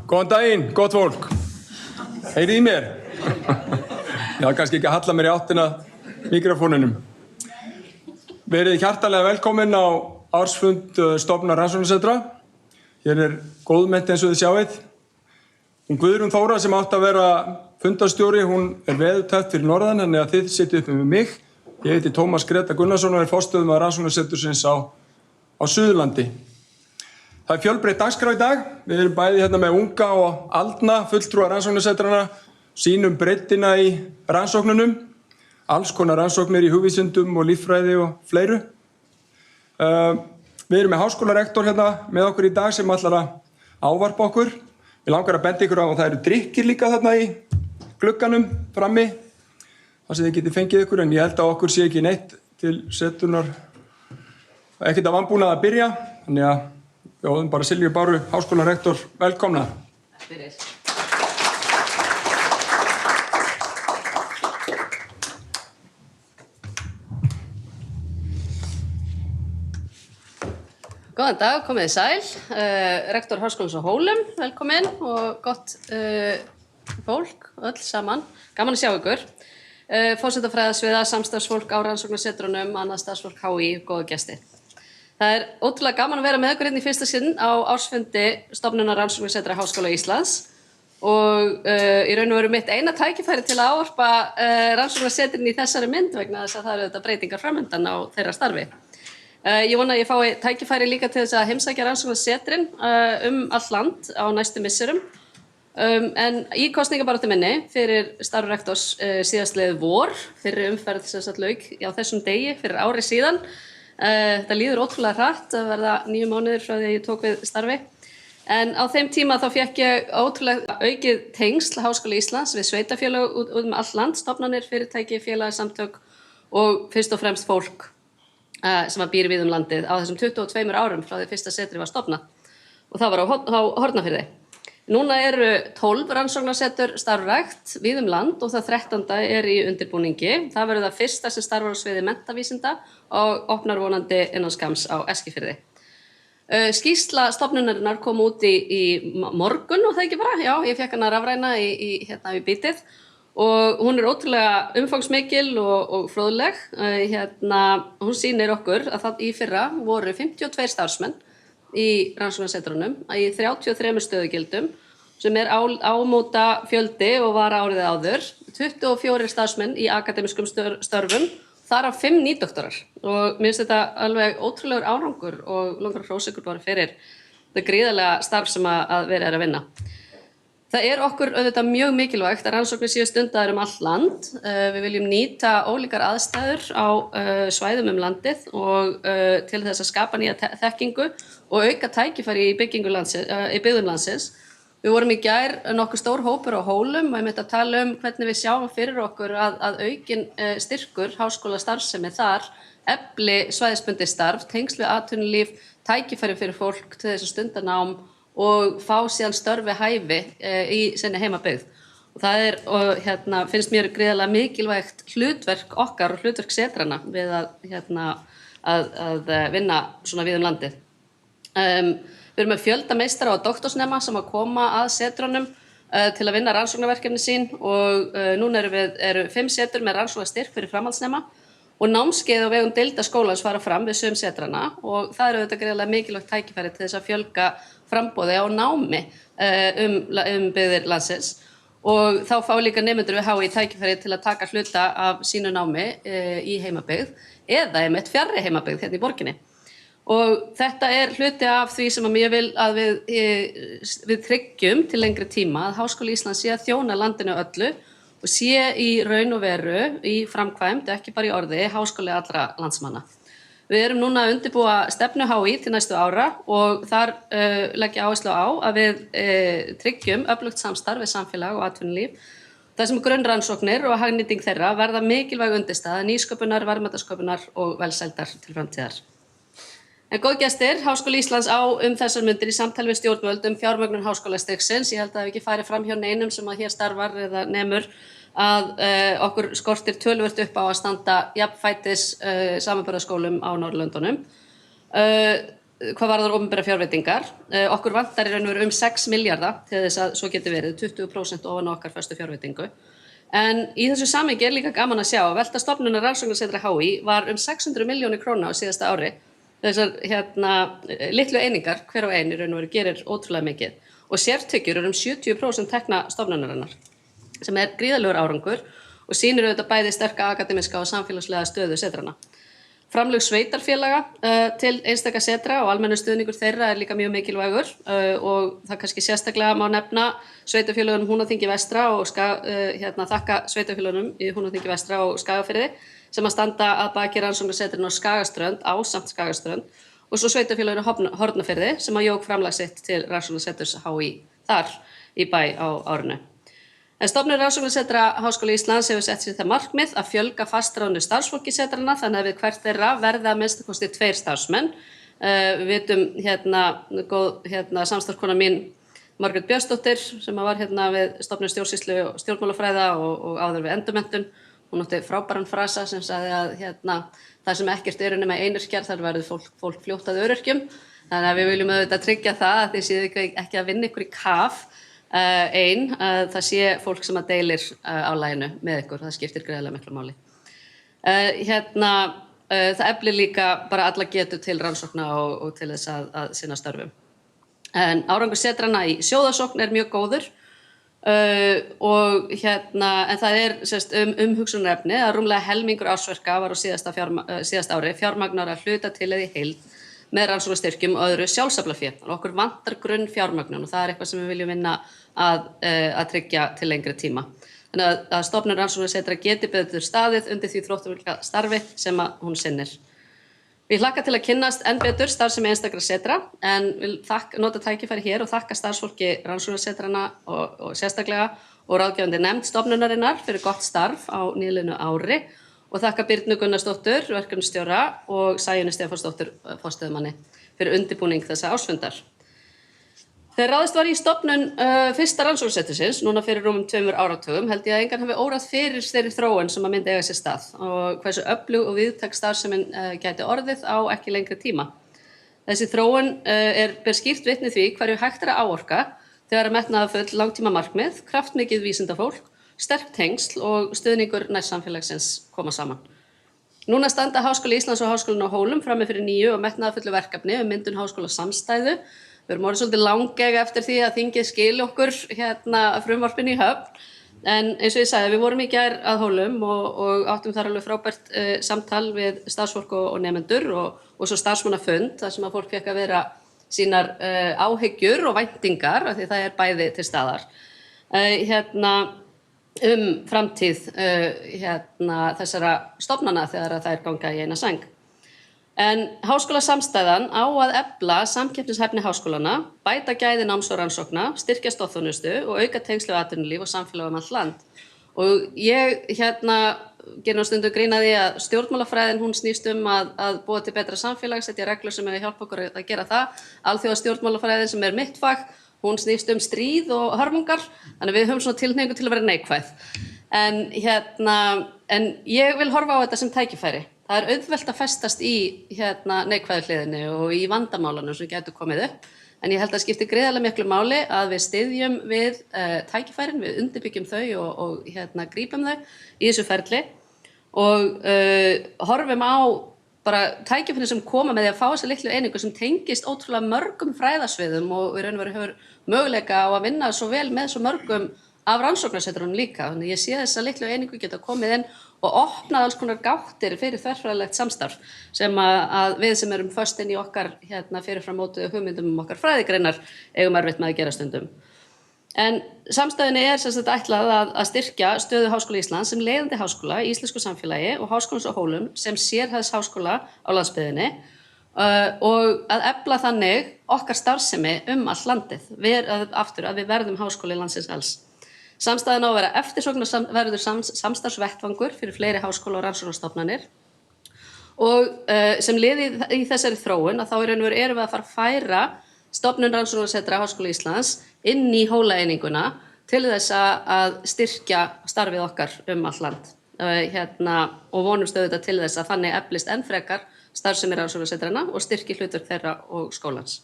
Góðan daginn, gott fólk. Heyrið í mér. Ég var kannski ekki að halla mér í áttina mikrofóninum. Verið hjartanlega velkomin á ársfund stofnunar rannsóknasetra. Hér góðmennt eins og þið sjáið. Hún Guðrún Þóra sem átti að vera fundarstjóri, hún veðurtækt fyrir norðan, þannig að þið sitjið upp með mig. Ég heiti Tómas Greta Gunnarsson og forstöðumaður rannsóknasetursins á Suðurlandi. Það fjölbreytt dagskrá í dag. Við erum bæði hérna með unga og aldna fulltrúa rannsóknasetrana, sýnum breiddina í rannsóknunum, alls konar rannsóknir í hugvísindum og líffræði og fleiru. Við erum með háskólarektor hérna með okkur í dag sem ætlar að ávarpa okkur. Við langar að benda ykkur á að það eru drykkir líka þarna í glugganum frammi, þar sem þið getið fengið ykkur, en ég held að okkur sé ekki neitt til setunar, ekkert að vanbúnað að byrja, þannig að bjóðum bara Silju Báru, háskólarektor, velkomna. Takk fyrir. Góðan dag, komið sæl. Rektor Háskólans á Hólum, velkomin og gott fólk, öll saman. Gaman að sjá ykkur. Forsetafræðasviða, samstarfsfólk á rannsóknasetrunum, annað starfsfólk HÍ, góða gesti. Það ótrúlega gaman að vera með ykkur hérna í fyrsta sinn á ársfundi stofnunar rannsóknasetra Háskóla Íslands og í raun og veru mitt eina tækifæri til að ávarpa rannsóknasetrin í þessari mynd vegna þess að það eru þetta breytingar framöndan á þeirra starfi. Ég vona að ég fái tækifæri líka til þess að heimsækja rannsóknasetrin allt land á næstu misserum. En í kosningabaráttu minni fyrir starf rektors síðastliðið vor, fyrir umferð sem sagt lauk á þessum degi fyrir ári síðan. Þetta líður ótrúlega hratt að verða 9 mánuðir frá því að ég tók við starfi. En á þeim tíma þá fékk ég ótrúlega aukið tengsl Háskóla Íslands við sveitafélög út allt land, stofnanir, fyrirtæki, félagasamtök og fyrst og fremst fólk sem býr við landið á þessum 22 árum frá því fyrsta setri var stofnað. Og það var á Hornafirði. Núna eru 12 rannsóknasetur starfrækt við land og það 13. í undirbúningi. Það verður það fyrsta sem starfar á sviði menntavísinda og opnar vonandi innan skamms á Eskifirði. Skýrsla stofnunarinnar kom út í morgun og það ekki bara, já, ég fékk hana rafræna í bítið og hún ótrúlega umfangsmikil og fróðleg. Hún sýnir okkur að það í fyrra voru 52 starfsmenn í rannsóknasetrunum í 33 stöðugildum sem ámóta fjöldi og var árið áður, 24 starfsmenn í akademískum störfum, þar af 5 nýdoktorar og mér finnst þetta alveg ótrúlegur árangur og langar að hrósa ykkur bara fyrir það gríðarlega starf sem að verið að vinna. Það okkur auðvitað mjög mikilvægt að rannsóknir séu stundaðar allt land. Við viljum nýta ólíkar aðstæður á svæðum landið og til þess að skapa nýja þekkingu og auka tækifæri í byggðum landsins. Við vorum í gær nokkuð stór hópur á Hólum og ég myndi að tala hvernig við sjáum fyrir okkur að aukin styrkur háskólastarfsemi þar efli svæðisbundið starf, tengsl við atvinnulíf, tækifæri fyrir fólk til þess að stunda nám og fá síðan störfi hæfi í sinni heimabyggð. Og það finnst mér gríðarlega mikilvægt hlutverk okkar og hlutverk setrana við að vinna svona við landið. Við erum með fjölda meistara og doktorsnema sem að koma að setrunum til að vinna rannsóknarverkefni sín og núna eru 5 setur með rannsóknarstyrk fyrir framhaldsnema og námskeið á vegum deildaskólans fara fram við sum setrana og það auðvitað gríðarlega mikilvægt tækifæri til þess að fjölga framboði á námi byggðir landsins og þá fá líka nemendur við HÍ tækifæri til að taka hluta af sínu námi í heimabyggð eða einmitt fjarri heimabyggð hérna í borginni. Og þetta hluti af því sem ég vil að við tryggjum til lengri tíma að Háskóli Íslands sé að þjóna landinu öllu og sé í raun og veru í framkvæmd, ekki bara í orði, háskóli allra landsmanna. Við erum núna að undirbúa stefnu HÍ til næstu ára og þar leggja áherslu á að við tryggjum öflugt samstarf við samfélag og atvinnulíf. Það sem grunnrannsóknir og hagnýting þeirra verða mikilvæg undirstaða nýsköpunar, verðmætasköpunar og velsældar til framtíðar. En góðgestir, Háskóli Íslands á þessar mundir í samtali við stjórnvöld fjármögnun háskólastigsins. Ég held að það ekki farið fram hjá neinum sem að hér starfar eða nemur að okkur skortir töluvert upp á að standa jafnfætis samanburðarskólum á Norðurlöndunum. hvað varðar opinbera fjárveitingar. Okkur vantar í raun og veru 6 milljarða til þess að svo getur verið 20% ofan á okkar föstu fjárveitingu. En í þessu samhengi líka gaman að sjá að velta stofnunar rannsóknasetra HÍ var 600 milljónir króna á síðasta ári. Þessar litlu einingar, hver og ein í raun og veru gerir ótrúlega mikið. Og sértekjur 70% tekna stofnunarinnar, sem gríðarlegur árangur og sýnir auðvitað bæði sterka akademiska og samfélagslega stöðu setrana. Framlög sveitarfélaga til einstaka setra og almennur stuðningur þeirra líka mjög mikilvægur og það kannski sérstaklega má nefna sveitarfélögunum Húnaþingi vestra og þakka sveitarfélögunum í Húnaþingi vestra og Skagafirði sem að standa að baki rannsóknarsetrinu á Skagaströnd ásamt Skagaströnd og svo sveitarfélögunum Hornafirði sem að jók framlag sitt til rannsóknarseturs HÍ þar í bæ á árinu. En stofnun Rannsóknasetra Háskóla Íslands hefur sett sér það markmið að fjölga fastráðnu starfsfólki setrana þannig að við hvert þeirra verða að minnsta kosti 2 starfsmenn. Við vitum góð samstarfskona mín Margrét Björnsdóttir sem var við stofnun stjórnsýslu og stjórnmálafræða og áður við endurmenntun. Hún átti frábæran frasa sem sagði að það sem ekkert nema einyrkjar þar verður fólk fljótt að öryrkjum. Þannig að við viljum auðvitað tryggja það að þið séu ekki að vinna ykkur í kaf. Það sé fólk sem að deilir álaginu með ykkur, það skiptir greiðlega miklu máli. Það eflir líka bara alla getu til rannsókna og til þess að sinna störfum. En árangur setrana í sjóðasókn mjög góður en það umhugsunarefni að rúmlega helmingur ársverka var á síðasta ári fjármagnar að hluta til eða í heild með rannsóknarstyrkjum og öðru sjálfsaflafé. Okkur vantar grunn fjármögnun og það eitthvað sem við viljum vinna að tryggja til lengri tíma. Þannig að stofnun rannsóknarsetra geti betur staðið undir því þróttamikla starfi sem að hún sinnir. Við hlakka til að kynnast enn betur starfsemi einstakra setra en vil nota tækifæri hér og þakka starfsfólki rannsóknarsetrana og sérstaklega og ráðgefandi nefnd stofnunarinnar fyrir gott starf á nýliðnu ári og þakka Birnu Gunnarsdóttur, verkefnisstjóra og Sæunni Stefánsdóttur, forstöðumanni, fyrir undirbúning þessa ársfundar. Þegar ráðist var í stofnun fyrsta rannsóknarsetursins, núna fyrir rúmum 2 áratugum, held ég að engan hafi órað fyrir þeirri þróun sem að myndi eiga sér stað og hversu öflug og víðtæk starfsemin gæti orðið á ekki lengri tíma. Þessi þróun ber skýrt vitni því hverju hægt að áorka þegar að metnaðarfull langtíma markmið, kraftmikið vísindafólk, sterk tengsl og stuðningur nærsamfélagsins koma saman. Núna standa Háskóli Íslands og Háskólinn á Hólum frammi fyrir nýju og metnaðarfullu verkefni myndun háskólasamstæðu. Við erum orðið svolítið langeyg eftir því að þingið skili okkur frumvarpinu í höfn. En eins og ég sagði, við vorum í gær að Hólum og áttum þar alveg frábært samtal við starfsfólk og nemendur og svo starfsmannafund þar sem að fólk fékk að vera sínar áhyggjur og væntingar af því það bæði til staðar. Framtíð þessara stofnana þegar þær ganga í eina sæng. En háskólasamstæðan á að efla samkeppnishæfni háskólana, bæta gæði náms og rannsókna, styrkja stoðþjónustu og auka tengsl við atvinnulíf og samfélag allt land. Og ég geri stundum grín að því að stjórnmálafræðin hún snýst að búa til betra samfélag, setja reglur sem hjálpa okkur að gera það. Alþjóða stjórnmálafræðin sem mitt fag, hún snýst stríð og hörmungar, þannig við höfum svona tilhneigingu til að vera neikvæð. En ég vil horfa á þetta sem tækifæri. Það auðvelt að festast í neikvæðu hliðinni og í vandamálunum sem getur komið upp. En ég held að skipti gríðarlega miklu máli að við styðjum við tækifærin, við undirbyggjum þau og grípum þau í þessu ferli og horfum á bara tækifærin sem koma með því að fá þessa litlu einingu sem tengist ótrúlega mörgum fræðasviðum og í raun og veru hefur möguleika á að vinna svo vel með svo mörgum af rannsóknarsetrunum líka. Þannig ég sé þessa litlu einingu geta komið inn og opnað alls konar gáttir fyrir þverfræðilegt samstarf sem að við sem erum föst inn í okkar fyrirframmótuðu hugmyndum okkar fræðigreinar eigum erfitt með að gera stundum. En samstæðunni sem sagt ætlað að styrkja stöðu Háskóla Íslands sem leiðandi háskóla í íslensku samfélagi og Háskólans á Hólum sem sérhæfðs háskóla á landsbyggðinni og að efla þannig okkar starfsemi allt landið. Aftur að við verðum háskóli landsins alls. Samstæðan á að vera eftirsóknarverður samstarfsvettvangur fyrir fleiri háskóla og rannsóknarstofnanir og sem liði í þessari þróun að þá í raun og veru erum við að fara að færa stofnun rannsóknarsetra Háskóla Íslands inn í hólaeininguna til þess að styrkja starfið okkar allt land og vonumst auðvitað til þess að þannig eflist enn frekar starfsemi rannsóknasetranna og styrki hlutverk þeirra og skólans.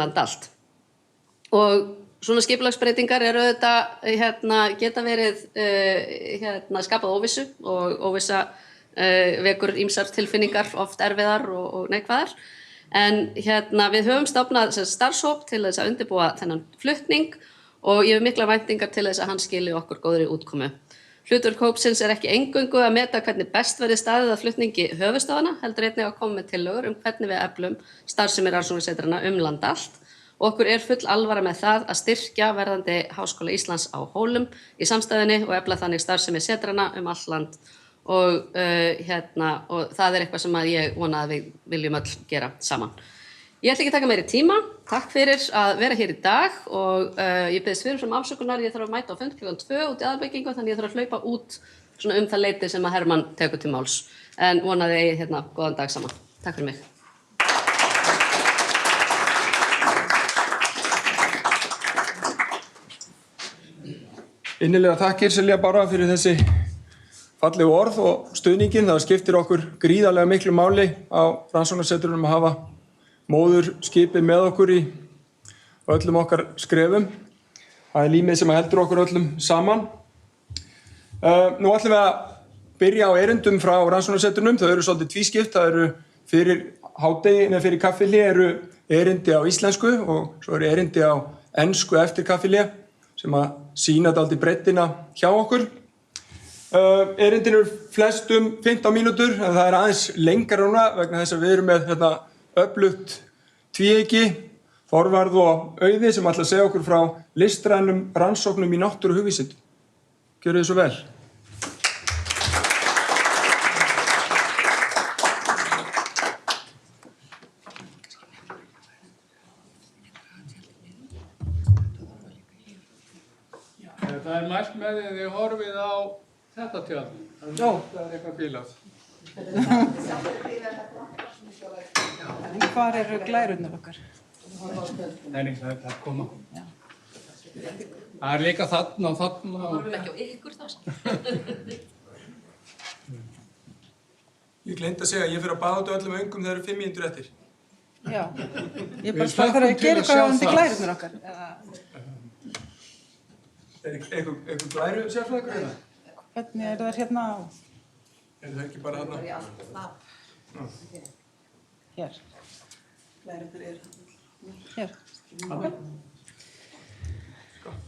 Land allt. Og svona skipulagsbreytingar eru auðvitað geta verið skapað óvissu og óvissa vekur ýmsar tilfinningar oft erfiðar og neikvæðar. En við höfum stofnað starfshóp til þess að undirbúa þennan flutning og ég hef miklar væntingar til þess að hann skili okkur góðri útkomu. Hlutverk hópsins ekki eingöngu að meta hvernig best verði staðið að flutningi höfuðstöðvanna, heldur einnig að koma með tillögur hvernig við eflum starfsemi rannsóknasetranna land allt. Og okkur full alvara með það að styrkja verðandi Háskóla Íslands á Hólum í samstæðunni og efla þannig starfsemi setranna allt land. Og það eitthvað sem að ég vona að við viljum öll gera saman. Ég ætla ekki að taka meiri tíma. Takk fyrir að vera hér í dag og ég biðst fyrir afsökunar. Ég þarf að mæta á fund klukkan 2 út í aðalbyggingu, þannig ég þarf að hlaupa út svona það leyti sem að Hermann tekur til máls. En vonaði ég góðan dag saman. Takk fyrir mig. Innilega takkir Silja Bára fyrir þessi fallegu orð og stuðningin. Það skiptir okkur gríðarlega miklu máli á rannsóknarsetrunum að hafa móðurskipið með okkur í öllum okkar skrefum. Það límið sem heldur okkur öllum saman. Nú ætlum við að byrja á erindum frá rannsóknarsetrunum. Þau eru svolítið tvískipt. Það eru fyrir kaffihléi eru erindi á íslensku og svo eru erindi á ensku eftir kaffihléi sem að sýna dálítið breiddina hjá okkur. Erindin eru flestum 15 mínútur, en það aðeins lengra núna vegna þess að við erum með öflugt tvíeyki, Þorvarð og Auði sem ætla að segja okkur frá listrænum rannsóknum í náttúru og hugvísindum. Gjörið þið svo vel. Það mælt með því að þið horfið á þetta tjald. Það eitthvað bílað. En hvar eru glærurnar okkar? Nei, það koma. Það líka þarna og þarna. Horfum ekki á ykkur þá. Ég gleymdi að segja að ég fyrir að baða út öllum öngum þegar 5 mínútur eftir. Já, ég bara þarf að gera eitthvað undir glærurnar okkar. Eitthvað glæru sérfræðingur eða? Hvernig það hérna á? Það ekki bara hérna? Hér. Hér.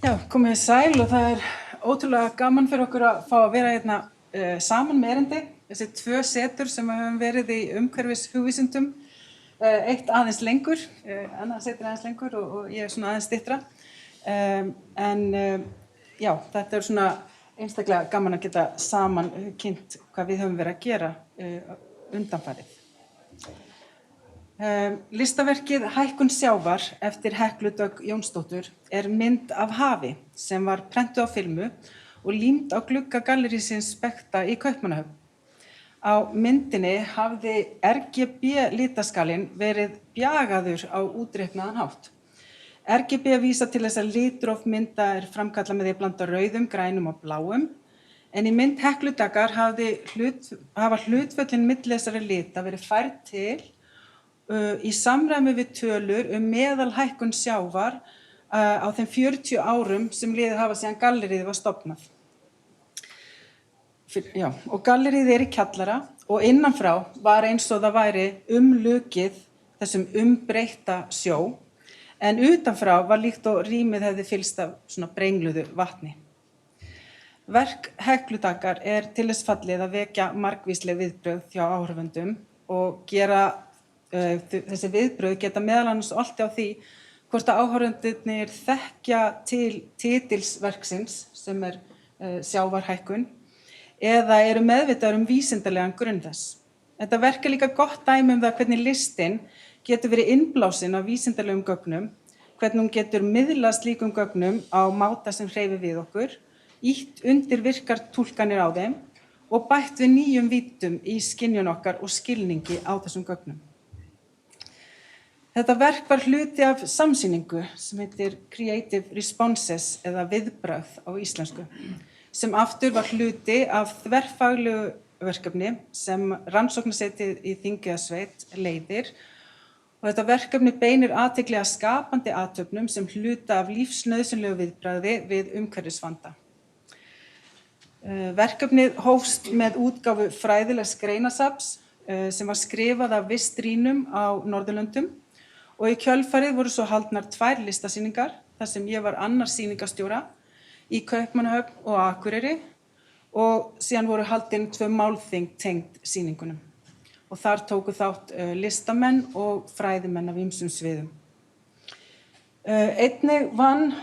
Já, komið þið sæl og það ótrúlega gaman fyrir okkur að fá að vera hérna saman með erindi. Þessi 2 setur sem höfum verið í umhverfis hugvísindum. Eitt aðeins lengur, annað setur aðeins lengur og ég svona aðeins styttra. Já, þetta svona einstaklega gaman að geta saman kynnt hvað við höfum verið að gera undanfarið. Listaverkið Hækkun sjávar eftir Heklu Dögg Jónsdóttur mynd af hafi sem var prentuð á filmu og límd á glugga gallerísins Spekta í Kaupmannahöfn. Á myndinni hafði RGB litaskalinn verið bjagaður á útreiknaðan hátt. RGB vísar til þess að litróf mynda framkallað með því að blanda rauðum, grænum og bláum, en í mynd Heklu Daggar hafa hlutföllin milli þessara lita verið færð til í samræmi við tölur meðalhækkun sjávar á þeim 40 árum sem liðið hafa síðan galleríið var stofnað. Já, og galleríið í kjallara og innanfrá var eins og það væri umlukið þessum umbreytta sjó, en utanfrá var líkt og rýmið hefði fyllst af svona brengluðu vatni. Verk Heklu Daggar til þess fallið að vekja margvísleg viðbrögð hjá áhorfendum og gera þessi viðbrögð geta meðal annars allt á því hvort að áhorfendurnir þekkja til titilsverksins sem sjávarhækkun eða eru meðvitaðir vísindalegan grunn þess. Þetta verk líka gott dæmi það hvernig listinn getur verið innblásin af vísindalegum gögnum, hvernig hún getur miðlað slíkum gögnum á máta sem hreyfir við okkur, ýtt undir virkar túlkanir á þeim og bætt við nýjum víddum í skynjun okkar og skilningi á þessum gögnum. Þetta verk var hluti af samsýningu sem heitir Creative Responses eða viðbrögð á íslensku, sem aftur var hluti af þverfaglegu verkefni sem rannsóknarsetið í Þingeyjarsveit leiðir og þetta verkefni beinir athygli að skapandi athöfnum sem hluta af lífsnauðsynlegu viðbragði við umhverfisvanda. Verkefnið hófst með útgáfu fræðilegs greinasafns sem var skrifað af vistrýnum á Norðurlöndum og í kjölfarið voru svo haldnar 2 listasýningar þar sem ég var annar sýningastjóra í Kaupmannahöfn og Akureyri og síðan voru haldin 2 málþing tengd sýningunum. Og þar tóku þátt listamenn og fræðimenn af ýmsum sviðum. Einnig vann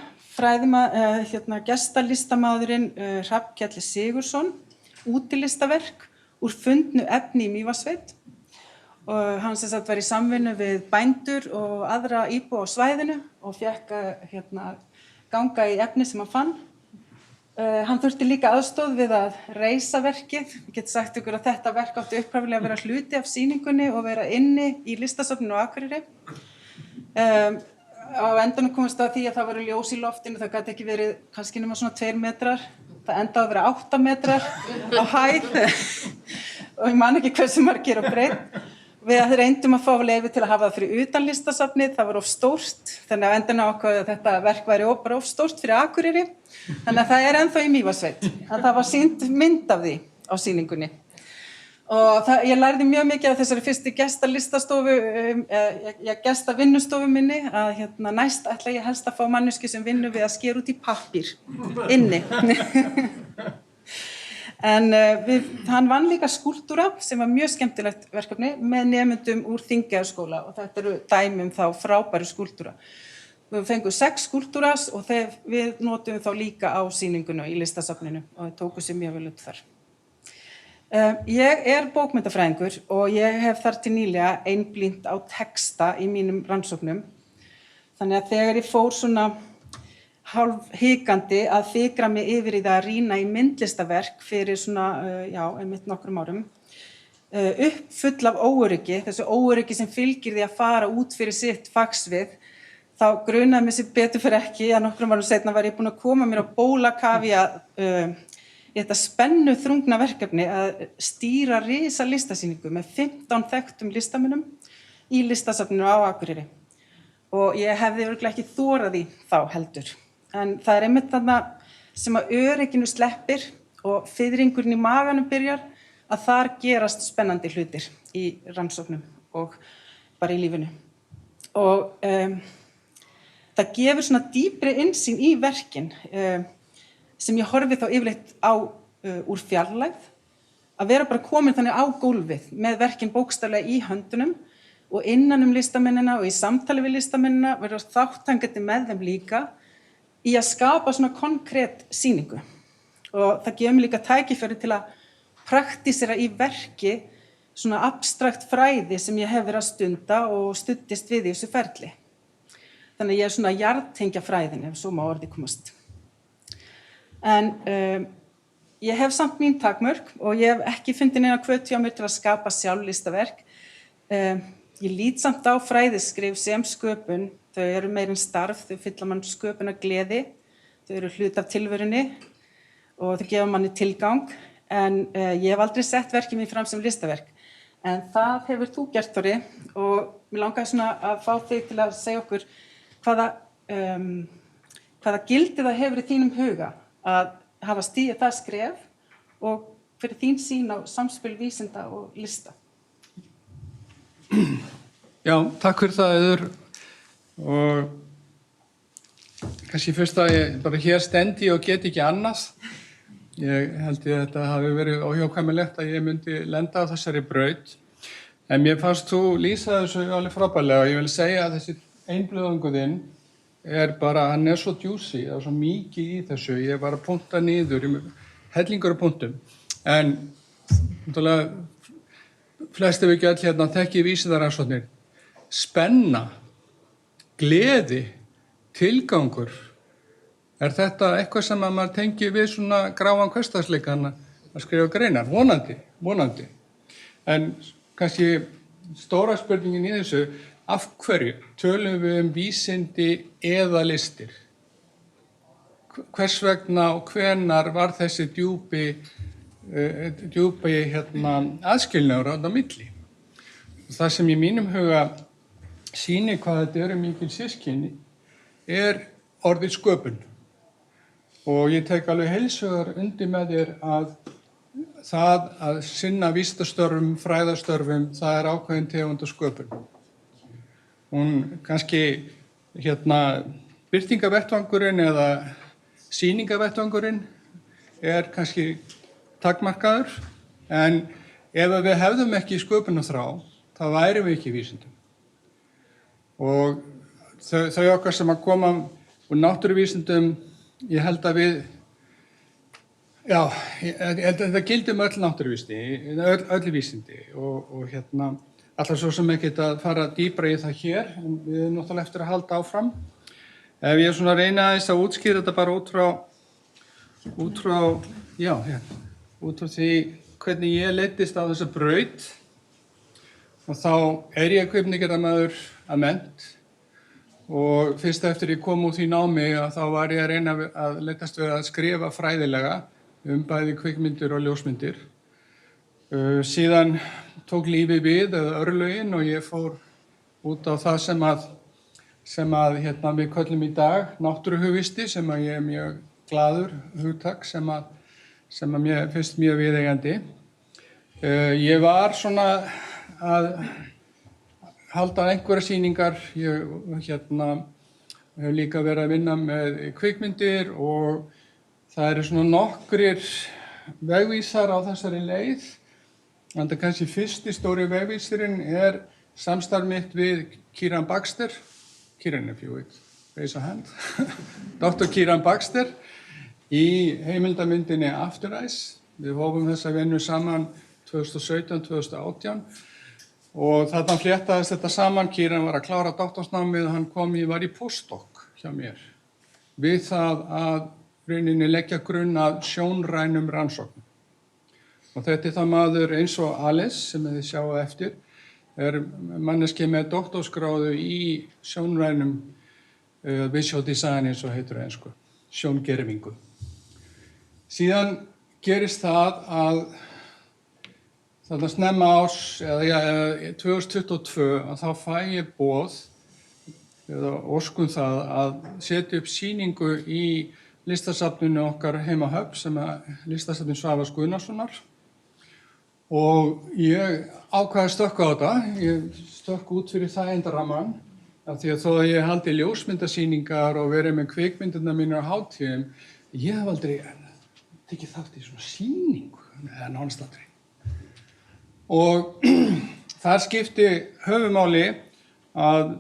gestalistamaðurinn Hrafnkell Sigurðsson útilistaverk úr fundnu efni í Mývatnssveit. Hann sem sagt var í samvinnu við bændur og aðra íbúa á svæðinu og fékk ganga í efni sem hann fann. Hann þurfti líka aðstoð við að reisa verkið. Ég get sagt ykkur að þetta verk átti upphaflega að vera hluti af sýningunni og vera inni í listasafninu á Akureyri. Á endanum komist að því að það voru ljós í loftinu, það gat ekki verið kannski nema svona 2 metrar. Það endaði að vera 8 metrar á hæð og ég man ekki hversu margir á breidd. Við reyndum að fá leyfi til að hafa það fyrir utan listasafnið, það var of stórt, þannig að endanum ákváðu að þetta verk væri bara of stórt fyrir Akureyri. Þannig að það ennþá í Mývatnssveit, en það var sýnd mynd af því á sýningunni. Og ég lærði mjög mikið af þessari fyrstu gestavinnustofu minni að næst ætla ég helst að fá manneskju sem vinnur við að skera út í pappír inni. En hann vann líka skúlptúra sem var mjög skemmtilegt verkefni með nemendum úr Þingeyjarskóla og þetta eru dæmi þá frábæru skúlptúra. Við fengum 6 skúlptúras og við notum þá líka á sýninguna í listasafninu og þau tóku sér mjög vel upp þar. Ég bókmenntafræðingur og ég hef þar til nýlega einblínt á texta í mínum rannsóknum. Þannig að þegar ég fór svona hálf hikandi að fikra mig yfir í það að rýna í myndlistaverk fyrir svona, einmitt nokkrum árum, uppfull af óöryggi, þessu óöryggi sem fylgir því að fara út fyrir sitt fagsvið, þá grunaði mig sem betur fyrir ekki að nokkrum árum seinna var ég búin að koma mér á bólakaf í þetta spennu þrungna verkefni að stýra risa listasýningu með 15 þekktum listamönnum í listasafninu á Akureyri. Og ég hefði örugglega ekki þorað því þá heldur. En það einmitt þarna sem að örygginu sleppir og fiðringurinn í maganum byrjar að þar gerast spennandi hlutir í rannsóknum og bara í lífinu. Og það gefur svona dýpri innsýn í verkin sem ég horfi þá yfirleitt á úr fjarlægð, að vera bara komin þannig á gólfið með verkin bókstaflega í höndunum og innan listamennina og í samtali við listamennina verður þátttakandi með þeim líka í að skapa svona konkrét sýningu. Og það gefur mér líka tækifæri til að praktísera í verki svona abstrakt fræði sem ég hef verið að stunda og studdist við í þessu ferli. Þannig að ég svona jarðtengja fræðin ef svo má orði komast. En ég hef samt mín takmörk og ég hef ekki fundið neina hvöt hjá mér til að skapa sjálf listaverk. Ég lít samt á fræðiskrif sem sköpun. Þau eru meira en starf, þau fylla mann sköpunar gleði, þau eru hluti af tilverunni og þau gefa manni tilgang. En ég hef aldrei sett verkið mín fram sem listaverk. En það hefur þú gert, Þorri, og mér langaði svona að fá þig til að segja okkur hvaða gildi það hefur í þínum huga að hafa stigið það skref og fyrir þín sýn á samspil vísinda og lista. Já, takk fyrir það, Auður. Og kannski fyrst að ég bara hér stendi og get ekki annars. Ég held ég að þetta hafi verið óhjákvæmilegt að ég myndi lenda á þessari braut. En mér fannst þú lýsa þessu alveg frábærlega og ég vil segja að þessi einblöðungur þinn bara, hann svo djúsi, það svo mikið í þessu. Ég var að punta niður, hellingur af punktum. En flest ef ekki öll hérna þekki vísindarannsóknir. Spenna, gleði, tilgangur. Þetta eitthvað sem að maður tengi við svona gráan hversdagsleikann að skrifa greinar? Vonandi. En kannski stóra spurningin í þessu, af hverju tölum við vísindi eða listir? Hvers vegna og hvenar var þessi djúpi djúpi aðskilnaður á milli. Það sem í mínum huga sýnir hvað þetta eru mikil systkini orðið sköpun. Og ég tek alveg heilshugar undir með þér að það að sinna vísindastörfum, fræðastörfum, það er ákveðin tegund af sköpun. Hún kannski birtingavettvangurinn eða sýningavettvangurinn kannski takmarkaður, en ef við hefðum ekki sköpunarþrá, þá værum við ekki í vísindum. Og þau okkar sem að koma úr náttúruvísindum, ég held að þetta gildi öll náttúruvísindi, öll vísindi og alltaf svo sem ekki að fara dýpra í það hér, en við erum náttúrulega eftir að halda áfram. Ef ég svona reyna aðeins að útskýra þetta bara út frá því hvernig ég leiddist á þessa braut, og þá ég kvikmyndagerðarmaður að mennt, og fyrst eftir ég kom úr því námi að þá var ég að reyna að leitast við að skrifa fræðilega bæði kvikmyndir og ljósmyndir. Síðan tók lífið við eða örlögin og ég fór út á það sem að við köllum í dag náttúruhugvísindi, sem að ég mjög glaður hugtak sem að mér finnst mjög viðeigandi. Ég var svona að halda einhverjar sýningar. Ég hef líka verið að vinna með kvikmyndir og það eru svona nokkrir vegvísar á þessari leið. Enda kannski fyrsti stóri vegvísirinn samstarf mitt við Kieran Baxter. Kieran, if you would raise a hand. Dr. Kieran Baxter í heimildamyndinni After Eyes. Við hófum þessa vinnu saman 2017-2018 og þarna fléttaðist þetta saman. Kieran var að klára doktorsnámið og hann var í postdoc hjá mér við það að rauninni leggja grunn að sjónrænum rannsóknum. Og þetta það maður eins og Alice sem þið sjáu eftir, manneski með doktorsgráðu í sjónrænum visual design eins og heitir ensku, sjóngervingu. Síðan gerist það að þarna snemma árs, eða 2022, að þá fæ ég boð, eða óskum það að setja upp sýningu í listasafninu okkar heima á Höfn, sem listasafnin Svavars Gunnarssonar. Og ég ákvað að stökkva á þetta. Ég stökk út fyrir það endaramman, af því að þó að ég haldi ljósmyndasýningar og verið með kvikmyndirnar mínar á hátíðum, ég hef aldrei tekið þátt í svona sýningu, eða nánast aldrei. Og þar skipti höfumáli að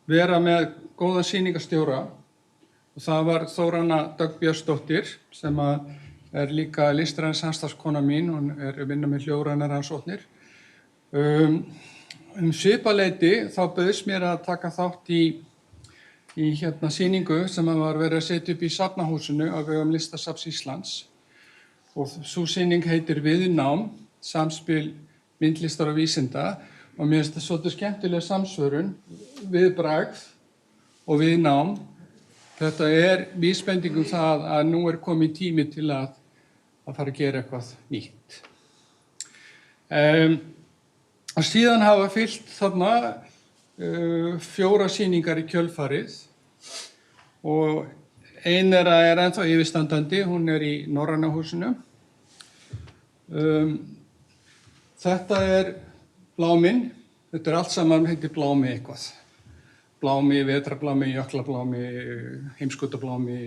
vera með góða sýningarstjóra, og það var Þóranna Dögg Björnsdóttir sem líka listræn samstarfskona mín, hún að vinna með hljóðrænar rannsóknir. Svipaleyti þá bauðst mér að taka þátt í sýningu sem var verið að setja upp í Safnahúsinu á vegum Listasafns Íslands. Og sú sýning heitir Viðnám, samspil myndlistar og vísinda, og mér finnst það svolítið skemmtileg samsvörun, viðbragð og viðnám. Þetta vísbending það að nú komið tími til að fara að gera eitthvað nýtt. Og síðan hafa fylgt þarna 4 sýningar í kjölfarið og ein ennþá yfirstandandi, hún í Norræna húsinu. Þetta bláminn, þetta allt saman heitir blámi eitthvað. Blámi, vetrarblámi, jöklablámi, heimskautablámi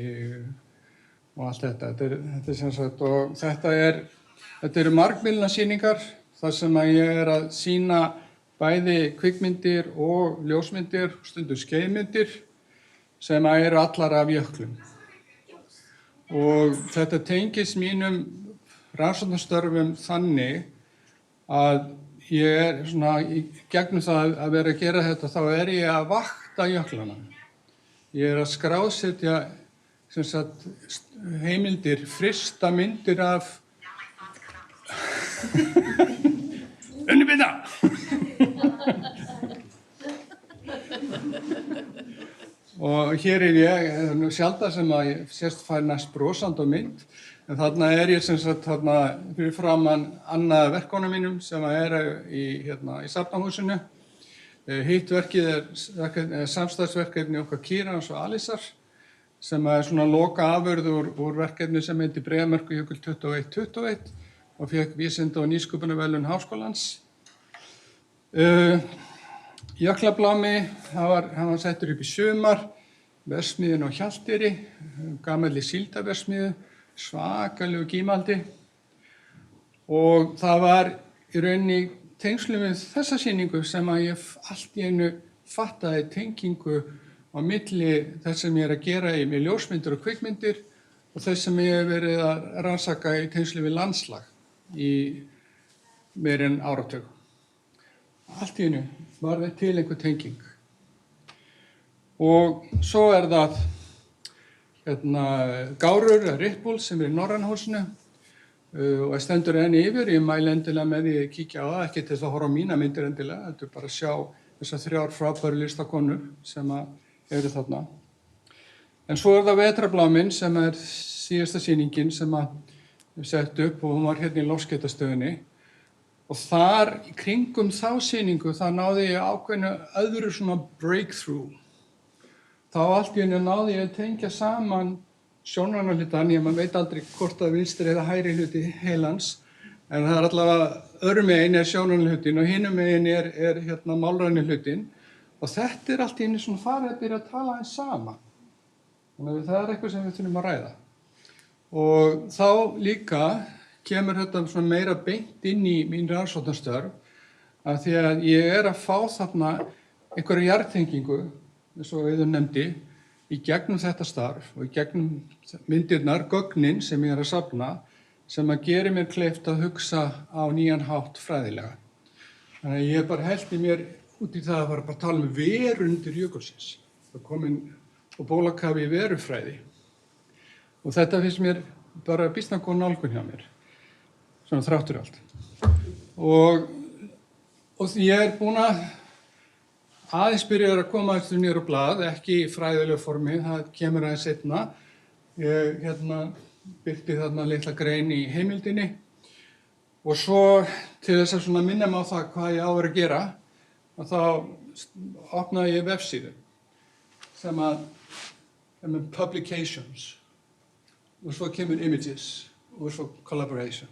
og allt þetta. Þetta sem sagt, og þetta eru margmiðluna sýningar þar sem að ég að sýna bæði kvikmyndir og ljósmyndir, stundum skeiðmyndir sem eru allar af jöklum. Og þetta tengist mínum rannsóknarstörfum þannig að ég svona, í gegnum það að vera að gera þetta, þá ég að vakta jöklana. Ég að skrásetja sem sagt, heimildir, frysta myndir af unnibinda! Og hér ég, nú sjálfsagt sem að ég sérst fær næst brosandi á mynd, En þarna ég sem sagt þarna fyrir framan annað verkunum mínum sem í Safnahúsinu. Hitt verkið samstarfsverkefni okkar Kírans og Alisar sem svona loka afurð úr verkefni sem heitir Breiðamerkurjökull 2121 og fékk vísinda- og nýsköpunarverðlaun Háskólans. Jöklablámi, hann var settur upp í sumar, verksmiðjun á Hjalteyri, gamalli síldarverksmiðju, svakalegu gímaldi og það var í rauninni tengslum við þessa sýningu sem að ég allt í einu fattaði tengingu á milli þess sem ég að gera í með ljósmyndir og kvikmyndir og þess sem ég hef verið að rannsaka í tengslum við landslag í meira en áratug. Allt í einu var það til einhver tenging. Og svo það Gárur, Red Bull sem í Norrænhúsinu og stendur enn yfir. Ég mæli endilega með því að kíkja á það, ekki til þess að horfa á mína myndir endilega, heldur bara að sjá þessar 3 frábæru listakonur sem eru þarna. En svo það Vetrarbláminn sem síðasta sýningin sem við sett upp og hún var hérna í Loftskeytastöðinni. Og þar í kringum þá sýningu þá náði ég ákveðnu öðru svona breakthrough. Þá allt í einu náði ég að tengja saman sjónrænarhlutann, maður veit aldrei hvort það vinstri eða hægri hluti heilans, en það allavega öðrum megin sjónrænarhlutin og hinum megin málræni hlutin og þetta allt í einu svona farið að byrja að tala eins saman. Þannig að það eitthvað sem við þurfum að ræða. Og þá líka kemur þetta svona meira beint inn í mín rannsóknarstörf af því að ég að fá þarna einhverja jarðtengingu eins og Auður nefndi, í gegnum þetta starf og í gegnum myndirnar, gögnin sem ég að safna, sem að gera mér kleift að hugsa á nýjan hátt fræðilega. Þannig að ég bara hellti mér út í það að fara bara að tala um verundir jökulsins. Það komin og bólakafi í verufræði. Og þetta finnst mér bara býsna góð nálgun hjá mér, svona þráttur allt. Og ég búin að aðeins byrjar að koma eftir niður á blað, ekki í fræðilegu formi, það kemur aðeins seinna. Ég birti þarna litla grein í heimildinni og svo til þess að svona minna mig á það hvað ég á að gera, þá opnaði ég vefsíðu sem publications og svo kemur images og svo collaboration.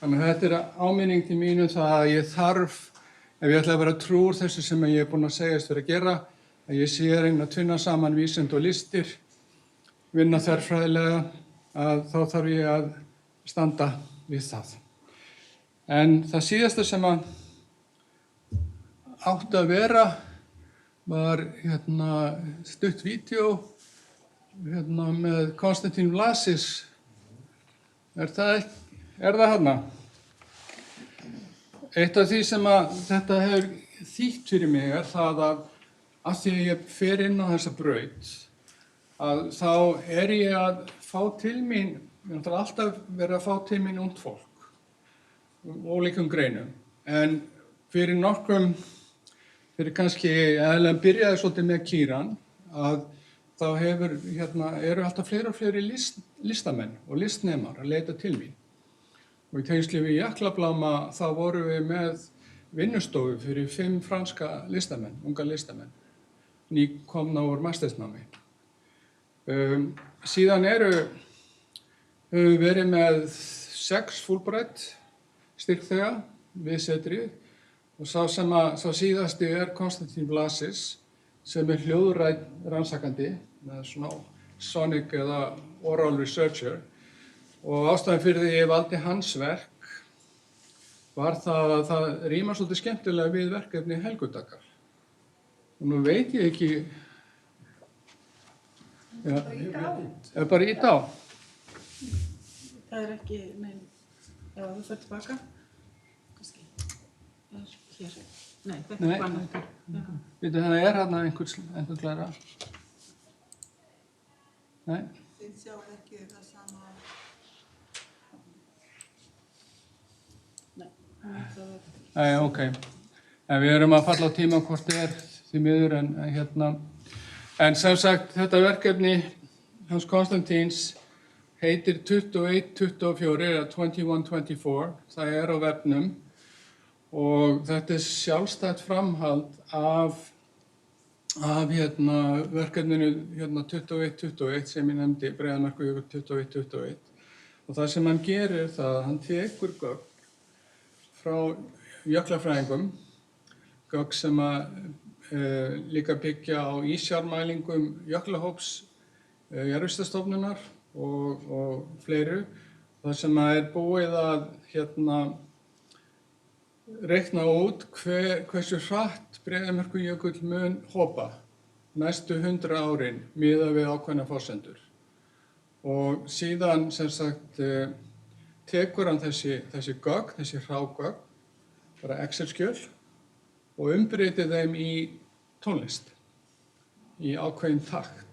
Þannig að þetta áminning til mín það að ég þarf, ef ég ætla að vera trúr þessu sem ég búin að segjast vera að gera, að ég sé að reyna að tvinna saman vísindi og listir, vinna þverfræðilega, að þá þarf ég að standa við það. En það síðasta sem átti að vera var stutt vídeó með Konstantín Vlasis. Það þarna? Eitt af því sem þetta hefur þýtt fyrir mig það að því að ég fer inn á þessa braut, að þá ég að fá til mín, ég har alltaf verið að fá til mín ungt fólk, ólíkum greinum. En fyrir kannski, eða byrjaði svolítið með Kíran, að þá eru alltaf fleiri og fleiri listamenn og listnemar að leita til mín. Og í tengsli við Jöklabláma þá vorum við með vinnustofu fyrir 5 franska listamenn, unga listamenn, nýkomna úr mastersnámi. Síðan höfum við verið með 6 Fulbright styrkþega við setrið og sá síðasti Konstantín Vlasis sem hljóðrænn rannsakandi með svona sonic eða oral researcher. Og ástæðan fyrir því ég valdi hans verk var það að það rímar svolítið skemmtilega við verkefni Helgudakar. Og nú veit ég ekki... Bara ít á. Það ekki, nei, ef við fyrir tilbaka, kannski, hér, nei, þetta bannað. Veitu, það hérna einhver glæra? Nei? Þið sjá ekki það sama. Nei, ok. En við erum að falla á tíma hvort því miður en sem sagt þetta verkefni hans Konstantíns heitir 2124 eða 2124, það er á vefnum og þetta er sjálfstætt framhald af verkefninu 2121 sem ég nefndi, Breiðamerkurjökull 2121 og það sem hann gerir er það að hann tekur gögn frá jöklafræðingum, gögn sem líka byggja á ísjármælingum jöklahóps Jarðvísindastofnunar og fleiru. Það sem er búið að reikna út hversu hratt Breiðamerkurjökull mun hopa næstu 100 árin miðað við ákveðnar forsendur. Og síðan sem sagt tekur hann þessi gögn, þessi hrágögn, bara Excel-skjöl og umbreytir þeim í tónlist, í ákveðin takt.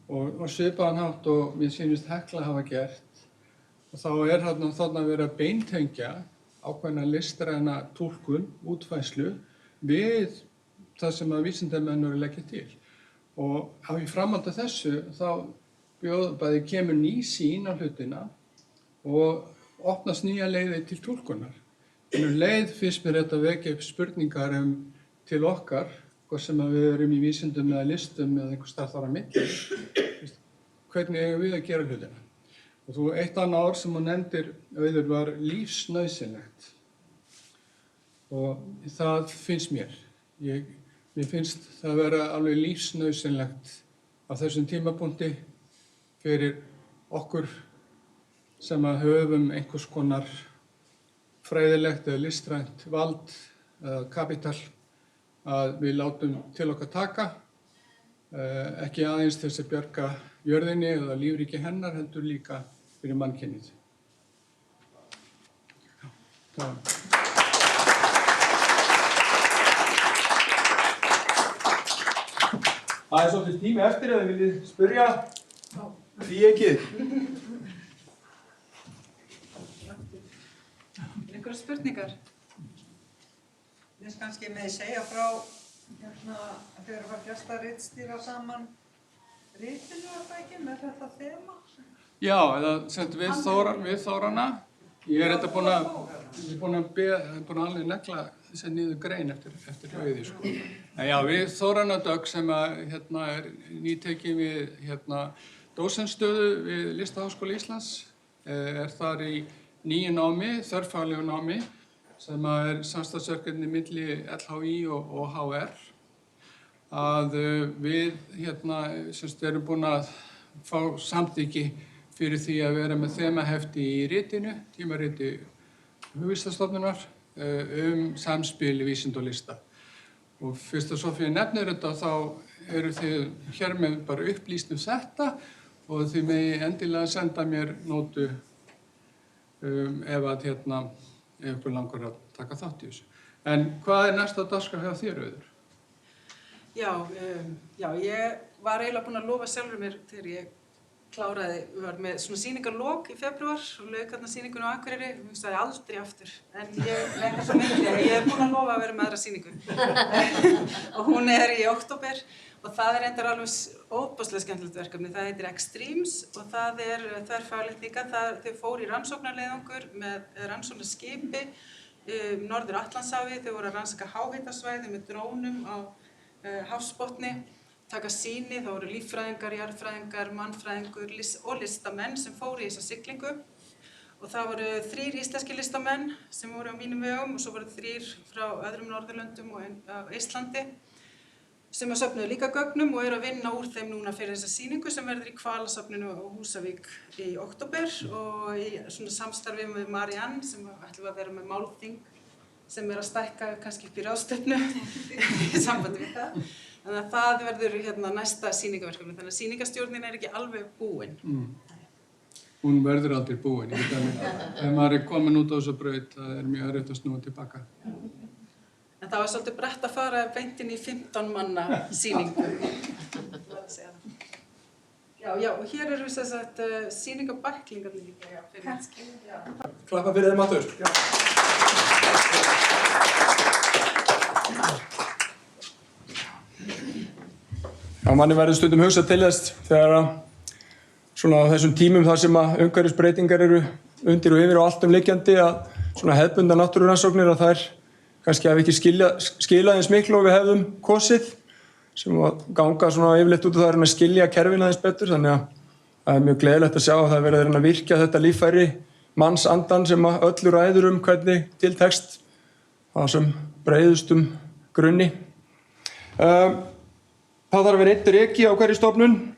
Og svipaðan hátt og mér sýnist Hekla hafa gert og þá er þarna verið að beintengja ákveðna listræna túlkun, útfærslu við það sem að vísindamenn eru leggja til. Og í framhaldi af þessu þá bæði kemur ný sýn á hlutina og opnast nýja leiðir til túlkunar. En leið finnst mér þetta vekja upp spurningar til okkar, hvort sem að við erum í vísindum eða listum eða einhvers staðar þar á milli. Hvernig eigum við að gera hlutina? Og eitt annað orð sem hún nefndir, Auður, var lífsnauðsynlegt. Og það finnst mér. Mér finnst það vera alveg lífsnauðsynlegt á þessum tímapunkti fyrir okkur sem að höfum einhvers konar fræðilegt eða listrænt vald eða kapital að við látum til okkar taka, ekki aðeins til þess að bjarga jörðinni eða lífríki hennar, heldur líka fyrir mannkynið. Það er svolítið tími eftir eða viljið spyrja því ekki. Einhverjar spurningar? Þess kannski með segja frá að þau eru að flesta ritstýra saman ritinu að það ekki með þetta þema? Já, eða við Þórana. Ég er búin að alveg negla þessi niður grein eftir Auði, sko. En já, við Þórana Dögg sem er nýtekin við dósentstöðu við Listaháskóla Íslands, er þar í nýju námi, þverfaglegu námi, sem er samstarfsverkefni milli LHÍ og HR, að við erum búin að fá samþykki fyrir því að vera með þemahefti í ritinu, tímariti Hugvísindastofnunar, samspil vísinda og lista. Og fyrst að Sofía nefnir þetta, þá eru þið hér með bara upplýst þetta og þið megi endilega senda mér nótu ef ykkur langar að taka þátt í þessu. En hvað er næsta dagskrá hjá þér, Auður? Já, ég var eiginlega búin að lofa sjálfur mér þegar ég kláraði, við varum með svona sýningarlok í febrúar og lauk þarna sýningunni á Akureyri og ég sagði aldrei aftur. En ég er búin að lofa að vera með aðra sýningu. Og hún er í október og það er reyndar alveg óbúslega skemmtilegt verkefni. Það heitir Extremes og það er þverfaglegt líka. Þau fóru í rannsóknarleiðangur með rannsóknarskipi Norður Atlantshafi. Þau voru að rannsaka háhitasvæði með drónum á hafsbotni, taka sýni. Það voru líffræðingar, jarðfræðingar, mannfræðingur og listamenn sem fóru í þessa siglingu. Og það voru 3 íslenskir listamenn sem voru á mínum vegum og svo voru 3 frá öðrum Norðurlöndum og á Íslandi sem söfnuðu líka gögnum og eru að vinna úr þeim núna fyrir þessa sýningu sem verður í Hvalasafninu á Húsavík í október og í svona samstarfi með Marianne sem ætlum að vera með málþing sem er að stækka kannski upp í ráðstefnu í sambandi við það. Þannig að það verður næsta sýningaverkefni, þannig að sýningastjórnin er ekki alveg búin. Hún verður aldrei búin. Ef maður er komin út á þessa braut, það er mjög erfitt að snúa tilbaka. En það var svolítið brett að fara beint inn í 15 manna sýningu. Já, og hér eru þess að sýningabæklingarnir líka. Klappa fyrir þeim aftur. Já, manni verður stundum hugsað til þess þegar svona á þessum tímum þar sem að umhverfisbreytingar eru undir og yfir og allt liggjandi að svona hefðbundnar náttúrurannsóknir að þær kannski hafi ekki skilað eins miklu og við hefðum kosið sem að ganga svona yfirleitt út og það að skilja kerfin aðeins betur þannig að það mjög gleðilegt að sjá að það er verið að virkja þetta líffæri mannsandan sem að öllu ræður hvernig til tekst á sem breiðustum grunni. Það þarf að vera einn dreki á hverju stofnun.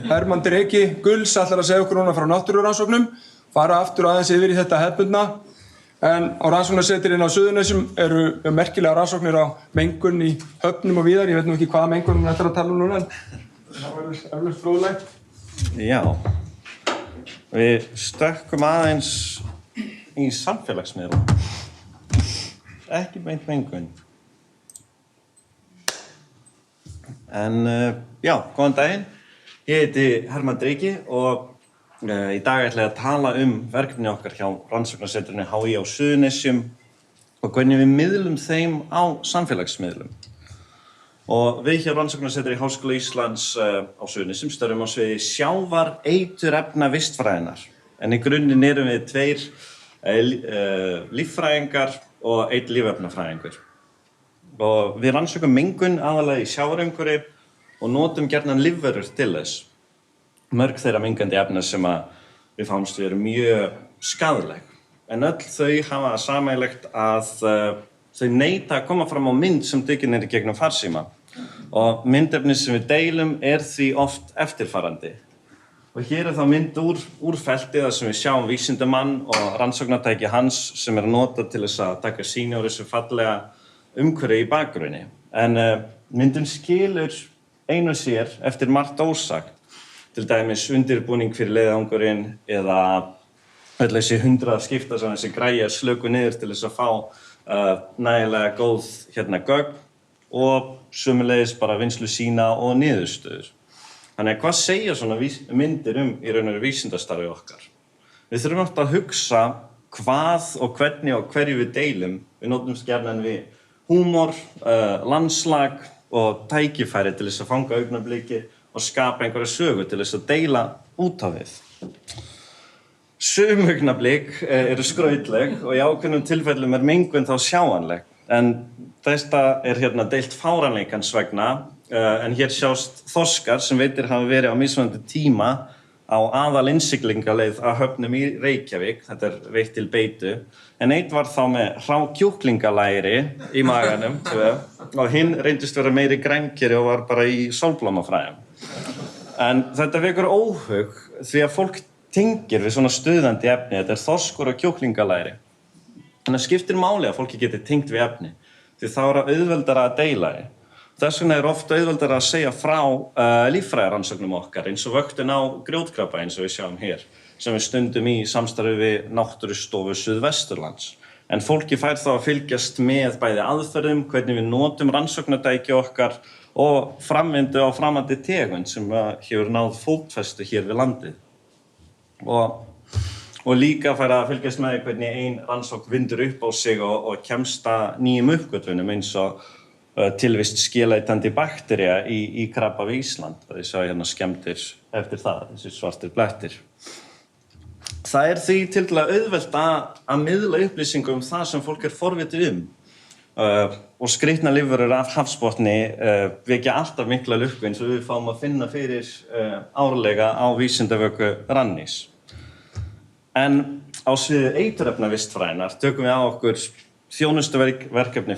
Hermann Dreki Gulls ætlar að segja okkur núna frá náttúrurannsóknum, fara aftur aðeins yfir í þetta hefðbundna. En á rannsóknarsetrinu á Suðurnesjum eru merkilega rannsóknir á mengun í höfnum og víðar. Ég veit nú ekki hvaða mengun þetta er að tala núna, en það var eflaust fróðlegt. Já, við stökkum aðeins í samfélagsmiðlum. Ekki beint mengun. En já, góðan daginn. Ég heiti Hermann Dreki og í dag ætla ég að tala verkefni okkar hjá rannsóknarsetrinu HÍ á Suðurnesjum og hvernig við miðlum þeim á samfélagsmiðlum. Og við hjá rannsóknarsetri Háskóla Íslands á Suðurnesjum störfum á sviði sjávareiturefna vistfræðinnar. En í grunninn erum við 2 líffræðingar og 1 lífefnafræðingur. Og við rannsökum mengun aðalega í sjávarumhverfi og notum gjarnan lífverur til þess. Mörg þeirra mengandi efna sem við fáumst við eru mjög skaðleg. En öll þau hafa sameiginlegt að þau neita að koma fram á mynd sem tekin í gegnum farsíma. Og myndefni sem við deilum því oft eftirfarandi. Og hér þá mynd úr felti þar sem við sjáum vísindamann og rannsóknartæki hans sem notað til þess að taka sýni á þessu fallega umhverfi í bakgrunni. En myndin skilur einu sér eftir margt ósagt. Til dæmis undirbúning fyrir leiðangurinn eða öll þessi 100 skipta sem þessi græja slöku niður til þess að fá nægilega góð gögn og sömuleiðis bara vinnslu sína og niðurstöður. Þannig að hvað segja svona myndir í raun og veru vísindastarfi okkar? Við þurfum alltaf að hugsa hvað og hvernig og hverju við deilum. Við notumst gjarnan við húmor, landslag og tækifæri til þess að fanga augnabliki og skapa einhverja sögu til þess að deila út á við. Sum augnablik eru skrautleg og í ákveðnum tilfellum mengun þá sjáanleg. En þetta deilt fáranleikans vegna, en hér sjást þorskar sem veitir hafa verið á mismunandi tíma á aðalinnsiglingaleið að höfnum í Reykjavík, þetta veitt til beitu, en einn var þá með hrákjúklingalæri í maganum og hinn reyndist vera meiri grænkeri og var bara í sólblómafræðum. En þetta vekur óhug því að fólk tengir við svona stuðandi efni, þetta þorskur og kjúklingalæri. En það skiptir máli að fólki geti tengt við efni, því þá auðveldara að deila því. Þess vegna oft auðveldara að segja frá líffræðirannsóknum okkar eins og vöktun á grjótkrabba eins og við sjáum hér, sem við stundum í samstarfi við Náttúrustofu Suðvesturlands. En fólki fær þá að fylgjast með bæði aðferðum, hvernig við notum rannsóknartæki okkar og framvindu á framandi tegund sem hefur náð fótfestu hér við landið. Og líka fær að fylgjast með hvernig ein rannsókn vindur upp á sig og kemst að nýjum uppgötvunum eins og tilvist skeletandi baktería í krabba við Ísland. Það sjá hérna skemmtir eftir það, þessi svartir blettir. Það því tiltölulega auðvelt að miðla upplýsingum það sem fólk forvitið og skrýtnar lífverur af hafsbotni vekja alltaf mikla lukku eins og við fáum að finna fyrir árlega á Vísindavöku Rannís. En á sviði eiturefnavistfræðinnar tökum við á okkur þjónustuverkefni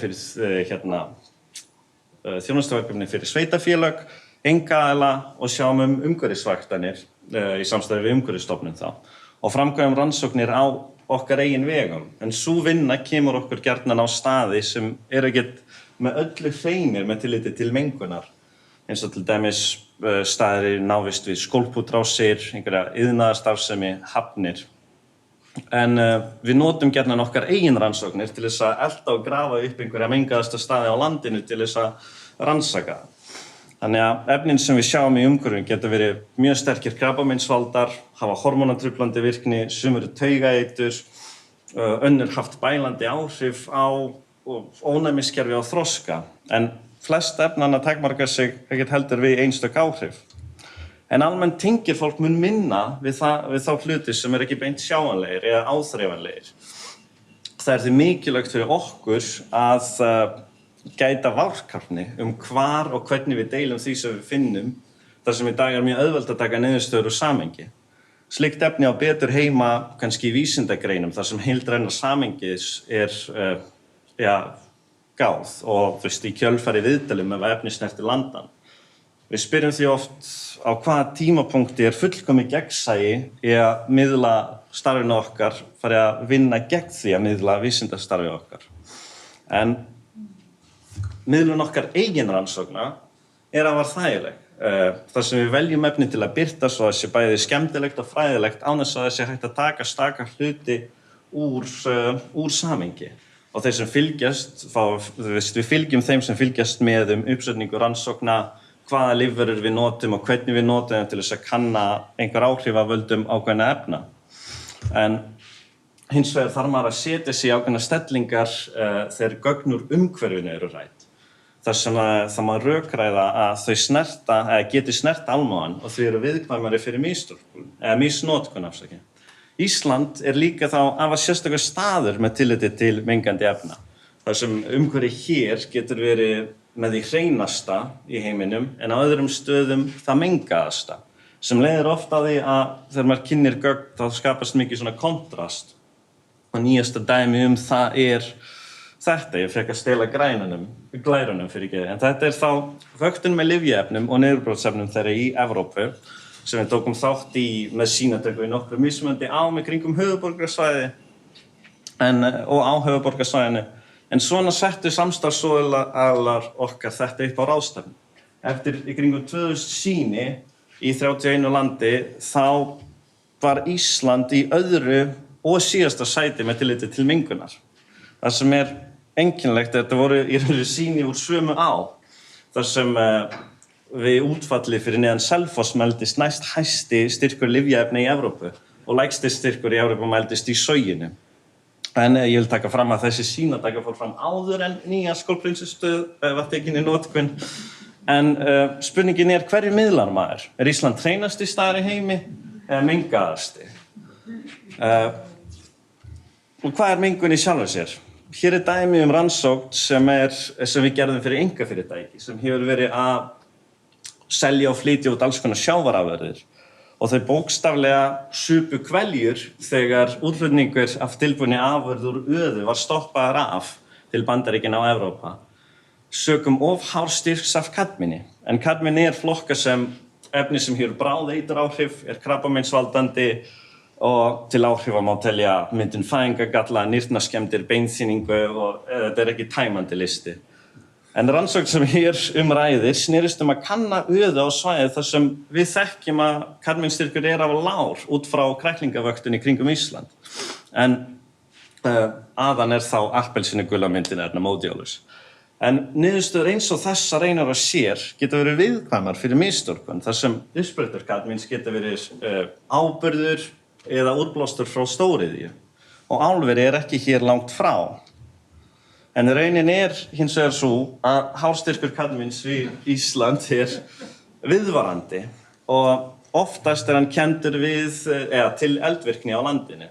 fyrir sveitarfélög, einkaaðila og sjáum umhverfisvaktanir í samstarfi við Umhverfisstofnun þá og framkvæmum rannsóknir á okkar eigin vegum. En sú vinna kemur okkur gjarnan á staði sem ekkert með öllu hreinir með tilliti til mengunar. Eins og til dæmis staðir návist við skólpútrásir, einhverja iðnaðarstarfsemi, hafnir. En við notum gjarnan okkar eigin rannsóknir til þess að elta og grafa upp einhverja mengaðasta staði á landinu til þess að rannsaka. Þannig að efnin sem við sjáum í umhverfinu geta verið mjög sterkir krabbameinsvaldar, hafa hormónatruflandi virkni, sum eru taugaeitur, önnur haft bælandi áhrif á ónæmiskerfi og þroska. En flest efnanna takmarka sig ekkert heldur við einstök áhrif. En almennt tengir fólk mun minna við þá hluti sem ekki beint sjáanlegir eða áþreifanlegir. Það því mikilvægt fyrir okkur að gæta varkárni hvar og hvernig við deilum því sem við finnum, þar sem í dag mjög auðvelt að taka niðurstöður úr samhengi. Slíkt efni á betur heima kannski í vísindagreinum, þar sem heildræna samhengis gáð og í kjölfari viðtölum ef efni snertir landann. Við spyrjum því oft á hvaða tímapunkti fullkomið gegnsæi í að miðla starfinu okkar fari að vinna gegn því að miðla vísindastarfi okkar. En miðlun okkar eigin rannsókna afar þægileg. Þar sem við veljum efni til að birta svo að sé bæði skemmtilegt og fræðilegt án þess að það sé hægt að taka staka hluti úr samhengi. Og þeir sem fylgjast, við fylgjum þeim sem fylgjast með uppsetningu rannsókna, hvaða lífverur við notum og hvernig við notum þeim til þess að kanna einhver áhrif af völdum ákveðna efna. En hins vegar þarf maður að setja sig í ákveðna stellingar þegar gögn úr umhverfinu eru rædd. Þar sem það má rökræða að þau geti snert almúgann og þau eru viðkvæmari fyrir misnotkun. Ísland líka þá afar sérstakur staður með tilliti til mengandi efna. Þar sem umhverfi hér getur verið með því hreinasta í heiminum en á öðrum stöðum það mengaðasta. Sem leiðir oft að því að þegar maður kynnir gögn þá skapast mikið svona kontrast. Og nýjasta dæmi það þetta, ég fekk að stela glærunum fyrir ekki. En þetta þá vöktun með lyfjaefnum og niðurbrotsefnum þeirra í Evrópu sem við tókum þátt í með sýnatöku í nokkru mismunandi í kringum höfuðborgarsvæði og á höfuðborgarsvæðinu. En svona settu samstarfsaðilar okkar þetta upp á ráðstefnu. Eftir í kringum 2000 sýni í 31 landi þá var Ísland í öðru og síðasta sæti með tilliti til mengunar. Það sem einkennilegt þetta voru í raun sýni úr sömu þar sem við útfalli fyrir neðan Selfoss mældist næst hæsti styrkur lyfjaefna í Evrópu og lægsti styrkur í Evrópu mældist í Soginu. En ég vil taka fram að þessi sýnataka fór fram áður en nýja skólprinsustöð var tekin í notkun. En spurningin hverju miðlar maður? Ísland hreinasti staður í heimi eða mengaðasti? Og hvað mengun í sjálfu sér? Hér dæmi rannsókn sem við gerðum fyrir einkafyrirtæki sem hefur verið að selja og flytja út alls konar sjávarafurðir. Og þau bókstaflega supu hveljur þegar útflutningur af tilbúinni afurð úr öðu var stoppaður af til Bandaríkjanna og Evrópa. Sökum of hár styrks af kadmíni. En kadmín flokkað sem efni sem hefur bráð eituráhrif, krabbameinsvaldandi og til áhrifa má telja myndun fæðingargalla, nýrnaskemmdir, beinþynningu og þetta ekki tæmandi listi. En rannsókn sem hér ræðir snerist að kanna öðu á svæði þar sem við þekkjum að kadmínstyrkur af lár út frá kræklingavöktun í kringum Ísland. En aðan þá appelsínugula myndin Modiolus. En niðurstöður eins og þessa reynar sér geta verið viðkvæmar fyrir misnotkun þar sem uppsprettur kadmíns geta verið áburður eða útblástur frá stóriðju. Og álveri ekki hér langt frá. En raunin hins vegar svo að hárstyrkur kadmíns við Ísland viðvarandi og oftast hann kenndur til eldvirkni á landinu.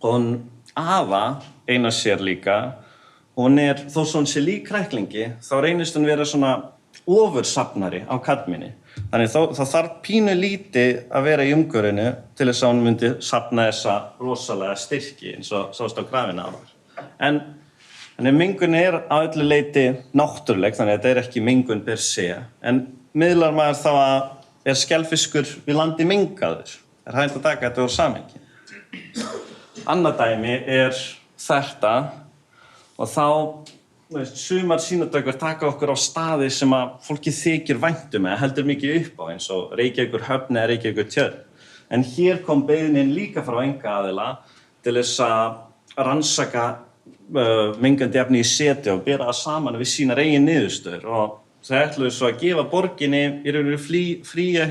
Og afa eina sér líka, hún þó svo hún sé lík kræklingi, þá reynist hún vera svona ofursafnari á kadmíni. Þannig það þarf pínu lítið að vera í umhverfinu til þess að hún myndi safna þessa rosalega styrki eins og sást á grafinu áður. Þannig mengun á öllu leyti náttúruleg, þannig að þetta ekki mengun per se. En miðlar maður þá að skelfiskur við landi mengaður. Hægt að taka þetta úr samhengi. Annað dæmi þetta og þá sumar sýnatökur taka okkur á staði sem að fólki þykir vænt eða heldur mikið upp á eins og Reykjavíkur Höfn eða Reykjavíkur Tjörn. En hér kom beiðnin líka frá einkaaðila til þess að rannsaka mengandi efni í seti og bera það saman við sínar eigin niðurstöður og þau ætluðu svo að gefa borginni í rauninni fría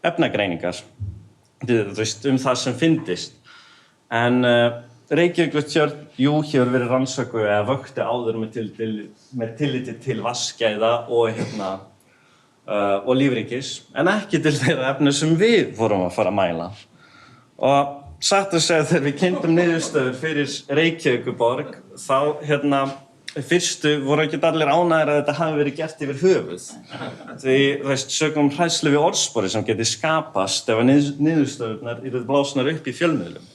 efnagreiningar það sem fyndist. En Reykjavíkur Tjörn, hefur verið rannsökuð eða vöktu áður með tilliti til vatnsgæða og lífríkis, en ekki til þeirra efna sem við vorum að fara að mæla. Og satt að segja þegar við kynntum niðurstöður fyrir Reykjavíkurborg, þá fyrstu voru ekki allir ánægðir að þetta hafi verið gert yfir höfuð. Því, þú veist, sögum hræðslu við orðspori sem geti skapast ef að niðurstöðurnar eru blásnar upp í fjölmiðlum.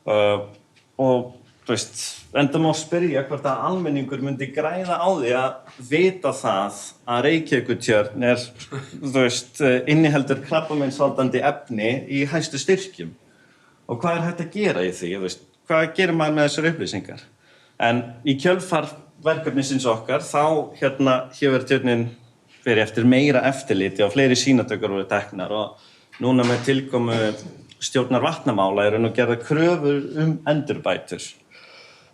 Og, þú veist, enda má spyrja hvort að almenningur myndi græða á því að vita það að Reykjavíkurtjörn þú veist, inniheldur krabbameinsvaldandi efni í hæstu styrkjum. Og hvað hægt að gera í því, þú veist, hvað gerir maður með þessar upplýsingar? En í kjölfar verkefnisins okkar, þá hefur tjörnin verið eftir meira eftirliti og fleiri sýnatökur voru teknar og núna með tilkomu stjórnar vatnamála eru nú gerðar kröfur endurbætur.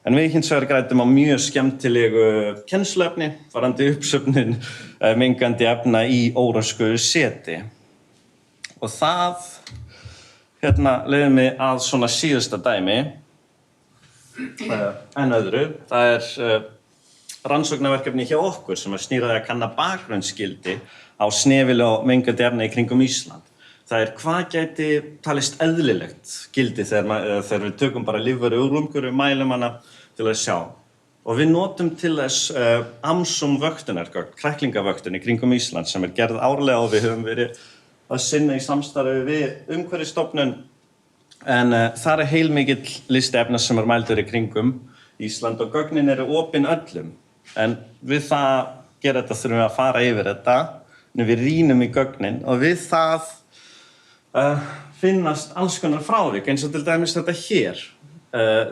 En við hins vegar græddum á mjög skemmtilegu kennsluefni, varðandi uppsöfnun mengandi efna í órösku seti. Og það leiðir mig að svona síðasta dæmi, en öðru. Það rannsóknarverkefni hjá okkur sem snýraði að kanna bakgrunnsgildi á snefil og mengandi efna í kringum Ísland. Það hvað gæti talist eðlilegt gildi þegar við tökum bara lífveru úr umhverfi, mælum hana til að sjá. Og við notum til þess AMSUM-vöktunargögn, kræklingavöktun í kringum Ísland sem gerð árlega og við höfum verið að sinna í samstarfi við Umhverfisstofnun. En þar heilmikill listi efna sem mældur í kringum Ísland og gögnin eru opin öllum. En við það gera þetta þurfum við að fara yfir þetta, við rýnum í gögnin og við það finnast alls konar frávik eins og til dæmis þetta hér.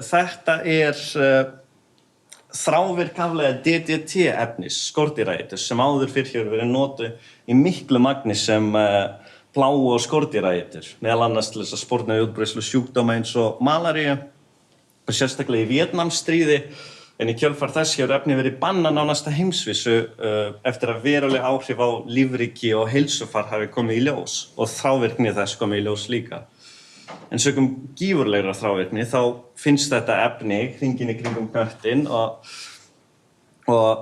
Þetta þrávirk afleiða DDT efnis, skordýraeitur, sem áður fyrr hefur verið notuð í miklu magni sem plágu- og skordýraeitur, meðal annars til þess að sporna við útbreiðslu sjúkdóma eins og malaríu, og sérstaklega í Víetnamstríði, en í kjölfar þess hefur efni verið bannað nánast á heimsvísu eftir að veruleg áhrif á lífríki og heilsufar hafi komið í ljós og þrávirkni þess komið í ljós líka. En sögum gífurlegra þrávirkni þá finnst þetta efni hringinn í kringum hnöttinn og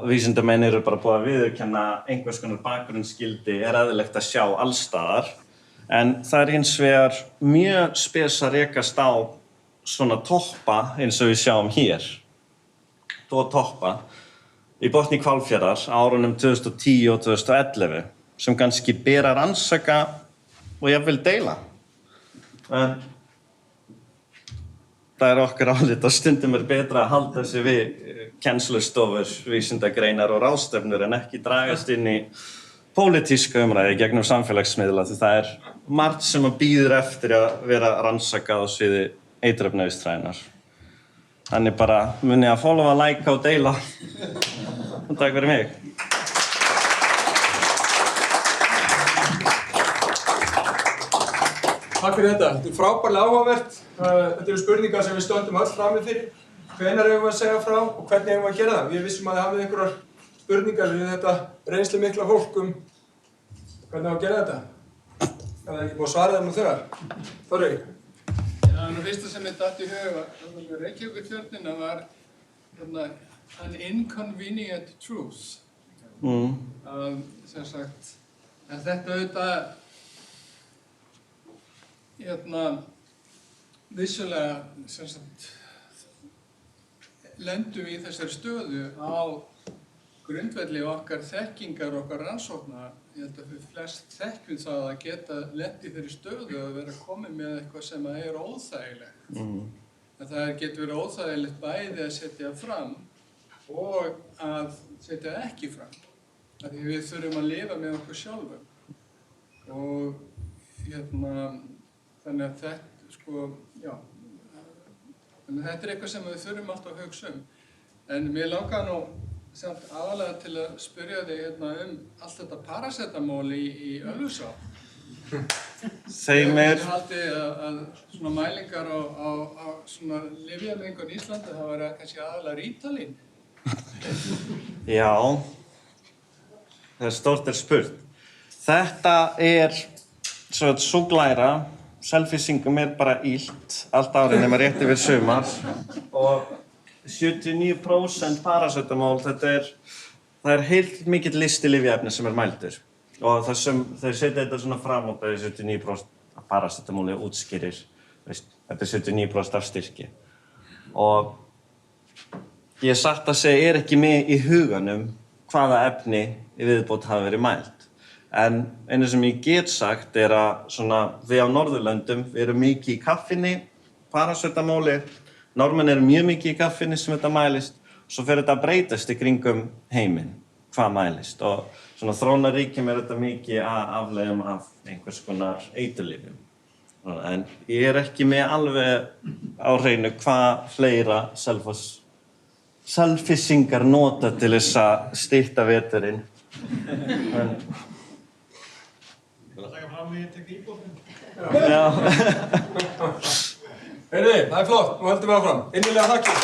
vísindamenn eru bara búið að viðurkenna einhvers konar bakgrunnsgildi eðlilegt að sjá allsstaðar. En það hins vegar mjög spes að rekast á svona toppa eins og við sjáum hér. Toppa í botni Hvalfjarðar á árunum 2010 og 2011 sem kannski ber að rannsaka og jafnvel deila. En það okkar álit og stundum betra að halda sig við kennslustofur, vísindagreinar og ráðstefnur en ekki dragast inn í pólitíska umræði gegnum samfélagsmiðla því það margt sem bíður eftir að vera rannsakað á sviði eiturefnavistfræðinnar. Þannig bara munið að followa, like og deila. Og takk fyrir mig. Takk fyrir þetta. Þetta frábærlega áhugavert. Þetta eru spurningar sem við stöndum öll frammi fyrir. Hvenær eigum við að segja frá og hvernig eigum við að gera það? Við vissum að þið hafið einhverjar spurningar við þetta reynslu mikla fólk hvernig á að gera þetta. Það ekki búið að svara þeim nú þegar. Þorri. Það fyrsta sem ég datt í hug var Reykjavíkurtjörnina var an inconvenient truth. Sem sagt, en þetta auðvitað vissulega sem sagt lendum við í þessari stöðu á grundvelli okkar þekkingar og okkar rannsókna. Ég held að við flest þekkjum það að geta lent í þeirri stöðu að vera komið með eitthvað sem óþægilegt. En það getur verið óþægilegt bæði að setja fram og að setja ekki fram. Því við þurfum að lifa með okkur sjálfum. Og þannig að þetta eitthvað sem við þurfum alltaf að hugsa um. En mér langar nú samt aðalega til að spyrja þig allt þetta paracetamól í Ölfusá. Þeim Ég haldi að svona mælingar á svona lyfjamengun í Íslandi það var kannski aðalega Rítalín. Já, það stórt spurt. Þetta súglæra, selfisingum bara illt allt árið nema rétt yfir sumar og 79% paracetamól, þetta það heilt mikill listi lyfjaefna sem mældur og það sem þeir setja þetta svona fram og það 79% af paracetamóli útskýrir, þetta 79% af styrki. Og ég satt að segja ekki með í huganum hvaða efni í viðbót hafa verið mælt. En einu sem ég get sagt að svona, við á Norðurlöndum við erum mikið í kaffinni, paracetamóli, Norðmenn eru mjög mikið í kaffinni sem þetta mælist, svo fer þetta að breytast í kringum heiminn, hvað mælist. Og svona þróunarríkjum þetta mikið afleiðum af einhvers konar eiturlyfjum. En ég ekki með alveg á hreinu hvað fleira Selfissingar nota til þess að stytta veturinn. Vil að taka fram í tekna íbúðum? Já. Heyrðu, það flott, nú höldum við áfram. Innilega þakkir.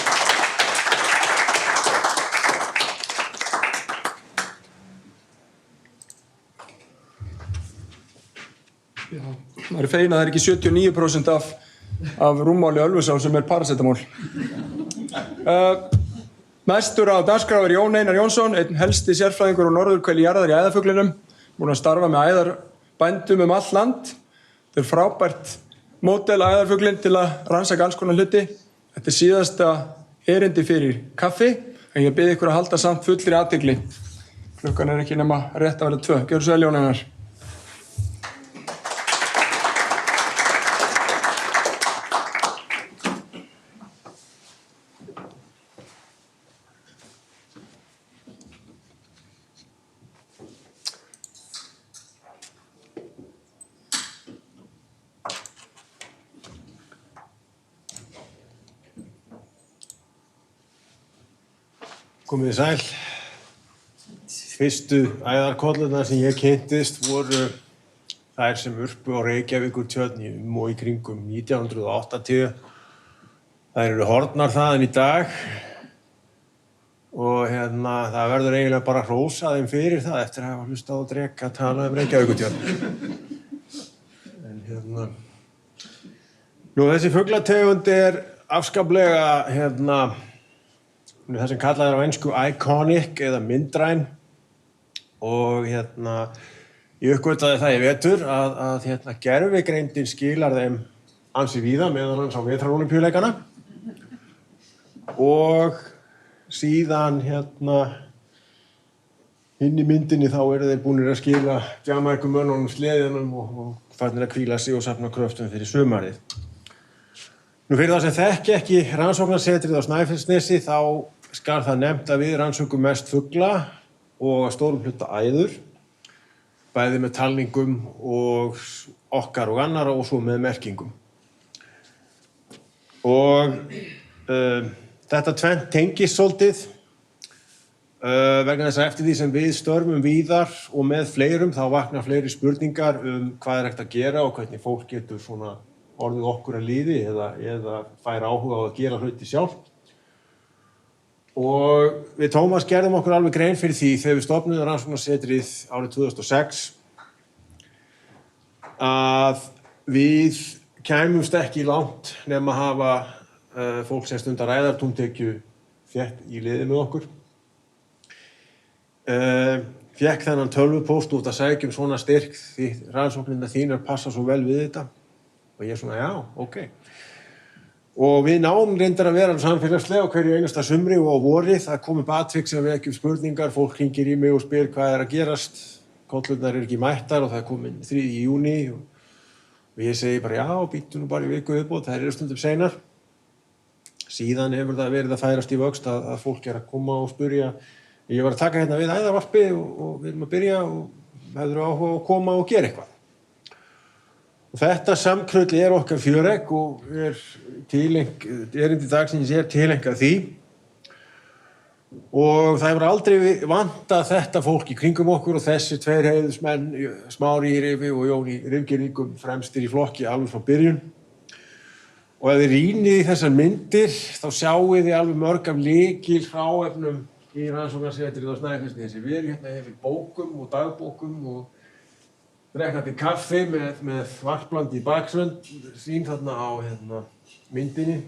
Já, maður feginn að það ekki 79% af rúmmáli Ölfusá sem paracetamól. Næstur á dagskrá Jón Einar Jónsson, einn helsti sérfræðingur og norðurhveli jarðar í æðarfuglinum, búinn að starfa með æðarbændum all land. Þetta frábært módel æðarfuglinn til að rannsaka alls konar hluti. Þetta síðasta erindi fyrir kaffi, en ég bið ykkur að halda samt fullri athygli. Klukkan ekki nema rétt að vera 2. Gjörðu svo vel, Jón Einar. Komið þið sæl. Fyrstu æðarkollurnar sem ég kynntist voru þær sem urpu á Reykjavíkurtjörn og í kringum 1980. Þær eru horfnar þaðan í dag og það verður eiginlega bara að hrósa þeim fyrir það eftir að hafa hlustað á Dreka tala Reykjavíkurtjörn. En þessi fuglategund afskaplega það sem kallað á ensku iconic eða myndræn og ég uppgötvaði það í vetur að gervigreindin skilar þeim ansi víða meðan hans á vetrarólympíuleikana og síðan inn í myndinni þá eru þeir búnir að skila Jamaikumönnunum sleðunum og farnir að hvíla sig og safna kröftum fyrir sumarið. Nú fyrir það sem þekki ekki rannsóknarsetrið á Snæfellsnesi þá skal það nefnt að við rannsökum mest fugla og að stórum hluta æður, bæði með talningum og okkar og annara og svo með merkingum. Og þetta tvennt tengist svolítið vegna þess að eftir því sem við störfum víðar og með fleirum þá vakna fleiri spurningar hvað hægt að gera og hvernig fólk getur svona orðið okkur að líði eða fær áhuga á að gera hluti sjálft. Og við Tómas gerðum okkur alveg grein fyrir því þegar við stofnuðum rannsóknarsetrið árið 2006 að við kæmumst ekki langt nema að hafa fólk sem stundar æðartúntekju þétt í liði með okkur. Fékk þennan tölvupóst út að sækja svona styrk því rannsóknirnar þínar passa svo vel við þetta og ég svona já, ok. Og við náum reyndar að vera samfélagslega á hverju einasta sumri og á vori. Það komu atvik sem vekja upp spurningar, fólk hringir í mig og spyr hvað að gerast. Kollurnar ekki mættar og það komin 3. júní og ég segi bara já, býttu nú bara í viku viðbót, þær eru stundum seinar. Síðan hefur það verið að færast í vöxt að fólk að koma og spyrja. Ég var að taka við æðarvarpi og við erum að byrja og hefur áhuga að koma og gera eitthvað. Og þetta samkrulli okkar fjöregg og erindi dagsins tileinkað því. Og það hefur aldrei vantað þetta fólk í kringum okkur og þessi tveir heiðursmenn, Smári í Rifi og Jón í Rifgervíkum, fremstir í flokki alveg frá byrjun. Og ef þið rýnið í þessar myndir, þá sjáið þið alveg mörg af lykil hráefnum í rannsóknarsetrið á Snæfellsnesi. Við erum yfir bókum og dagbókum og drekkandi kaffi með varplandi í baksvönd, sín þarna á myndinni.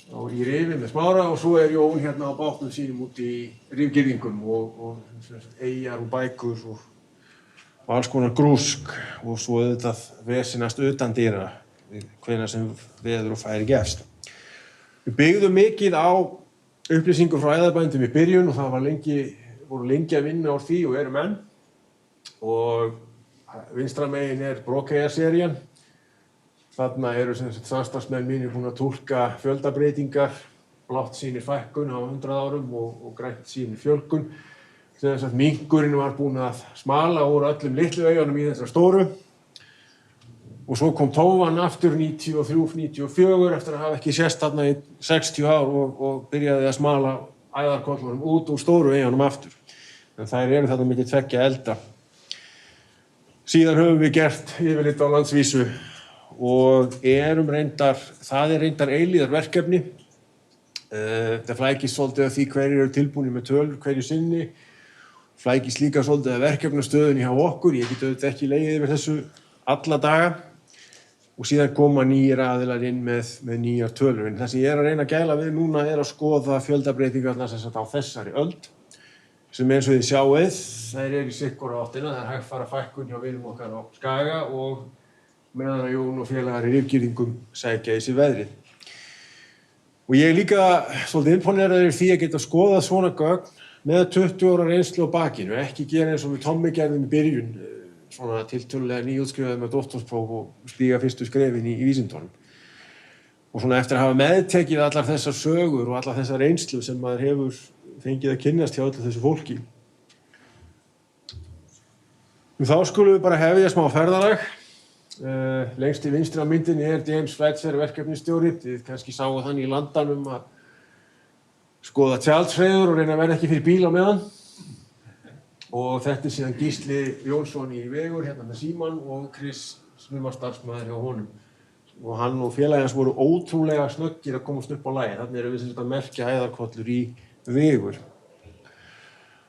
í rifi með Smára og svo Jón hérna á bátnum sínum út í rifgirðingum og eyjar og bækur og alls konar grúsk og svo auðvitað vesinast utan dyra hvenær sem veður og færi gefst. Við byggðum mikið á upplýsingum frá æðarbændum í byrjun og það voru lengi að vinna á því og eru menn. Og vinstra megin Brokeyjar-serían. Þarna eru samstarfsmenn mínir búin að túlka fjöldabreytingar, blátt sýnir fækkun á 100 árum og grænt sýnir fjölgun. Þess að minkurinn var búin að smala úr öllum litlu eyjunum í þessar stóru. Og svo kom tófan aftur 93-94 eftir að hafa ekki sést þarna í 60 ár og byrjaði að smala æðarkollunum út úr stóru eyjunum aftur. En þær eru þarna mikið tveggja elda. Síðan höfum við gert yfirlit á landsvísu og það reyndar eilíðarverkefni. Það flækist svolítið að því hverjir eru tilbúnir með tölur hverju sinni. Flækist líka svolítið að verkefnastöðunni hjá okkur. Ég get auðvitað ekki legið yfir þessu alla daga. Og síðan koma nýjir aðilar inn með nýjar tölur. En það sem ég að reyna að gæla við núna að skoða fjöldabreytingarnar sem sagt á þessari öld. Sem eins og þið sjáið, þær eru í sikkora áttina. Það hægfara fækkun hjá vinum okkar á Skaga og meðan að Jón og félagar í rifgirðingum sækja í sig veðrið. Og ég líka svolítið imponeraður því að geta skoðað svona gögn með 20 ára reynslu á bakinu. Ekki gera eins og við Tommi gerðum í byrjun. Svona tiltölulega nýútskrifaði með doktorspróf og stíga fyrstu skrefin í vísindunum. Og svona eftir að hafa meðtekið allar þessar sögur og allar þessar reynslu sem maður hefur fengið að kynnast hjá öllu þessu fólki. Þá skulum við bara hefja smá ferðalag. Lengst í vinstri á myndinni James Fletcher verkefnisstjóri. Þið kannski sáu hann í Landanum að skoða tjaldshreiður og reyna að verða ekki fyrir bíl á meðan. Og þetta síðan Gísli Jónsson í Vegur hérna með Símann og Chris sumarstarfsmaður hjá honum. Og hann og félagi hans voru ótrúlega snöggir að komast upp á lagið. Þannig erum við sem sagt að merkja æðarkollur í Vegur.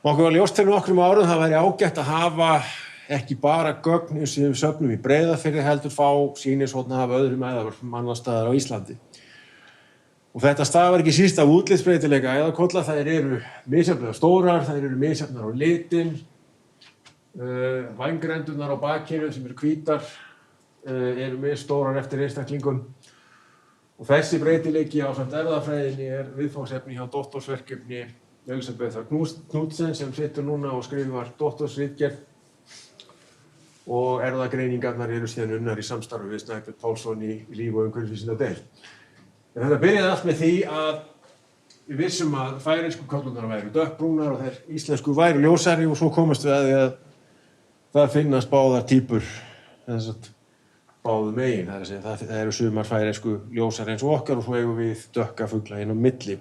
Og okkur var ljóst fyrir nokkrum árum það væri ágætt að hafa ekki bara gögn eins og við söfnum í Breiðafirði heldur fá sýnishorn af öðrum æðarvörpum annars staðar á Íslandi. Og þetta stafar ekki síst af útlitsbreytileika æðarkolla, þær eru misjafnlega stórar, þær eru misjafnar á litin, vængrendunar á bakinu sem eru hvítar eru misstórar eftir einstaklingum. Og þessi breytileiki ásamt erfðafræðinni viðfangsefni hjá doktorsverkefni Elisabethar Knudsen sem situr núna og skrifar doktorsritgerð og erfðagreiningarnar eru síðan unnar í samstarfi við Snæbjörn Pálsson í líf- og umhverfisvísindadeild. En þetta byrjaði allt með því að við vissum að færeysku kollunar væru dökkbrúnar og þær íslensku væru ljósari og svo komast við að því að það finnast báðar týpur báðum megin. Það eru sumar færeysku ljósari eins og okkar og svo eigum við dökka fugla inn á milli.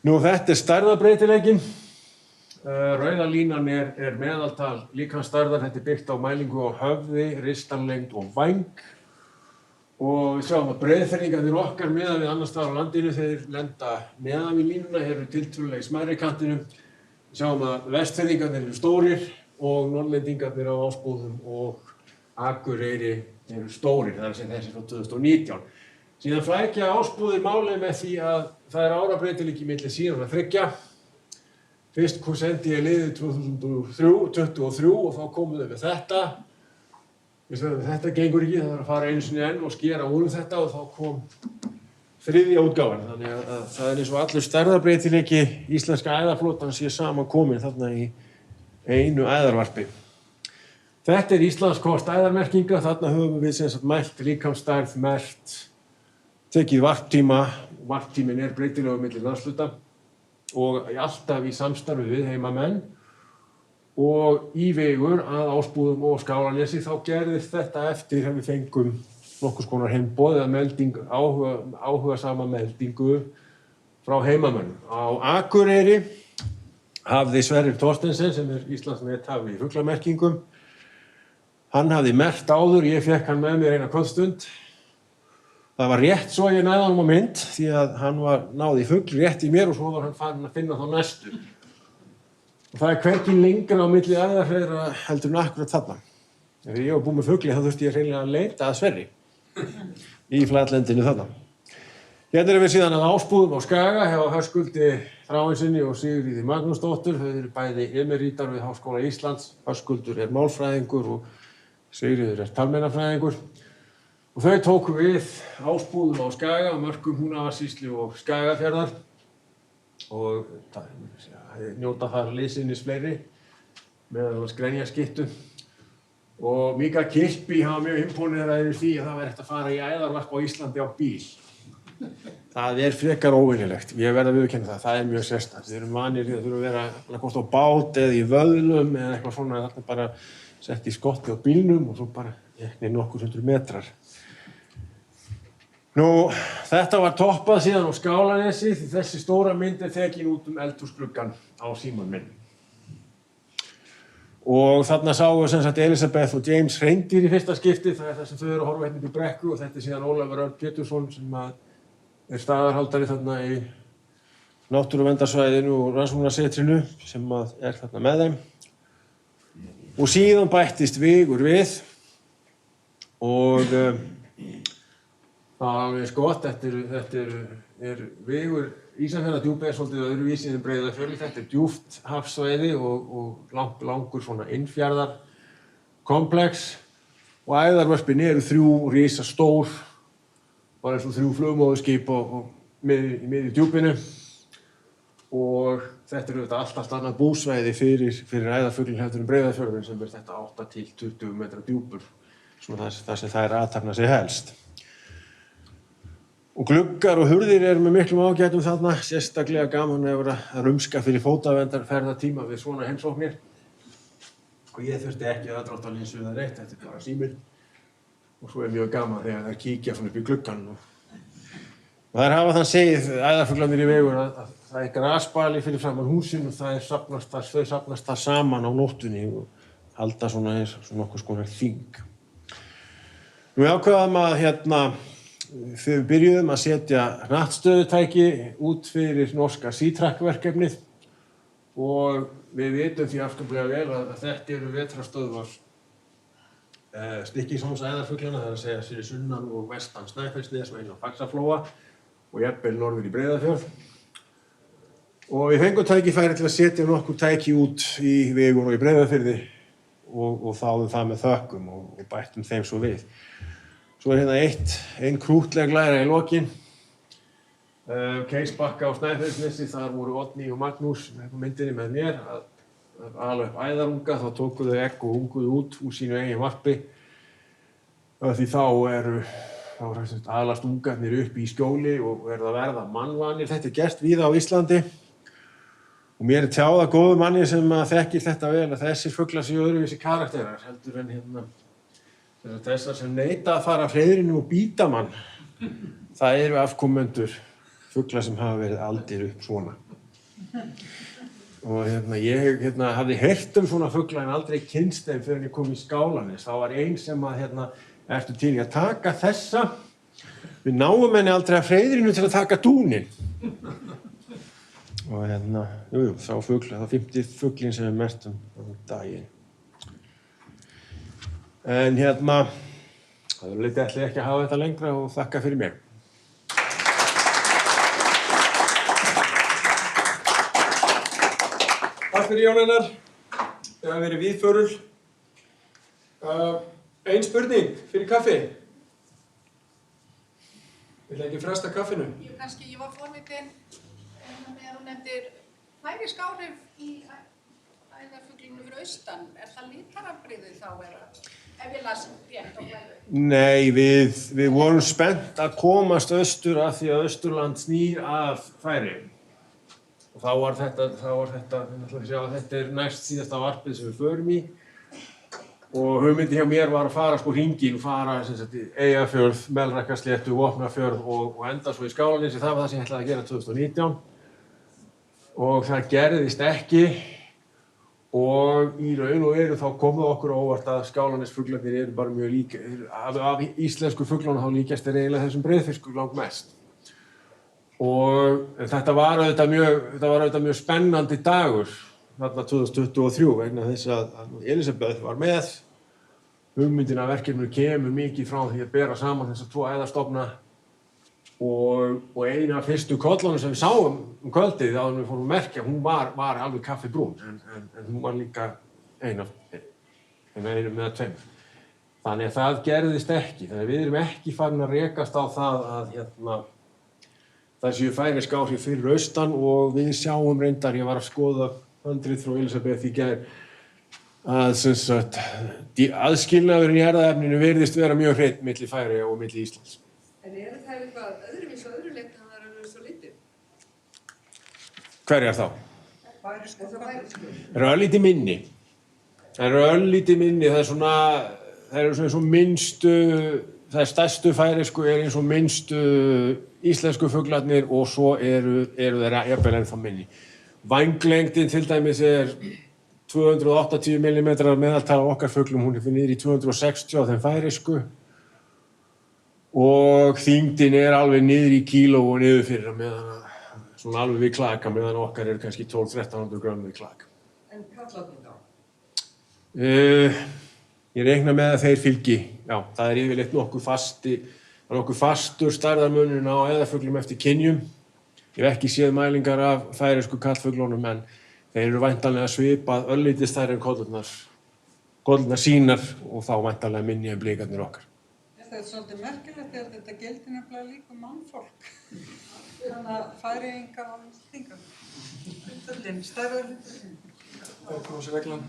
Nú þetta stærðarbreytileikinn. Rauða línan meðaltal líkamsstærðar. Þetta byggt á mælingu á höfði, ristanlengd og væng. Og við sjáum að breiðferðingarnir okkar meðan við annars staðar á landinu þeir lenda meðan við línuna eru tiltölulega í smærri kantinum. Við sjáum að vestfirðingarnir eru stórir og norðlendingarnir á Ásbúðum og Akureyri eru stórir, það sem þessi frá 2019. Síðan flækja Ásbúðir málið með því að það árabreytileiki milli síðan að þriggja. Fyrst sendi ég liðið 2023 og þá komum við með þetta. Þetta gengur ekki, það þarf að fara einu sinni enn og skera úr þetta og þá kom þriðja útgáfan. Þannig að það eins og allur stærðarbreytileiki íslenska æðarflotan sé saman komin þarna í einu æðarvarpi. Þetta Íslandskort æðarmerkinga, þarna höfum við sem sagt mælt líkamsstærð, merkt, tekið varptíma. Varptíminn breytilegur milli landshluta og alltaf í samstarfi við heimamenn. Og í Vegur að Ásbúðum og Skálanesi þá gerðist þetta eftir að við fengum nokkurs konar heimboð eða áhugasama meldingu frá heimamönnum. Á Akureyri hafði Sverrir Thorstensen sem Íslandsmethafi í fuglamerkingum. Hann hafði merkt áður, ég fékk hann með mér eina kvöldstund. Það var rétt svo ég næði honum á mynd því að hann náði fugl rétt í mér og svo var hann farin að finna þá næstu. Og það hvergi lengra á milli æðarhreiðra heldur en akkurat þarna. Þegar ég var búinn með fugli þá þurfti ég hreinlega að leita að Sverri í flatlendinu þarna. Hérna erum við síðan að Ásbúðum á Skaga hjá Höskuldi Þráinsinni og Sigríði Magnúsdóttur. Þau eru bæði emerítar við Háskóla Íslands. Höskuldur er málfræðingur og Sigríður er talmeinafræðingur. Og þau tóku við Ásbúðum á Skaga, mörkum Húnavatnssýslu og Skagafjarðar og njóta þar liðsinnis fleiri meðal Grenjaskittu. Og Mika Kirkby hafa mjög imponeraður yfir því að það væri hægt að fara í æðarvarp á Íslandi á bíl. Það er frekar óvenjulegt, ég verð að viðurkenna það er mjög sérstakt. Við erum vanir í að þurfa að vera hvort á bát eða í vöðlum eða eitthvað svona, þarna bara sett í skotti á bílnum og svo bara nokkur hundruð metrar. Nú, þetta var toppað síðan á Skálanesi því þessi stóra mynd er tekin út eldhúsgluggann á símann minn. Og þarna sáum við sem sagt Elísabeth og James hreindýr í fyrsta skipti, það er það sem þau eru að horfa hérna upp í brekku og þetta er síðan Ólafur Örn Pétursson sem er staðarhaldari þarna í náttúruverndarsvæðinu og rannsóknarsetrinu sem er þarna með þeim. Og síðan bættist Vigur við og það var alveg gott, þetta er Vigur Ísafjarðardjúpi er svolítið öðruvísi en Breiðafjörður. Þetta er djúpt hafsvæði og langur svona innfjarðar komplex og æðarvörpin eru 3 risastór, bara eins og 3 flugmóðurskip í miðju djúpinu og þetta er auðvitað allt annað búsvæði fyrir æðarfuglinn heldur en Breiðafjörðurinn sem er þetta 8 til 20 metra djúpur, svona það sem þær athafna sig helst. Og gluggar og hurðir eru með miklum ágætum þarna, sérstaklega gaman að vera að rumska fyrir fótaverndar-ferðatíma við svona heimsóknir. Og ég þurfti ekki aðdráttarlinsu eða neitt, þetta er bara síminn. Og svo er mjög gaman þegar þær kíkja svona upp í gluggann. Og þær hafa þann segið, æðarfuglarnir í Vigur, að það er grasbali fyrir framan húsin og þau safnast þar saman á nóttunni og halda svona eins og nokkuð skonar þing. Nú ákveðum að þegar við byrjuðum að setja hnattstöðutæki út fyrir norska Sea-Track-verkefnið og við vitum því afskaplega vel að þetta eru vetrarstöðvar Stykkishólms æðarfuglana, það er að segja fyrir sunnan og vestan Snæfellsnes og inn á Faxaflóa og jafnvel norður í Breiðafjörð. Og við fengum tækifæri til að setja nokkur tæki út í Vigur og í Breiðafirði og þáðum það með þökkum og bættum þeim svo við. Svo er hérna ein krúttleg læra í lokin. Keisbakka á Snæfellsnesi, þar voru Oddný og Magnús með myndinni með mér að ala upp æðarunga, þá tóku þau egg og unguðu út úr sínu eigin varpi. Því þá alast ungarnir upp í skjóli og að verða mannvanir. Þetta er gert víða á Íslandi. Og mér er tjáð af góðu manni sem þekkir þetta vel að þessir fuglar séu öðruvísi karakterar heldur en þessar sem neita að fara af hreiðrinu og bíta mann, það eru afkomendur fuglar sem hafa verið aldir upp svona. Og ég hafði heyrt svona fugla en aldrei kynnst þeim fyrr en ég kom í Skálanes. Það var ein sem ertu til í að taka þessa, við náum henni aldrei af hreiðrinu til að taka dúnin. Og sá fugla, það 50 fuglinn sem er merkt daginn. En það ætla ég ekki að hafa þetta lengra og þakka fyrir mig. Takk fyrir Jón Einar. Það hafa verið víðförul. Ein spurning fyrir kaffi. Vil ekki fresta kaffinu? Ég var forvitin með að þú nefndir færisk áhrif í æðarfuglinu fyrir austan. Er það litarafbrigði þá ef ég las rétt á fæðu? Nei, við vorum spennt að komast austur af því að Austurland snýr af Færeyjum. Og þá var þetta er næst síðasta varpið sem við förum í. Og hugmyndi hjá mér var að fara hringinn, fara Eyjafjörð, Melrakkasléttu, Vopnafjörð og enda svo í Skálanesi. Það var það sem ég ætlaði að gera 2019. Og það gerðist ekki. Og í raun og veru þá kom það okkur á óvart að Skálanesfuglarnir eru bara mjög líka, af íslensku fuglunum þá líkjast þeir eiginlega þessum breiðfirskum langmest. Og þetta var auðvitað mjög spennandi dagur þarna 2023 vegna þess að Elísabeth var með. Hugmyndin af verkefninu kemur mikið frá því að bera saman þessa 2 æðarstofna og eina af fyrstu kollunum sem við sáum kvöldið áður en við fórum að merkja, hún var alveg kaffibrún en hún var líka einum eða tveimur. Þannig að það gerðist ekki. Þannig að við erum ekki farin að rekast á það að það séu færeysk áhrif fyrir austan og við sjáum reyndar, ég var að skoða handrit frá Elisabeth í gær, að sem sagt, aðskilnaðurinn í erfðaefninu virðist vera mjög hreinn milli Færeyja og milli Íslands. En það eitthvað öðruvísi og öðru leyti en það er alveg svo lítið? Hverjar þá? Færisku köttlutur. Það eru örlítið minni. Það er svona, það eru svona eins og minnstu, það er stærstu færeysku er eins og minnstu íslensku fuglarnir og svo eru þeirra jafnvel ennþá minni. Vænglengdin til dæmis er 280 mm meðaltal á okkar fuglum, hún er fyrir niður í 260 á þeim færeysku og þyngdin er alveg niður í kíló og niður fyrir að meðan svona alveg við klaka, meðan okkar eru kannski 1200-1300 grömm við klak. En kallarnir þá? Ég reikna með að þeir fylgi, já, það er yfirleitt nokkuð fastur stærðarmunurinn á eðafuglum eftir kynjum. Ég hef ekki séð mælingar af færeysku kallfuglunum en þeir eru væntanlega svipað örlítið stærri en kollurnar sínar og þá væntanlega minni en blikarnir okkar. Þetta er svolítið merkilegt þegar þetta gildir nefnilega líka mannfólk. Þannig að Færeyingar og Íslendingar. Hlutföllin, stærra hlutföllin. Það kom sér reglan.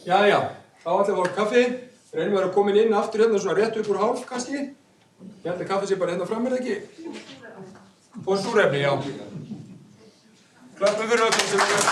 Jæja, þá ætlum við að fá kaffi. Reynum við að koma inn aftur hérna svona rétt upp úr hálf kannski. Ég held að kaffi sé bara hérna fram, er það ekki? Og súrefni, já. Klöppum fyrir öllum sem við erum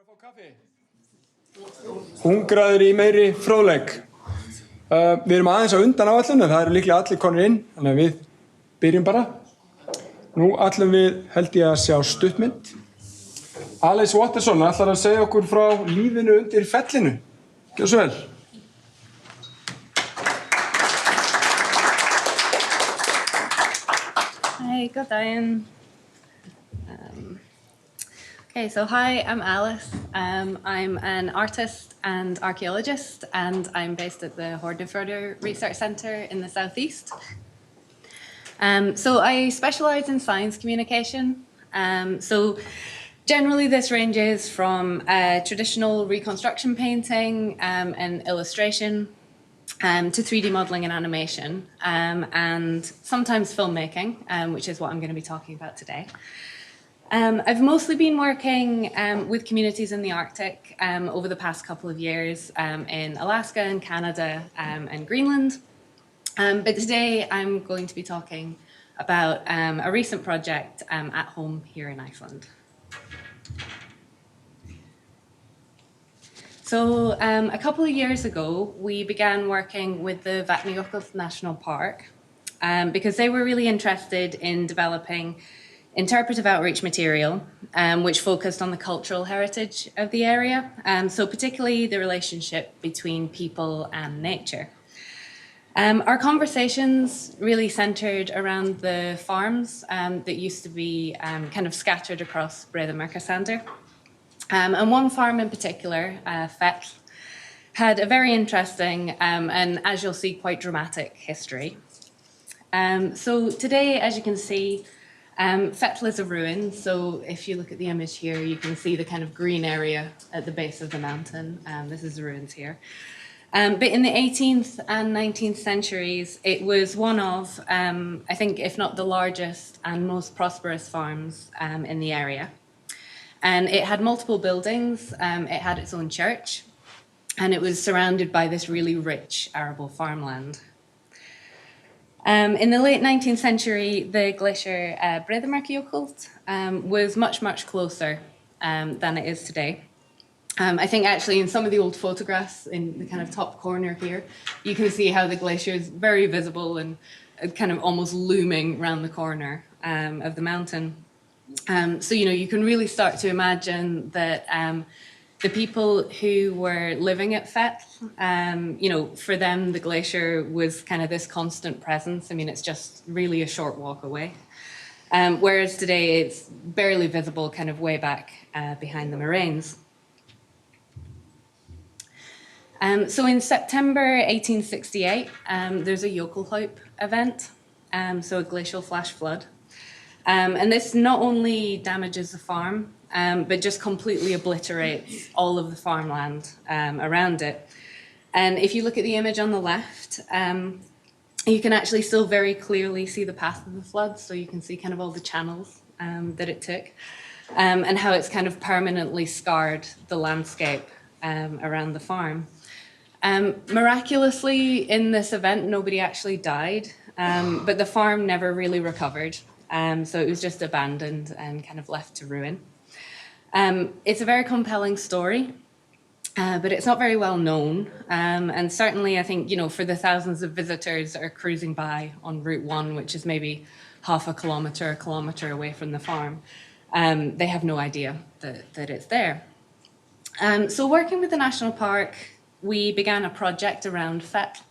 að fá kaffi? Hungraður í meiri fróðleik. Við erum aðeins á undan áætlun en það eru líklega allir konur inn, þannig að við byrjum bara. Nú ætlum við held ég að sjá stuttmynd. Alice Watterson ætlar að segja okkur frá lífinu undir fellinu. Gjörðu svo vel. Hi, good daginn. Okay, so hi, I'm Alice. I'm an artist and archaeologist, and I'm based at the Hornafjörður Research Centre in the southeast. So I specialise in science communication. So generally this ranges from traditional reconstruction painting and illustration to 3D modelling and animation, and sometimes filmmaking, which is what I'm going to be talking about today. I've mostly been working with communities in the Arctic over the past couple of years in Alaska and Canada and Greenland. But today I'm going to be talking about a recent project at home here in Iceland. So a couple of years ago, we began working with the Vatnajökull National Park because they were really interested in developing interpretive outreach material, which focused on the cultural heritage of the area, so particularly the relationship between people and nature. Our conversations really centred around the farms that used to be kind of scattered across Breiðamerkursandur. And one farm in particular, Fetl, had a very interesting and, as you'll see, quite dramatic history. So today, as you can see, Fetl is a ruin, so if you look at the image here, you can see the kind of green area at the base of the mountain. This is the ruins here. But in the 18th and 19th centuries, it was one of, I think, if not the largest and most prosperous farms in the area. And it had multiple buildings, it had its own church, and it was surrounded by this really rich arable farmland. In the late 19th century, the glacier Breiðamerkurjökull was much, much closer than it is today. I think actually in some of the old photographs in the kind of top corner here, you can see how the glacier is very visible and kind of almost looming around the corner of the mountain. So, you know, you can really start to imagine that the people who were living at Fetl, you know, for them, the glacier was kind of this constant presence. I mean, it's just really a short walk away. Whereas today, it's barely visible kind of way back behind the moraines. So in September 1868, there's a Jökulhlaup event, so a glacial flash flood. And this not only damages the farm, but just completely obliterates all of the farmland around it. And if you look at the image on the left, you can actually still very clearly see the path of the flood. So you can see kind of all the channels that it took and how it's kind of permanently scarred the landscape around the farm. Miraculously, in this event, nobody actually died, but the farm never really recovered. So it was just abandoned and kind of left to ruin. It's a very compelling story, but it's not very well known. And certainly, I think, you know, for the thousands of visitors that are cruising by on Route 1, which is maybe half a kilometre away from the farm, they have no idea that it's there. So working with the National Park, we began a project around Fetl,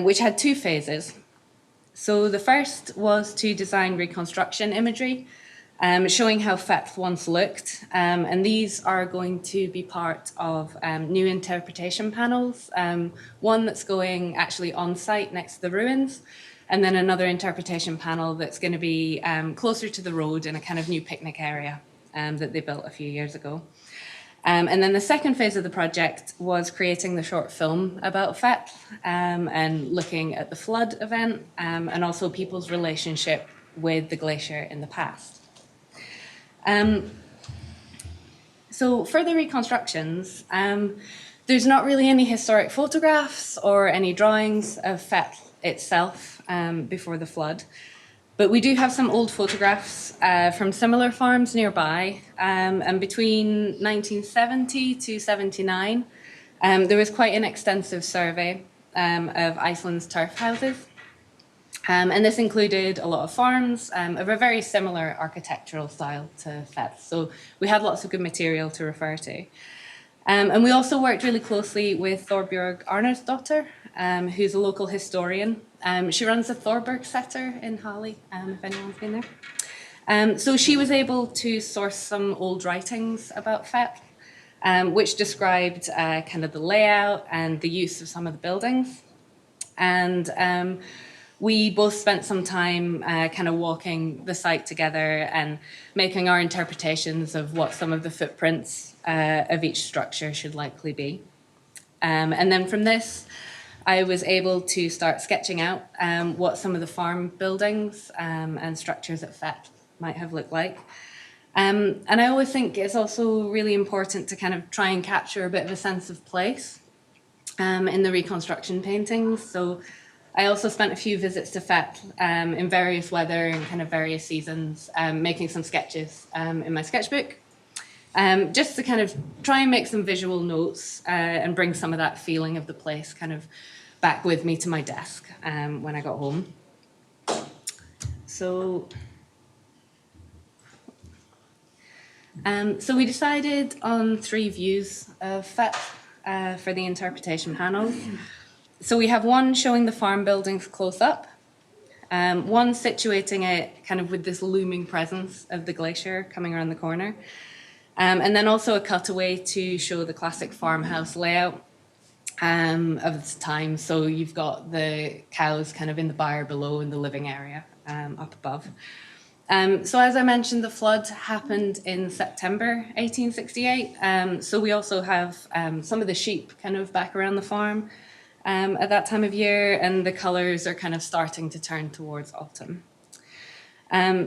which had two phases. So the first was to design reconstruction imagery, showing how Fetl once looked. And these are going to be part of new interpretation panels, one that's going actually on site next to the ruins, and then another interpretation panel that's going to be closer to the road in a kind of new picnic area that they built a few years ago. And then the second phase of the project was creating the short film about Fetl and looking at the flood event and also people's relationship with the glacier in the past. So for the reconstructions, there's not really any historic photographs or any drawings of Fetl itself before the flood. But we do have some old photographs from similar farms nearby. And between 1970 to 79, there was quite an extensive survey of Iceland's turf houses. And this included a lot of farms of a very similar architectural style to Feth. So we had lots of good material to refer to. And we also worked really closely with Thorbjörg Arnarsdottir, who's a local historian. She runs the Thorberg Setter in Hali, if anyone's been there. So she was able to source some old writings about Feth, which described kind of the layout and the use of some of the buildings. And we both spent some time kind of walking the site together and making our interpretations of what some of the footprints of each structure should likely be. And then from this, I was able to start sketching out what some of the farm buildings and structures at Feth might have looked like. And I always think it's also really important to kind of try and capture a bit of a sense of place in the reconstruction paintings. So I also spent a few visits to Feth in various weather and kind of various seasons, making some sketches in my sketchbook, just to kind of try and make some visual notes and bring some of that feeling of the place kind of back with me to my desk when I got home. So we decided on 3 views of Feth for the interpretation panels. So we have one showing the farm buildings close up, one situating it kind of with this looming presence of the glacier coming around the corner, and then also a cutaway to show the classic farmhouse layout of the time. So you've got the cows kind of in the byre below and the living area up above. So as I mentioned, the flood happened in September 1868. So we also have some of the sheep kind of back around the farm at that time of year, and the colours are kind of starting to turn towards autumn.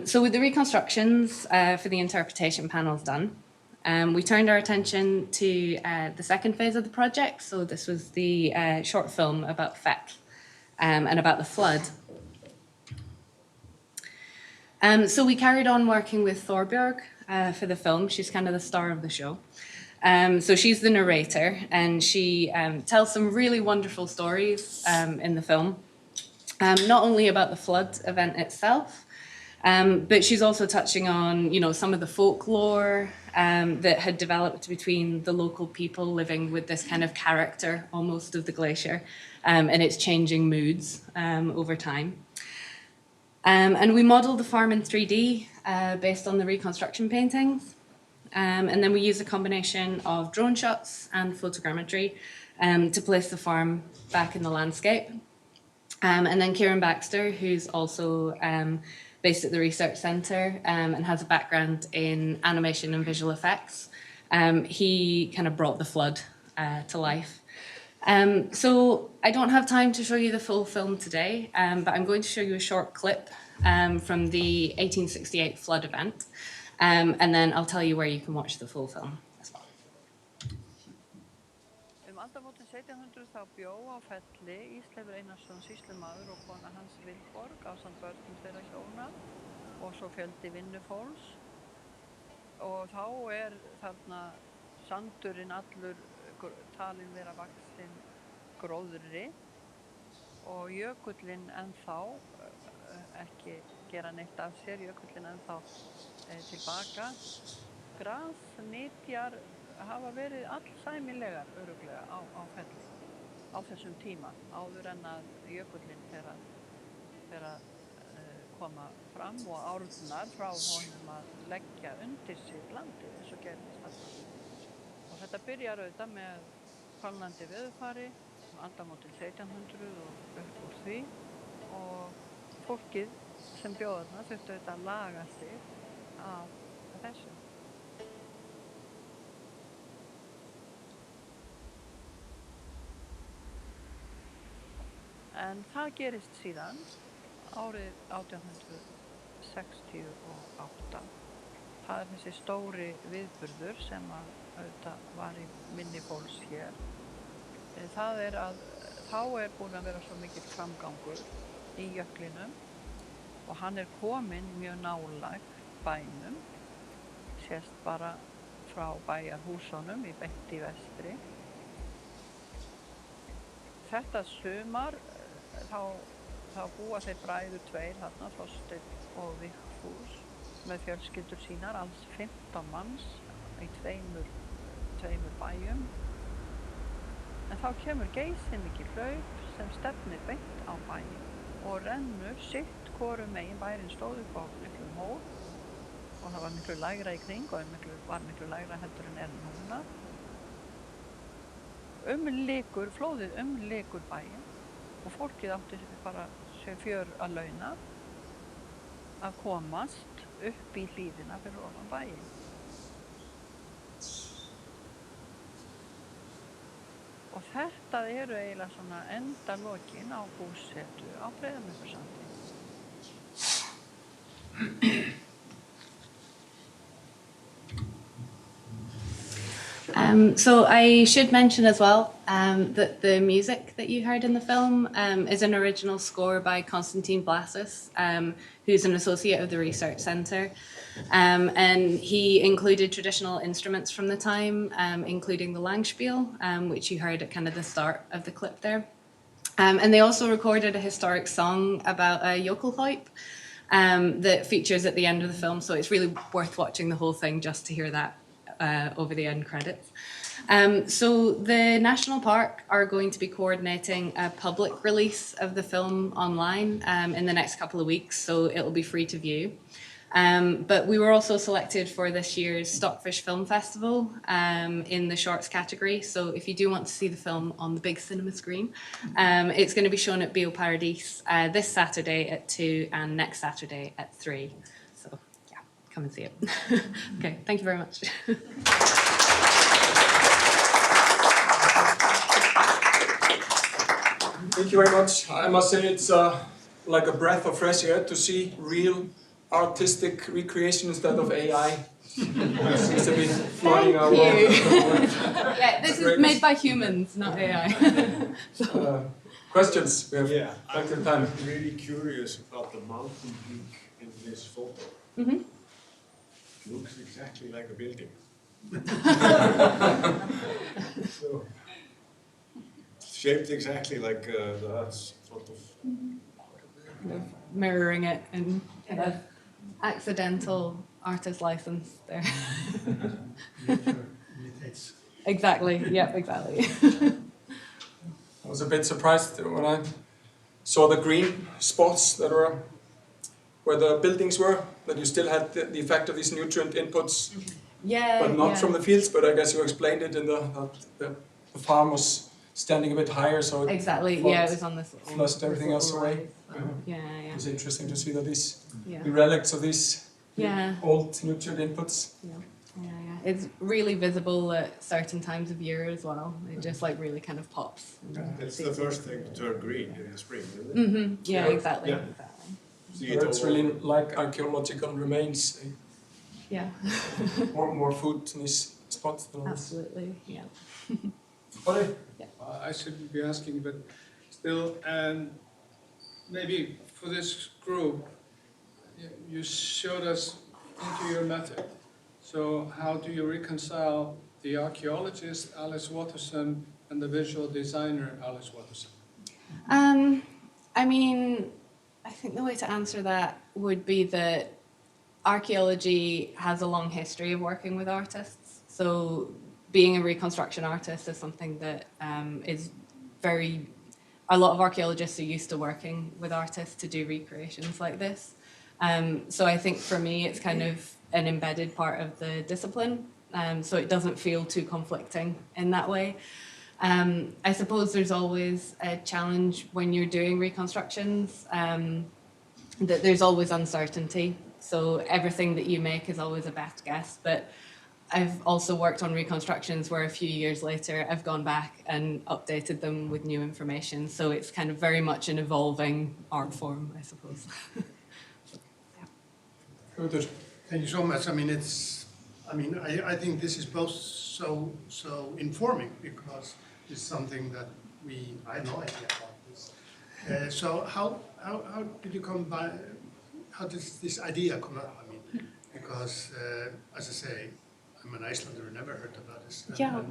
So with the reconstructions for the interpretation panels done, we turned our attention to the second phase of the project. So this was the short film about Feth and about the flood. So we carried on working with Thorbjörg for the film. She's kind of the star of the show. So she's the narrator, and she tells some really wonderful stories in the film, not only about the flood event itself, but she's also touching on, you know, some of the folklore that had developed between the local people living with this kind of character almost of the glacier and its changing moods over time. And we modeled the farm in 3D based on the reconstruction paintings. And then we use a combination of drone shots and photogrammetry to place the farm back in the landscape. And then Kieran Baxter, who's also based at the Research Centre and has a background in animation and visual effects, he kind of brought the flood to life. So I don't have time to show you the full film today, but I'm going to show you a short clip from the 1868 flood event. And then I'll tell you where you can watch the full film as well. Aldamótin 1700 þá bjó á Felli Ísleifur Einarsson sýslumaður og kona hans Vilborg ásamt börnum þeirra hjóna og svo fjöldi vinnufólks. Og þá þarna sandurinn allur talinn vera vaxinn gróðri og jökullinn ennþá ekki gera neitt af sér, jökullinn ennþá tilbaka. Grasnytjar hafa verið allsæmilegar örugglega á Felli á þessum tíma, áður en að jökullinn fer að koma fram og árnar frá honum að leggja undir sig landið eins og gerðist þarna. Og þetta byrjar auðvitað með fallandi veðurfari, aldamótin 1700 og upp úr því, og fólkið sem bjó þarna þurfti auðvitað að laga sig af þessu. En það gerist síðan árið 1868. Það þessi stóri viðburður sem auðvitað var í minni fólks hér. Það að þá búin að vera svo mikill framgangur í jöklinum og hann kominn mjög nálægt bænum, sést bara frá bæjarhúsunum beint í vestri. Þetta sumar þá búa þeir bræður tveir þarna, Þorsteinn og Vigfús, með fjölskyldur sínar, alls 15 manns í tveimur bæjum. En þá kemur geysimikið hlaup sem stefnir beint á bæinn og rennur sitt hvoru megin. Bærinn stóð upp á miklum hól og það var miklu lægra í kring og var miklu lægra heldur en núna. Flóðið umlykur bæinn og fólkið átti bara sér fjör að launa að komast upp í hlíðina fyrir ofan bæinn. Og þetta eru eiginlega svona endalokin á búsetu á Breiðamerkursandi. So I should mention as well that the music that you heard in the film is an original score by Konstantin Blasis, who's an associate of the Research Centre. And he included traditional instruments from the time, including the Langspiel, which you heard at kind of the start of the clip there. And they also recorded a historic song about a Jokelhaup that features at the end of the film. So it's really worth watching the whole thing just to hear that over the end credits. So the National Park are going to be coordinating a public release of the film online in the next couple of weeks, so it'll be free to view. But we were also selected for this year's Stockfish Film Festival in the shorts category. So if you do want to see the film on the big cinema screen, it's going to be shown at Bioparadis this Saturday at 2 and next Saturday at 3. So yeah, come and see it. Okay, thank you very much. Thank you very much. I must say it's like a breath of fresh air to see real artistic recreation instead of AI. Seems to be flooding our world. Yeah, this is made by humans, not AI. Questions? We have plenty of time. I'm really curious about the mountain peak in this photo. Mm-hmm. It looks exactly like a building. So, shaped exactly like the Earth's sort of. Mirroring it and kind of accidental artist license there. Imitates. Exactly, yep, exactly. I was a bit surprised when I saw the green spots that were where the buildings were, that you still had the effect of these nutrient inputs, Yeah, but not yeah. from the fields, but I guess you explained it in the farm was standing a bit higher, so it Exactly, yeah, it was on this little, flushed everything else little away. rise, so, yeah, It's interesting to see that yeah. the relics of these Yeah. old nutrient inputs. Yeah, yeah. It's really visible at certain times of year as well. It just like really kind of pops. It's the first thing to turn green in the spring, isn't it? Mm-hmm. Yeah, Yeah. exactly. Yeah. Exactly. See But it's all really like archaeological remains, Yeah. more food in these spots than others. Absolutely. Yeah. Ollie? I shouldn't be asking, but still, maybe for this group, you showed us into your method. So how do you reconcile the archaeologist, Alice Watterson, and the visual designer, Alice Watterson? I mean, I think the way to answer that would be that archaeology has a long history of working with artists. So being a reconstruction artist is something that is a lot of archaeologists are used to working with artists to do recreations like this. So I think for me, it's kind of an embedded part of the discipline. So it doesn't feel too conflicting in that way. I suppose there's always a challenge when you're doing reconstructions, that there's always uncertainty. So everything that you make is always a best guess. But I've also worked on reconstructions where a few years later I've gone back and updated them with new information. So it's kind of very much an evolving art form, I suppose. Good. Thank you so much. I mean, I think this is both so informing because it's something that I had no idea about this. So how did you come how did this idea come up? I mean, because as I say, I'm an Icelander, never heard about this. Yeah.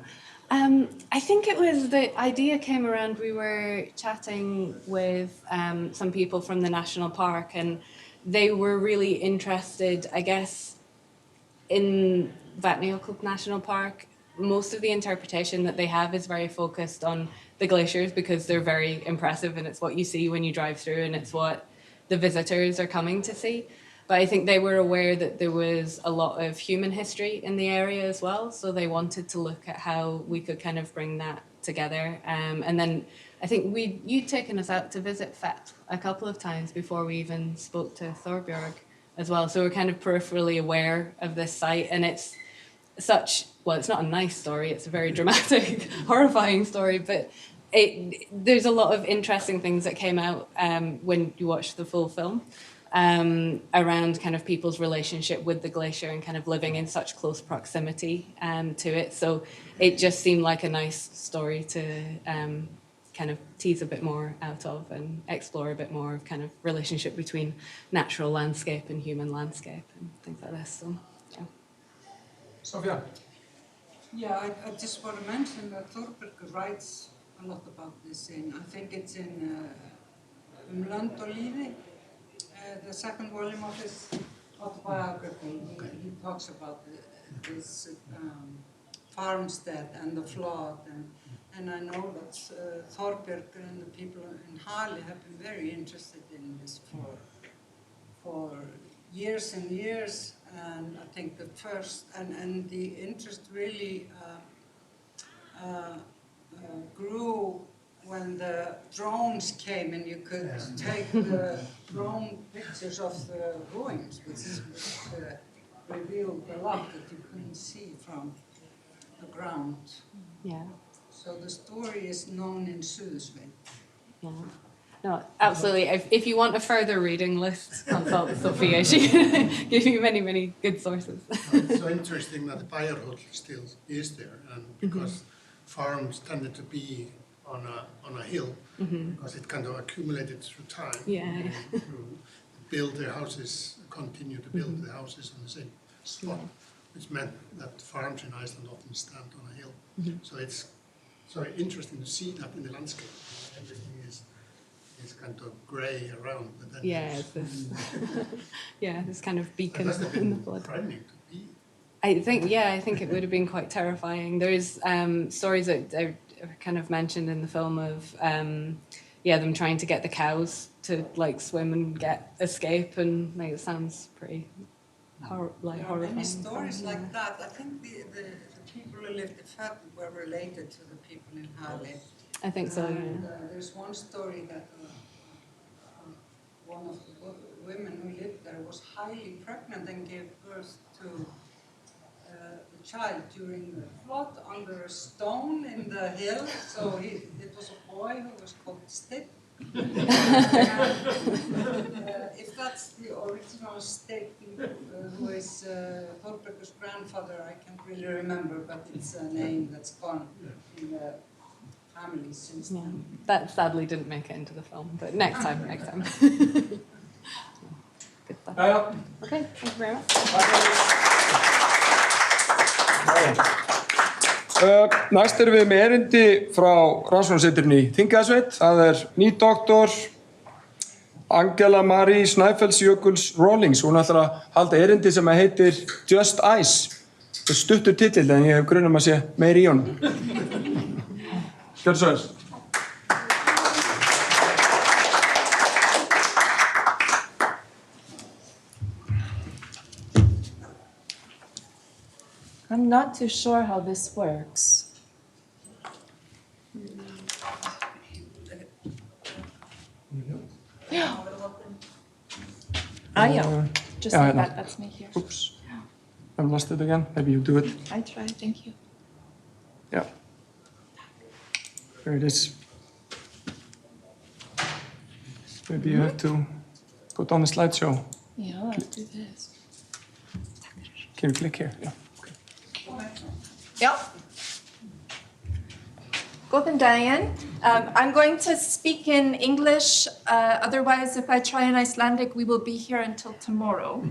I think it was the idea came around. We were chatting with some people from the national park, and they were really interested, I guess, in Vatnajökull National Park. Most of the interpretation that they have is very focused on the glaciers because they're very impressive and it's what you see when you drive through and it's what the visitors are coming to see. But I think they were aware that there was a lot of human history in the area as well, so they wanted to look at how we could kind of bring that together. And then I think you'd taken us out to visit Fet a couple of times before we even spoke to Thorbjörg as well. So we're kind of peripherally aware of this site, and it's it's not a nice story, it's a very dramatic, horrifying story, but there's a lot of interesting things that came out when you watch the full film around kind of people's relationship with the glacier and kind of living in such close proximity to it. So it just seemed like a nice story to kind of tease a bit more out of and explore a bit more of kind of relationship between natural landscape and human landscape and things like this. So, yeah. Sophia? Yeah, I just want to mention that Þórbergur writes a lot about this I think it's in Lönd og Lýði, the second volume of his autobiography. He talks about this farmstead and the flood, and I know that Þórbergur and the people in Hali have been very interested in this for years and years. And I think the first, and the interest really grew when the drones came and you could take the drone pictures of the ruins, which revealed a lot that you couldn't see from the ground. Yeah. So the story is known in Suðursveit. Yeah. No, absolutely. If you want a further reading list, consult Sophia. She can give you many, many good sources. It's so interesting that Bæjarhóll still is there, and because farms tended to be on a hill, because it kind of accumulated through time. Yeah. To build their houses, continue to build the houses on the same spot, which meant that farms in Iceland often stand on a hill. So it's so interesting to see that in the landscape. Everything is kind of grey around, but then It's this, this kind of beacon that must have in the been blood. frightening to be. I think it would have been quite terrifying. There's stories that are kind of mentioned in the film of them trying to get the cows to like swim and escape, and like it sounds pretty There are horrifying. many stories like that. I think the people who lived in Fet were related to the people in Hali. I think so. And, Yeah. there's one story that one of the women who lived there was highly pregnant and gave birth to the child during the flood under a stone in the hill. So it was a boy who was called Steinn. If that's the original Steinn, who is Þórbergur's grandfather, I can't really remember, but it's a name that's gone in the family since then. That sadly didn't make it into the film, but next time. Good stuff. Okay, thank you very much. Næst erum við með erindi frá rannsóknarsetrinu í Þingeyjarsveit. Það ný doktor Angela Marie Snæfellsjökuls Rawlings. Hún ætlar að halda erindi sem heitir Just Ice. Það stuttur titill en ég hef grunn að sé meir í honum. Gjörðu svo vel. I'm not too sure how this works. Just like that, that's me here. Oops. I've lost it again. Maybe you do it. I try, thank you. Yeah. Here it is. Maybe you have to put on the slideshow. Yeah, let's do this. Can you click here? Yeah. Ja. Góðan daginn. I'm going to speak in English. Otherwise, if I try in Icelandic, we will be here until tomorrow.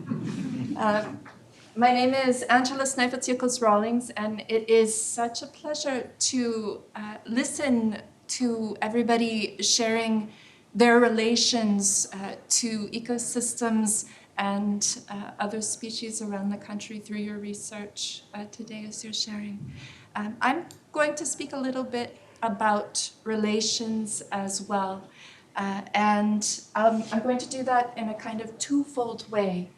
My name is Angela Snæfellsjökuls Rawlings, and it is such a pleasure to listen to everybody sharing their relations to ecosystems and other species around the country through your research today as you're sharing. I'm going to speak a little bit about relations as well. And I'm going to do that in a kind of twofold way.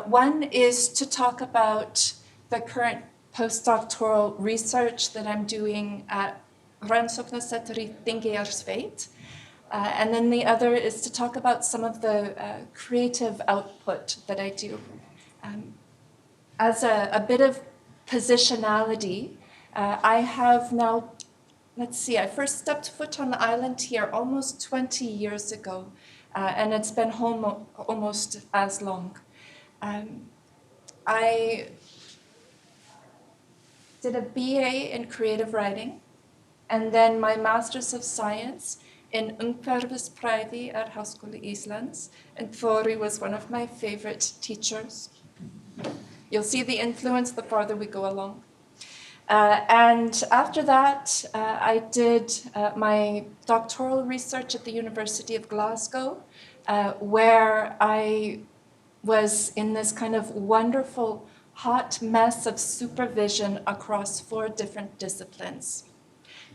One is to talk about the current postdoctoral research that I'm doing at Rannsóknasetur Þingeyjarsveit. And then the other is to talk about some of the creative output that I do. As a bit of positionality, I have now, let's see, I first stepped foot on the island here almost 20 years ago, and it's been home almost as long. I did a BA in creative writing, and then my Master's of Science in Umhverfisfræði at Háskóli Íslands, and Þóri was one of my favorite teachers. You'll see the influence the farther we go along. And after that, I did my doctoral research at the University of Glasgow, where I was in this kind of wonderful hot mess of supervision across 4 different disciplines: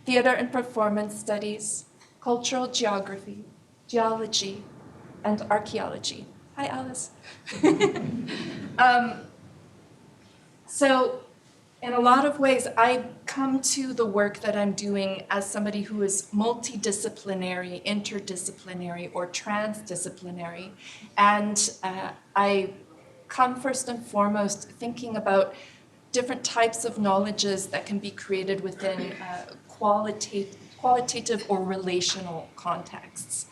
theater and performance studies, cultural geography, geology, and archaeology. Hi, Alice. So in a lot of ways, I come to the work that I'm doing as somebody who is multidisciplinary, interdisciplinary, or transdisciplinary. And I come first and foremost thinking about different types of knowledges that can be created within qualitative or relational contexts.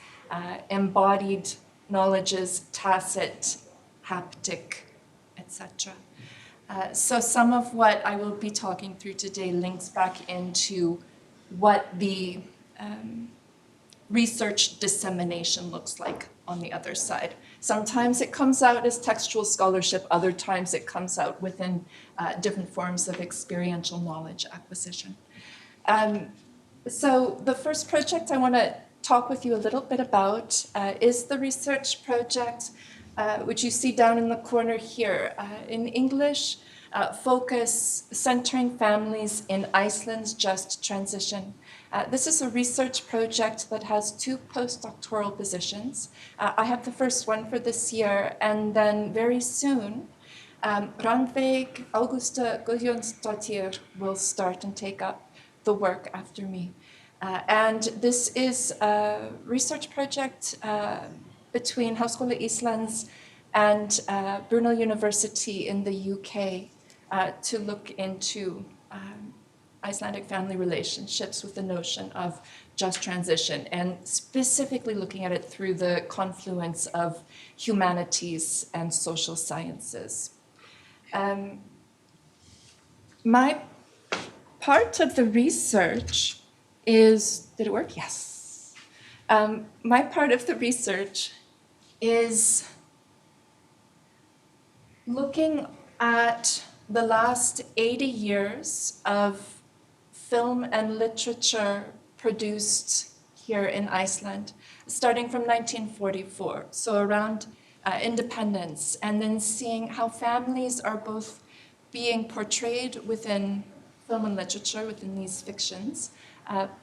Embodied knowledges, tacit, haptic, etc. So some of what I will be talking through today links back into what the research dissemination looks like on the other side. Sometimes it comes out as textual scholarship, other times it comes out within different forms of experiential knowledge acquisition. So the first project I want to talk with you a little bit about is the research project which you see down in the corner here. In English, focus centering families in Iceland's just transition. This is a research project that has 2 postdoctoral positions. I have the first one for this year, and then very soon, Rannveig Augusta Guðjónsdóttir will start and take up the work after me. And this is a research project between Háskóli Íslands and Brunel University in the UK to look into Icelandic family relationships with the notion of just transition, and specifically looking at it through the confluence of humanities and social sciences. My part of the research is, did it work? Yes. My part of the research is looking at the last 80 years of film and literature produced here in Iceland, starting from 1944, so around independence, and then seeing how families are both being portrayed within film and literature, within these fictions,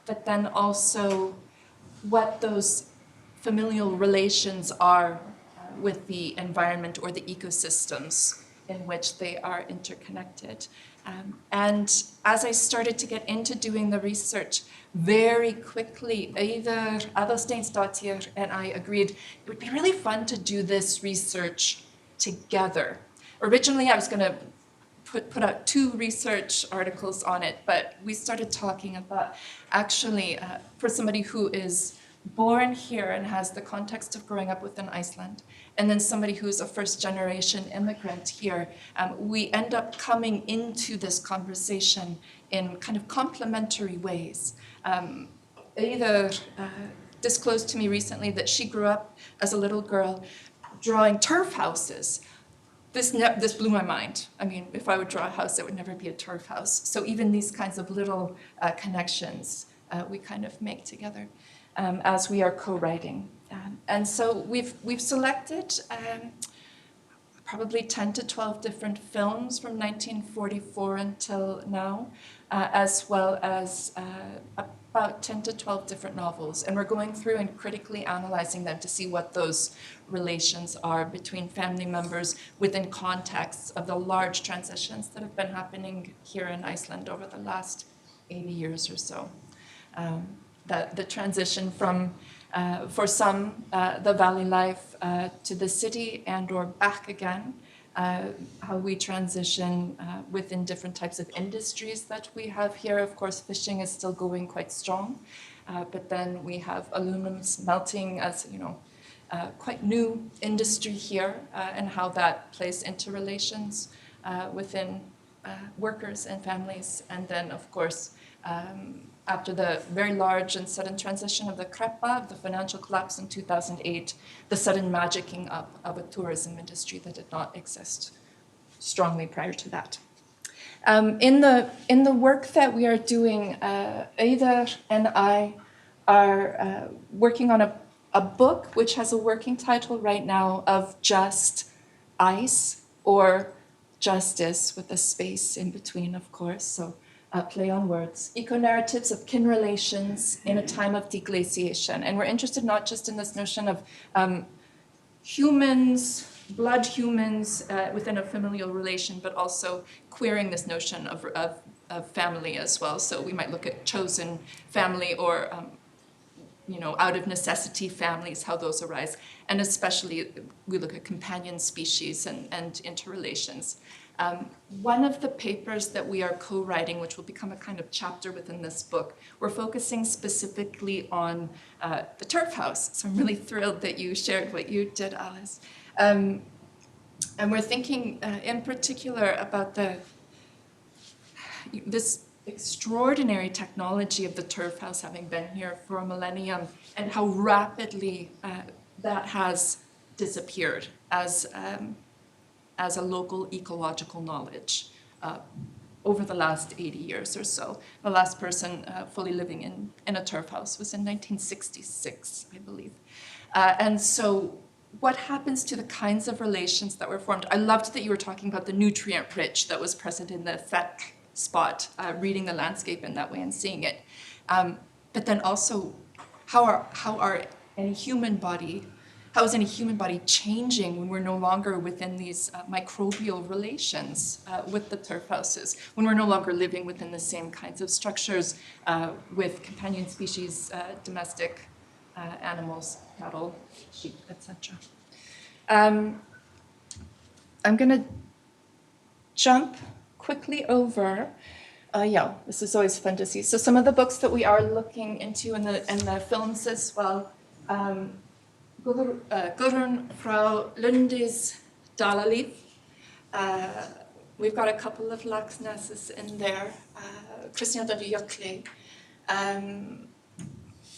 but then also what those familial relations are with the environment or the ecosystems in which they are interconnected. And as I started to get into doing the research, very quickly, either Aðalsteinsdóttir and I agreed it would be really fun to do this research together. Originally, I was going to put out 2 research articles on it, but we started talking about actually, for somebody who is born here and has the context of growing up within Iceland, and then somebody who's a first-generation immigrant here, we end up coming into this conversation in kind of complementary ways. either disclosed to me recently that she grew up as a little girl drawing turf houses. This blew my mind. I mean, if I would draw a house, it would never be a turf house. So even these kinds of little connections we kind of make together as we are co-writing. And so we've selected probably 10 to 12 different films from 1944 until now, as well as about 10 to 12 different novels. And we're going through and critically analyzing them to see what those relations are between family members within contexts of the large transitions that have been happening here in Iceland over the last 80 years or so. The transition from, for some, the valley life to the city and or back again, how we transition within different types of industries that we have here. Of course, fishing is still going quite strong, but then we have aluminum smelting as, quite new industry here, and how that plays into relations within workers and families. And then, of course, after the very large and sudden transition of the Kreppa, the financial collapse in 2008, the sudden magicking up of a tourism industry that did not exist strongly prior to that. In the work that we are doing, Auður and I are working on a book which has a working title right now of Just Ice, or Justice with a space in between, of course. So play on words. Eco-narratives of kin relations in a time of deglaciation. And we're interested not just in this notion of humans, blood humans within a familial relation, but also queering this notion of family as well. So we might look at chosen family or out of necessity families, how those arise. And especially we look at companion species and interrelations. One of the papers that we are co-writing, which will become a kind of chapter within this book, we're focusing specifically on the turf house. So I'm really thrilled that you shared what you did, Alice. And we're thinking in particular about this extraordinary technology of the turf house having been here for a millennium, and how rapidly that has disappeared as a local ecological knowledge over the last 80 years or so. The last person fully living in a turf house was in 1966, I believe. And so what happens to the kinds of relations that were formed? I loved that you were talking about the nutrient rich that was present in the Fekk spot, reading the landscape in that way and seeing it. But then also, how is any human body changing when we're no longer within these microbial relations with the turf houses, when we're no longer living within the same kinds of structures with companion species, domestic animals, cattle, sheep, etc. I'm going to jump quickly over. This is always fun to see. So some of the books that we are looking into in the films as well. Guðrún frá Lundi's Dalalíf. We've got a couple of Laxnesses in there. Kristján Jökli.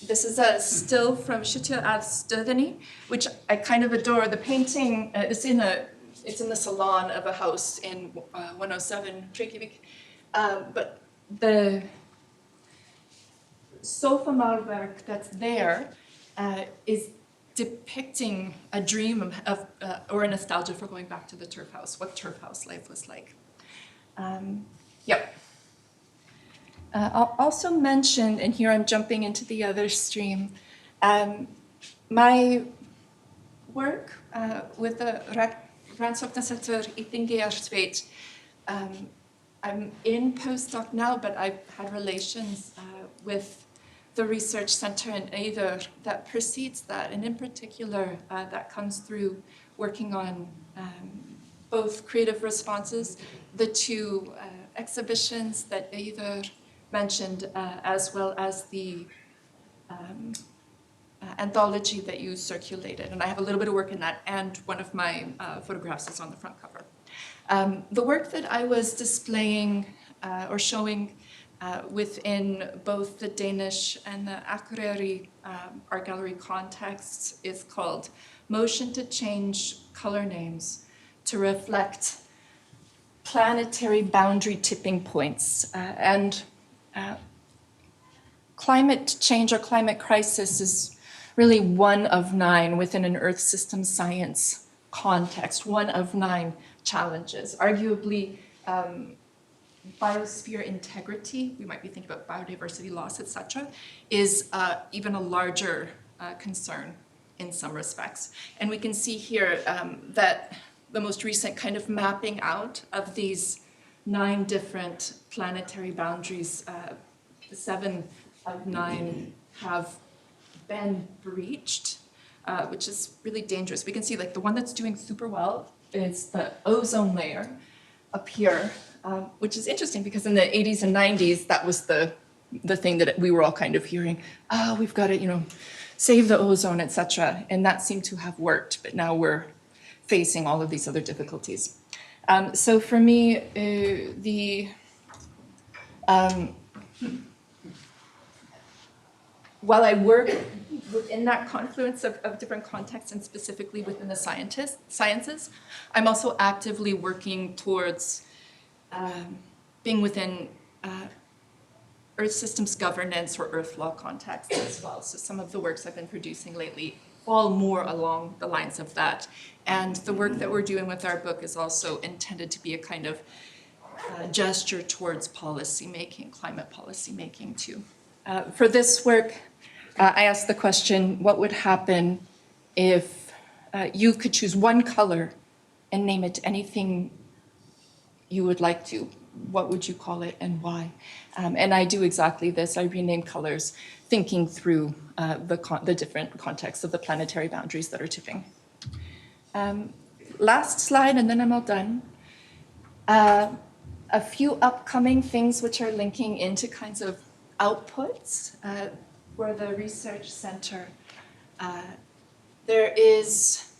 This is a still from Skytja að stöðinni, which I kind of adore. The painting, it's in the salon of a house in 107 Reykjavík. But the sofa málverk that's there is depicting a dream of or a nostalgia for going back to the turf house, what turf house life was like. I'll also mention, and here I'm jumping into the other stream, my work with the Rannsóknarsetur í Þingeyjarsveit. I'm in postdoc now, but I've had relations with the research center in Auður that precedes that, and in particular that comes through working on both creative responses, the two exhibitions that Auður mentioned, as well as the anthology that you circulated. And I have a little bit of work in that, and one of my photographs is on the front cover. The work that I was displaying or showing within both the Danish and the Akureyri art gallery contexts is called Motion to Change Color Names to Reflect Planetary Boundary Tipping Points. And climate change or climate crisis is really one of 9 within an Earth system science context, one of 9 challenges. Arguably, biosphere integrity, we might be thinking about biodiversity loss, etc., is even a larger concern in some respects. And we can see here that the most recent kind of mapping out of these 9 different planetary boundaries, 7 of 9 have been breached, which is really dangerous. We can see like the one that's doing super well is the ozone layer up here, which is interesting because in the 80s and 90s, that was the thing that we were all kind of hearing, we've got to, save the ozone, etc. And that seemed to have worked, but now we're facing all of these other difficulties. So for me, while I work within that confluence of different contexts and specifically within the sciences, I'm also actively working towards being within Earth systems governance or Earth law contexts as well. So some of the works I've been producing lately fall more along the lines of that. And the work that we're doing with our book is also intended to be a kind of gesture towards policy making, climate policy making too. For this work, I asked the question, what would happen if you could choose one color and name it anything you would like to? What would you call it and why? And I do exactly this. I rename colors, thinking through the different contexts of the planetary boundaries that are tipping. Last slide, and then I'm all done. A few upcoming things which are linking into kinds of outputs for the research center. There is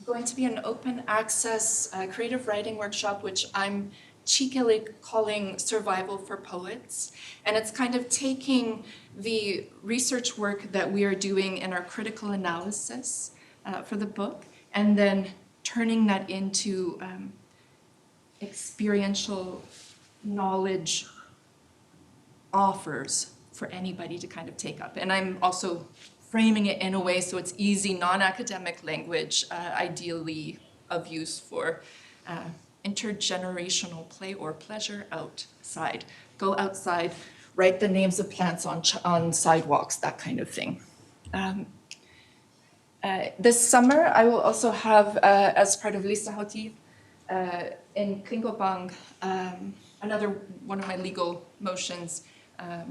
going to be an open access creative writing workshop, which I'm cheekily calling Survival for Poets. And it's kind of taking the research work that we are doing in our critical analysis for the book, and then turning that into experiential knowledge offers for anybody to kind of take up. And I'm also framing it in a way so it's easy, non-academic language, ideally of use for intergenerational play or pleasure outside. Go outside, write the names of plants on sidewalks, that kind of thing. This summer, I will also have, as part of Listahátíð in Klingobang, another one of my legal motions.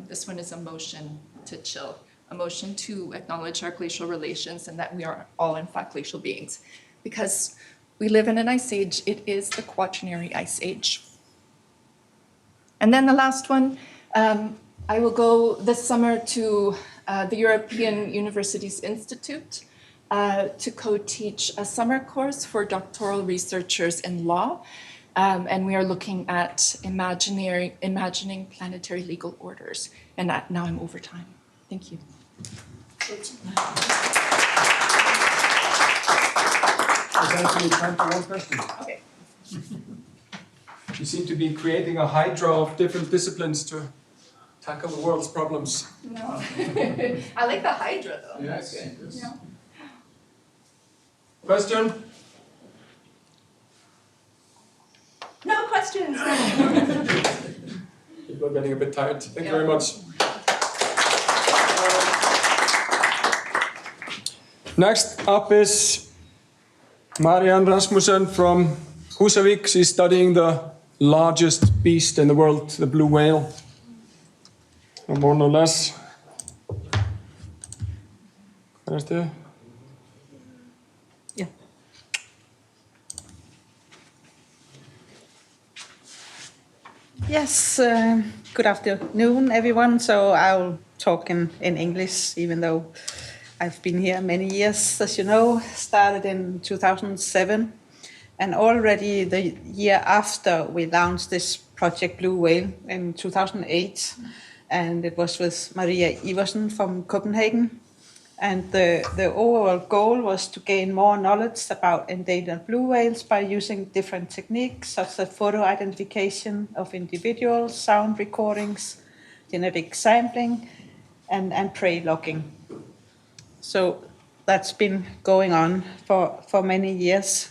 This one is a motion to chill, a motion to acknowledge our glacial relations and that we are all, in fact, glacial beings. Because we live in an ice age, it is the Quaternary Ice Age. And then the last one, I will go this summer to the European Universities Institute to co-teach a summer course for doctoral researchers in law. And we are looking at imagining planetary legal orders. And now I'm over time. Thank you. There's actually time for one question. Okay. You seem to be creating a hydra of different disciplines to tackle the world's problems. No. I like the hydra, though. Yes. That's good. Yes. Yeah. Question? No questions. People are getting a bit tired. Thank you Yeah. very much. Next up is Marianne Rasmussen from Húsavík. She's studying the largest beast in the world, the blue whale. No more, no less. Where's the... Yeah. Yes, good afternoon, everyone. So I'll talk in English, even though I've been here many years, as you know, started in 2007. And already the year after, we launched this project Blue Whale in 2008, and it was with Maria Iversen from Copenhagen. And the overall goal was to gain more knowledge about endangered blue whales by using different techniques, such as photo identification of individuals, sound recordings, genetic sampling, and prey logging. So that's been going on for many years.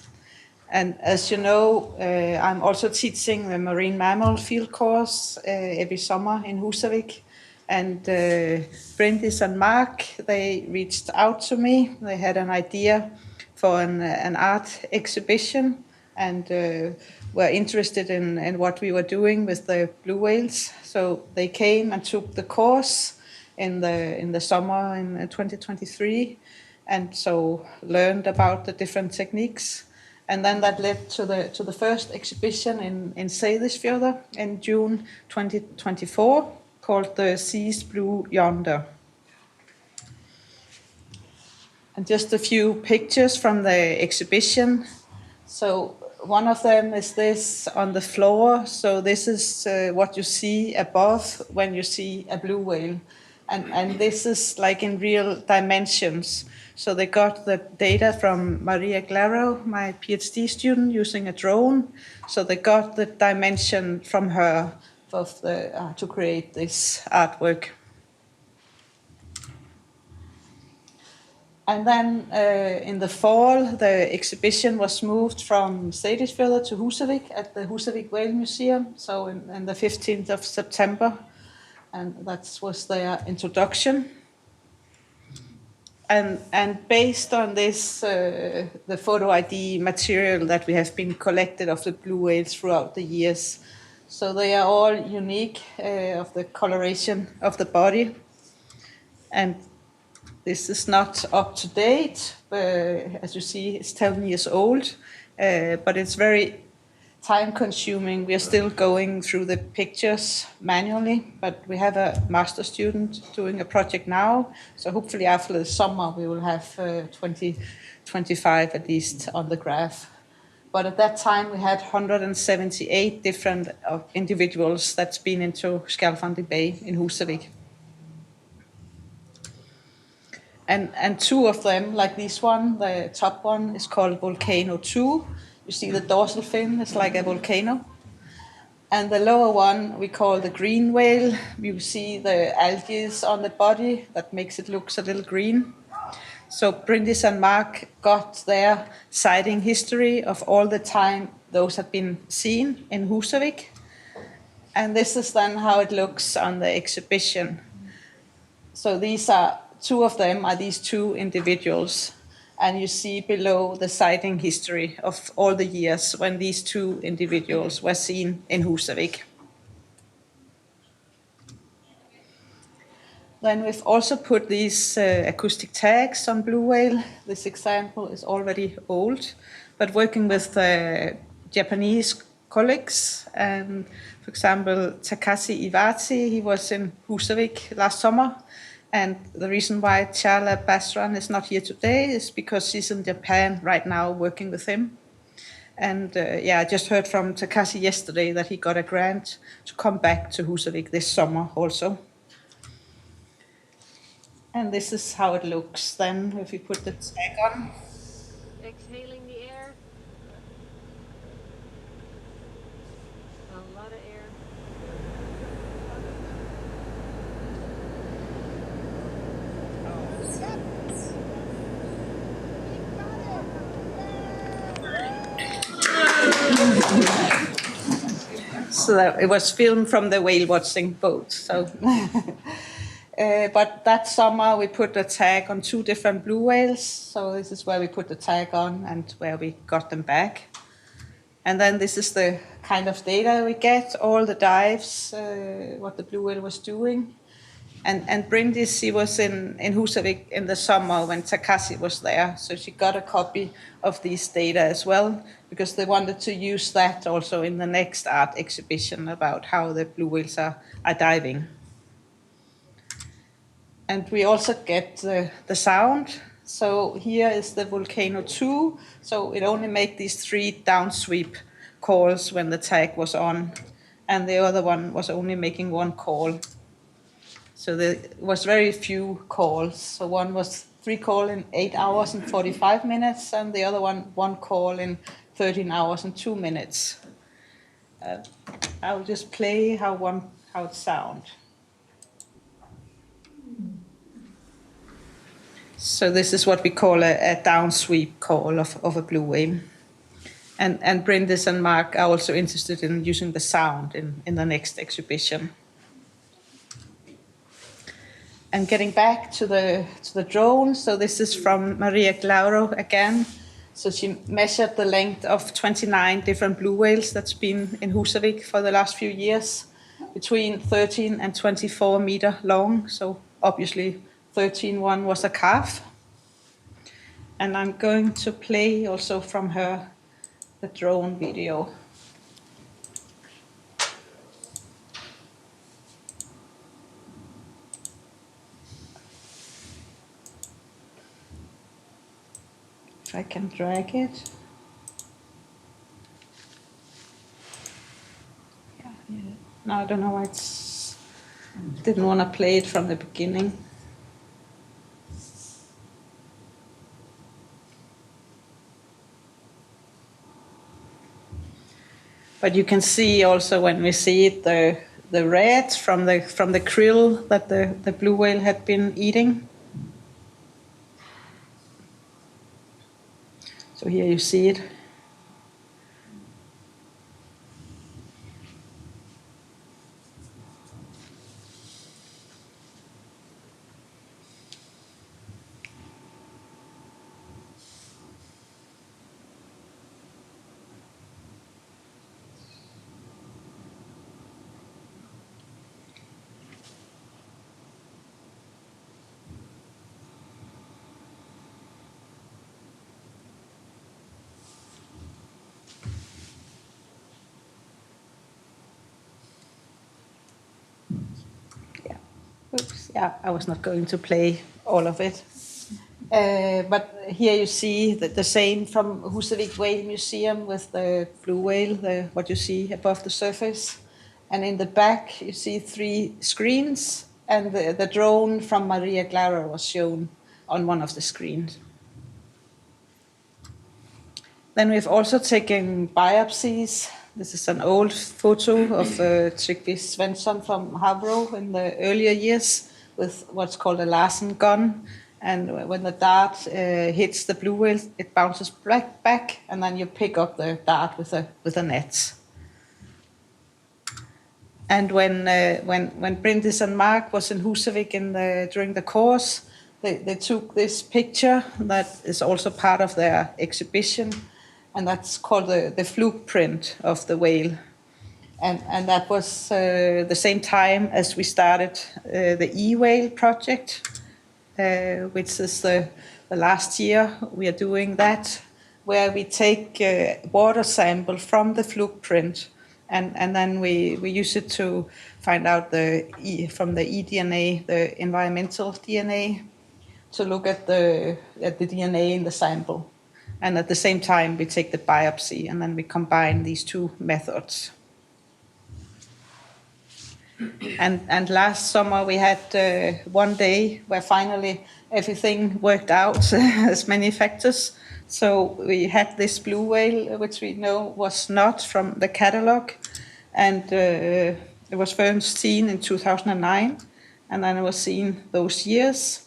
And as you know, I'm also teaching the marine mammal field course every summer in Husavik. And Bryndis and Mark, they reached out to me. They had an idea for an art exhibition and were interested in what we were doing with the blue whales. So they came and took the course in the summer in 2023, and so learned about the different techniques. And then that led to the first exhibition in Seyðisfjörður in June 2024, called The Seas Blue Yonder. And just a few pictures from the exhibition. So one of them is this on the floor. So this is what you see above when you see a blue whale. And this is like in real dimensions. So they got the data from Maria Glaro, my PhD student, using a drone. So they got the dimension from her to create this artwork. And then in the fall, the exhibition was moved from Seyðisfjörður to Husavik at the Husavik Whale Museum, so in the 15th of September. And that was their introduction. And based on this, the photo ID material that we have been collected of the blue whales throughout the years. So they are all unique of the coloration of the body. And this is not up to date. As you see, it's 10 years old, but it's very time consuming. We are still going through the pictures manually, but we have a master student doing a project now. So hopefully after the summer, we will have 25 at least on the graph. But at that time, we had 178 different individuals that's been into Skjaldfandir Bay in Husavik. And two of them, like this one, the top one is called Volcano 2. You see the dorsal fin, it's like a volcano. And the lower one we call the green whale. You see the algae on the body that makes it look a little green. So Bryndis and Mark got their sighting history of all the time those had been seen in Husavik. And this is then how it looks on the exhibition. So these are, two of them are these two individuals. And you see below the sighting history of all the years when these two individuals were seen in Husavik. Then we've also put these acoustic tags on blue whale. This example is already old, but working with Japanese colleagues. And for example, Takashi Iwate, he was in Husavik last summer. And the reason why Charla Basran is not here today is because she's in Japan right now working with him. And I just heard from Takashi yesterday that he got a grant to come back to Husavik this summer also. And this is how it looks then if you put the tag on. Exhaling the air. A lot of air. So it was filmed from the whale watching boat. So, but that summer we put a tag on two different blue whales. So this is where we put the tag on and where we got them back. And then this is the kind of data we get, all the dives, what the blue whale was doing. And Bryndis, she was in Husavik in the summer when Takashi was there. So she got a copy of these data as well, because they wanted to use that also in the next art exhibition about how the blue whales are diving. And we also get the sound. So here is the Volcano 2. So it only made these 3 downsweep calls when the tag was on, and the other one was only making 1 call. So there was very few calls. So one was 3 calls in 8 hours and 45 minutes, and the other one call in 13 hours and 2 minutes. I'll just play how it sounds. So this is what we call a downsweep call of a blue whale. And Bryndis and Mark are also interested in using the sound in the next exhibition. And getting back to the drone, so this is from Maria Glauro again. So she measured the length of 29 different blue whales that's been in Húsavík for the last few years, between 13 and 24 meter long. So obviously 13 one was a calf. And I'm going to play also from her the drone video. If I can drag it. Yeah. No, I don't know why didn't want to play it from the beginning. But you can see also when we see it, the red from the krill that the blue whale had been eating. So here you see it. Oops, yeah, I was not going to play all of it. But here you see the same from Húsavík Whale Museum with the blue whale, what you see above the surface. And in the back, you see 3 screens, and the drone from Maria Glauro was shown on one of the screens. Then we've also taken biopsies. This is an old photo of Tryggvi Svensson from Havro in the earlier years with what's called a Larsen gun. And when the dart hits the blue whale, it bounces back, and then you pick up the dart with a net. And when Bryndis and Mark was in Húsavík during the course, they took this picture that is also part of their exhibition. And that's called the fluke print of the whale. And that was the same time as we started the e-whale project, which is the last year we are doing that, where we take water sample from the fluke print, and then we use it to find out from the eDNA, the environmental DNA, to look at the DNA in the sample. And at the same time, we take the biopsy, and then we combine these 2 methods. And last summer, we had one day where finally everything worked out, as many factors. So we had this blue whale, which we know was not from the catalog. And it was first seen in 2009, and then it was seen those years.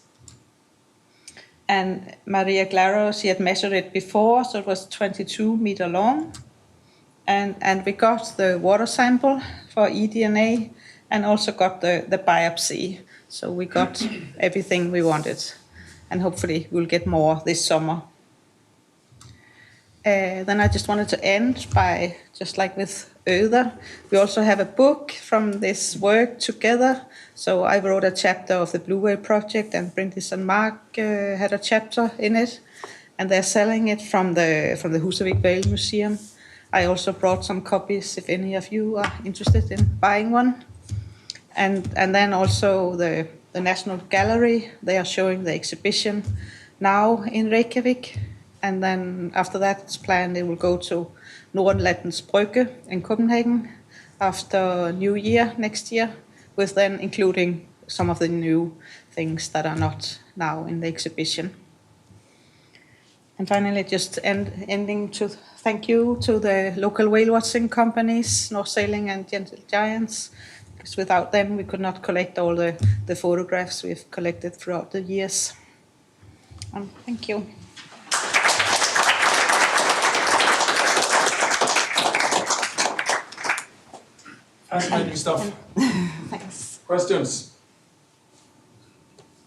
And Maria Glauro, she had measured it before, so it was 22 meter long. And we got the water sample for eDNA and also got the biopsy. So we got everything we wanted. And hopefully we'll get more this summer. Then I just wanted to end by, just like with Öder, we also have a book from this work together. So I wrote a chapter of the Blue Whale Project, and Bryndis and Mark had a chapter in it. And they're selling it from the Húsavík Whale Museum. I also brought some copies if any of you are interested in buying one. And then also the National Gallery, they are showing the exhibition now in Reykjavik. And then after that, it's planned it will go to Nordenlandens Brygge in Copenhagen after New Year next year, with then including some of the new things that are not now in the exhibition. And finally, just ending to thank you to the local whale watching companies, North Sailing and Gentle Giants, because without them we could not collect all the photographs we've collected throughout the years. And thank you. Fascinating stuff. Thanks. Questions?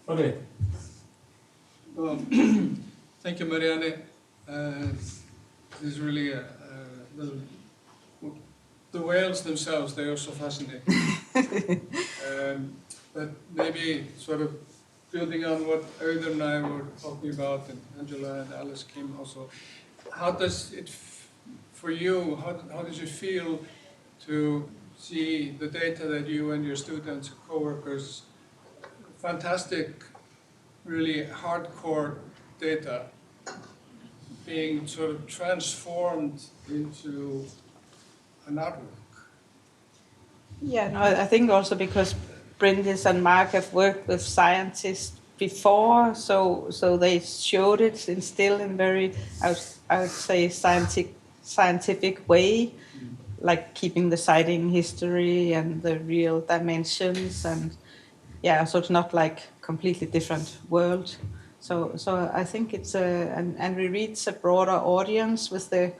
Okay. Thank you, Marianne. This is really the whales themselves. They are so fascinating. But maybe sort of building on what Auður and I were talking about, and Angela and Alice came also. How does it, for you? How does it feel to see the data that you and your students and co-workers, fantastic, really hardcore data, being sort of transformed into an artwork? Yeah, no, I think also because Bryndis and Mark have worked with scientists before, so they showed it in very, I would say, scientific way, like keeping the sighting history and the real dimensions, and yeah, so it's not like completely different world. So I think it's and we reach a broader audience with the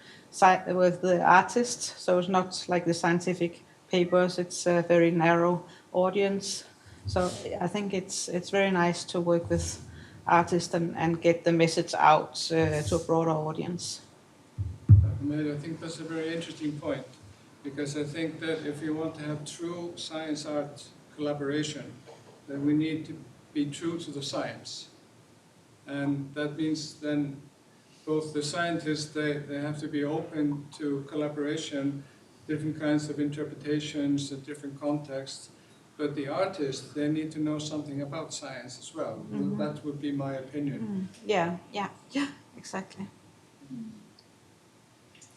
artist. So it's not like the scientific papers. It's a very narrow audience. So I think it's very nice to work with artists and get the message out to a broader audience. I think that's a very interesting point, because I think that if you want to have true science-art collaboration, then we need to be true to the science. And that means then both the scientists, they have to be open to collaboration, different kinds of interpretations in different contexts, but the artists, they need to know something about science as well. Mm-hmm. That would be my opinion. Mm-hmm. Yeah, exactly.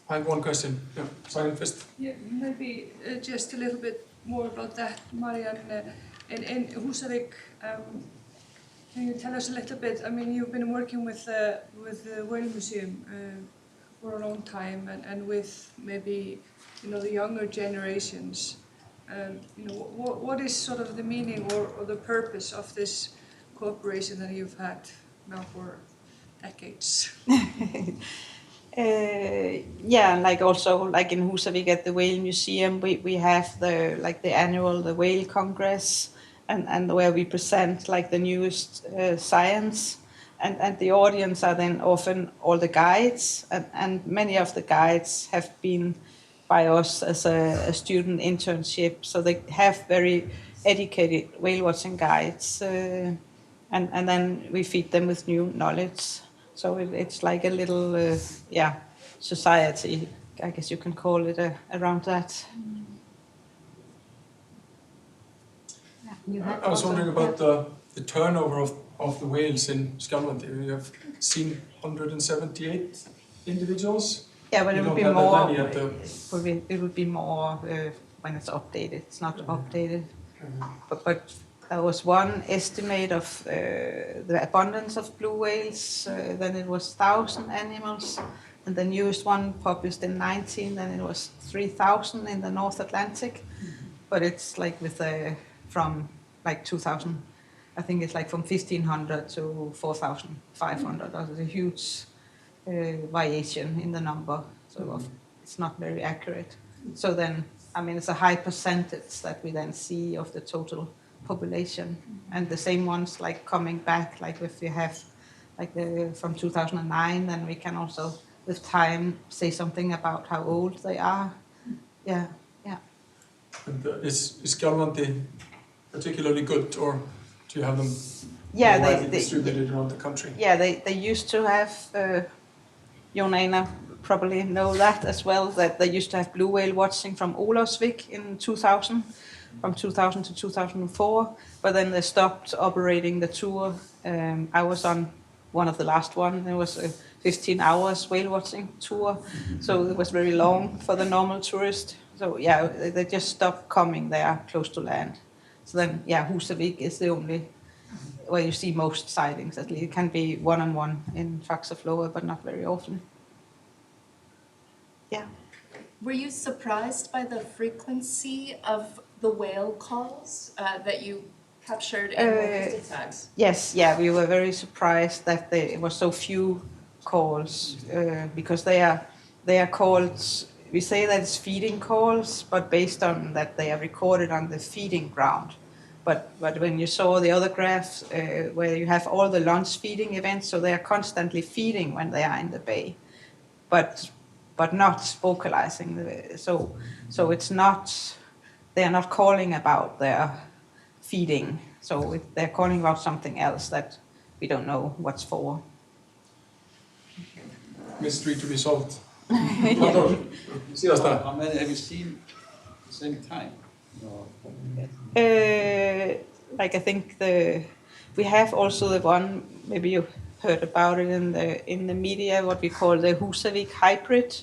I have one question. Yeah, Simon first. Yeah, maybe just a little bit more about that, Marianne. In Húsavík, can you tell us a little bit? I mean, you've been working with the Whale Museum for a long time, and with maybe the younger generations. What is sort of the meaning or the purpose of this cooperation that you've had now for decades? Yeah, like also like in Húsavík at the Whale Museum, we have the annual Whale Congress, and where we present like the newest science, and the audience are then often all the guides, and many of the guides have been by us as a student internship, so they have very educated whale watching guides, and then we feed them with new knowledge. So it's like a little, society, I guess you can call it, around that. I was wondering about the turnover of the whales in Skjálfandi. You have seen 178 individuals. Yeah, but it would be more. It would be more when it's updated. It's not updated, but there was one estimate of the abundance of blue whales. Then it was 1,000 animals, and the newest one published in 2019. Then it was 3,000 in the North Atlantic. But it's like from like 2,000. I think it's like from 1,500 to 4,500. There's a huge variation in the number, so it's not very accurate. So then, I mean, it's a high percentage that we then see of the total population, and the same ones like coming back, like if you have like from 2009, then we can also with time say something about how old they are. Yeah. And is Skjálfandi particularly good, or do you have them they distributed around the country? Yeah, they used to have, Jon Einar probably know that as well, that they used to have blue whale watching from Ólafsvík in 2000, from 2000 to 2004, but then they stopped operating the tour. I was on one of the last one. It was a 15 hours whale watching tour, so it was very long for the normal tourist. So yeah, they just stopped coming there close to land. So then, yeah, Husavik is the only where you see most sightings. At least it can be one-on-one in Faxaflóa, but not very often. Yeah. Were you surprised by the frequency of the whale calls that you captured in the tags? Yes, yeah, we were very surprised that there were so few calls because they are called. We say that it's feeding calls, but based on that they are recorded on the feeding ground. But when you saw the other graphs where you have all the launch feeding events, so they are constantly feeding when they are in the bay, but not vocalizing. So it's not, they are not calling about their feeding. So they're calling about something else that we don't know what's for. Mystery to be solved. How many have you seen at the same time? Like I think we have also the one, maybe you heard about it in the media, what we call the Husavik hybrid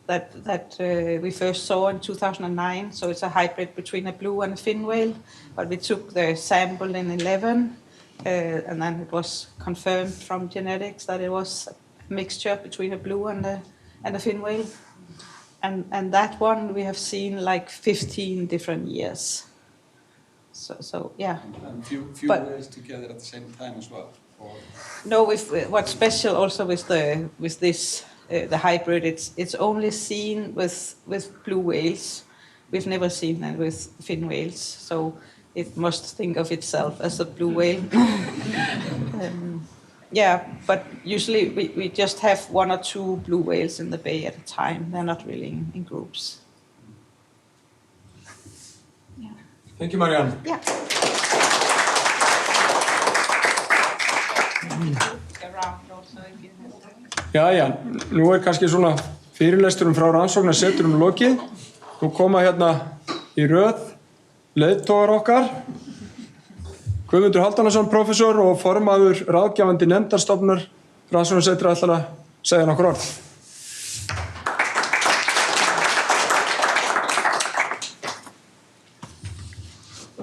that we first saw in 2009. So it's a hybrid between a blue and a fin whale, but we took the sample in 2011 and then it was confirmed from genetics that it was a mixture between a blue and a fin whale. And that one we have seen like 15 different years. So yeah. And few whales together at the same time as well? Or? No, what's special also with this the hybrid, it's only seen with blue whales. We've never seen that with fin whales, so it must think of itself as a blue whale. Yeah, but usually we just have one or two blue whales in the bay at a time. They're not really in groups. Yeah. Thank you, Marianne. Yeah. Jæja, nú kannski svona fyrirlesturum frá rannsóknarsetrinum lokið. Nú koma hérna í röð leiðtogar okkar. Guðmundur Hálfdanarson, prófessor og formaður ráðgjafandi nefndarstofnunar rannsóknarsetra ætlar að segja nokkur orð.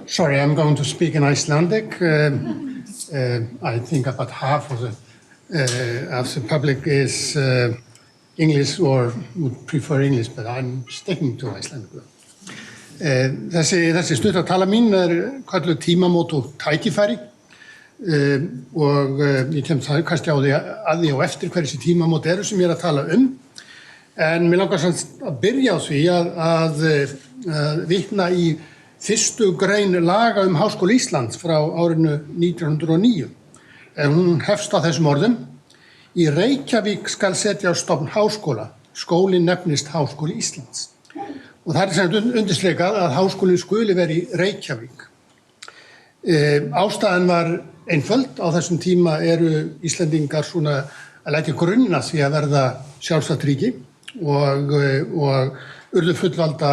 Sorry, I'm going to speak in Icelandic. I think about half of the public is English or would prefer English, but I'm sticking to Icelandic. Þessi stuttatala mín kölluð tímamót og tækifæri og ég kem það kannski að því á eftir hver þessi tímamót eru sem ég að tala en mér langar samt að byrja á því að vitna í fyrstu grein laga Háskóla Íslands frá árinu 1909. Hún hefst á þessum orðum: Í Reykjavík skal setja á stofn háskóla, skólinn nefnist Háskóli Íslands. Og það sem undirstrikað að háskólinn skuli vera í Reykjavík. Ástæðan var einföld. Á þessum tíma eru Íslendingar svona að leggja grunna því að verða sjálfstætt ríki og urðu fullvalda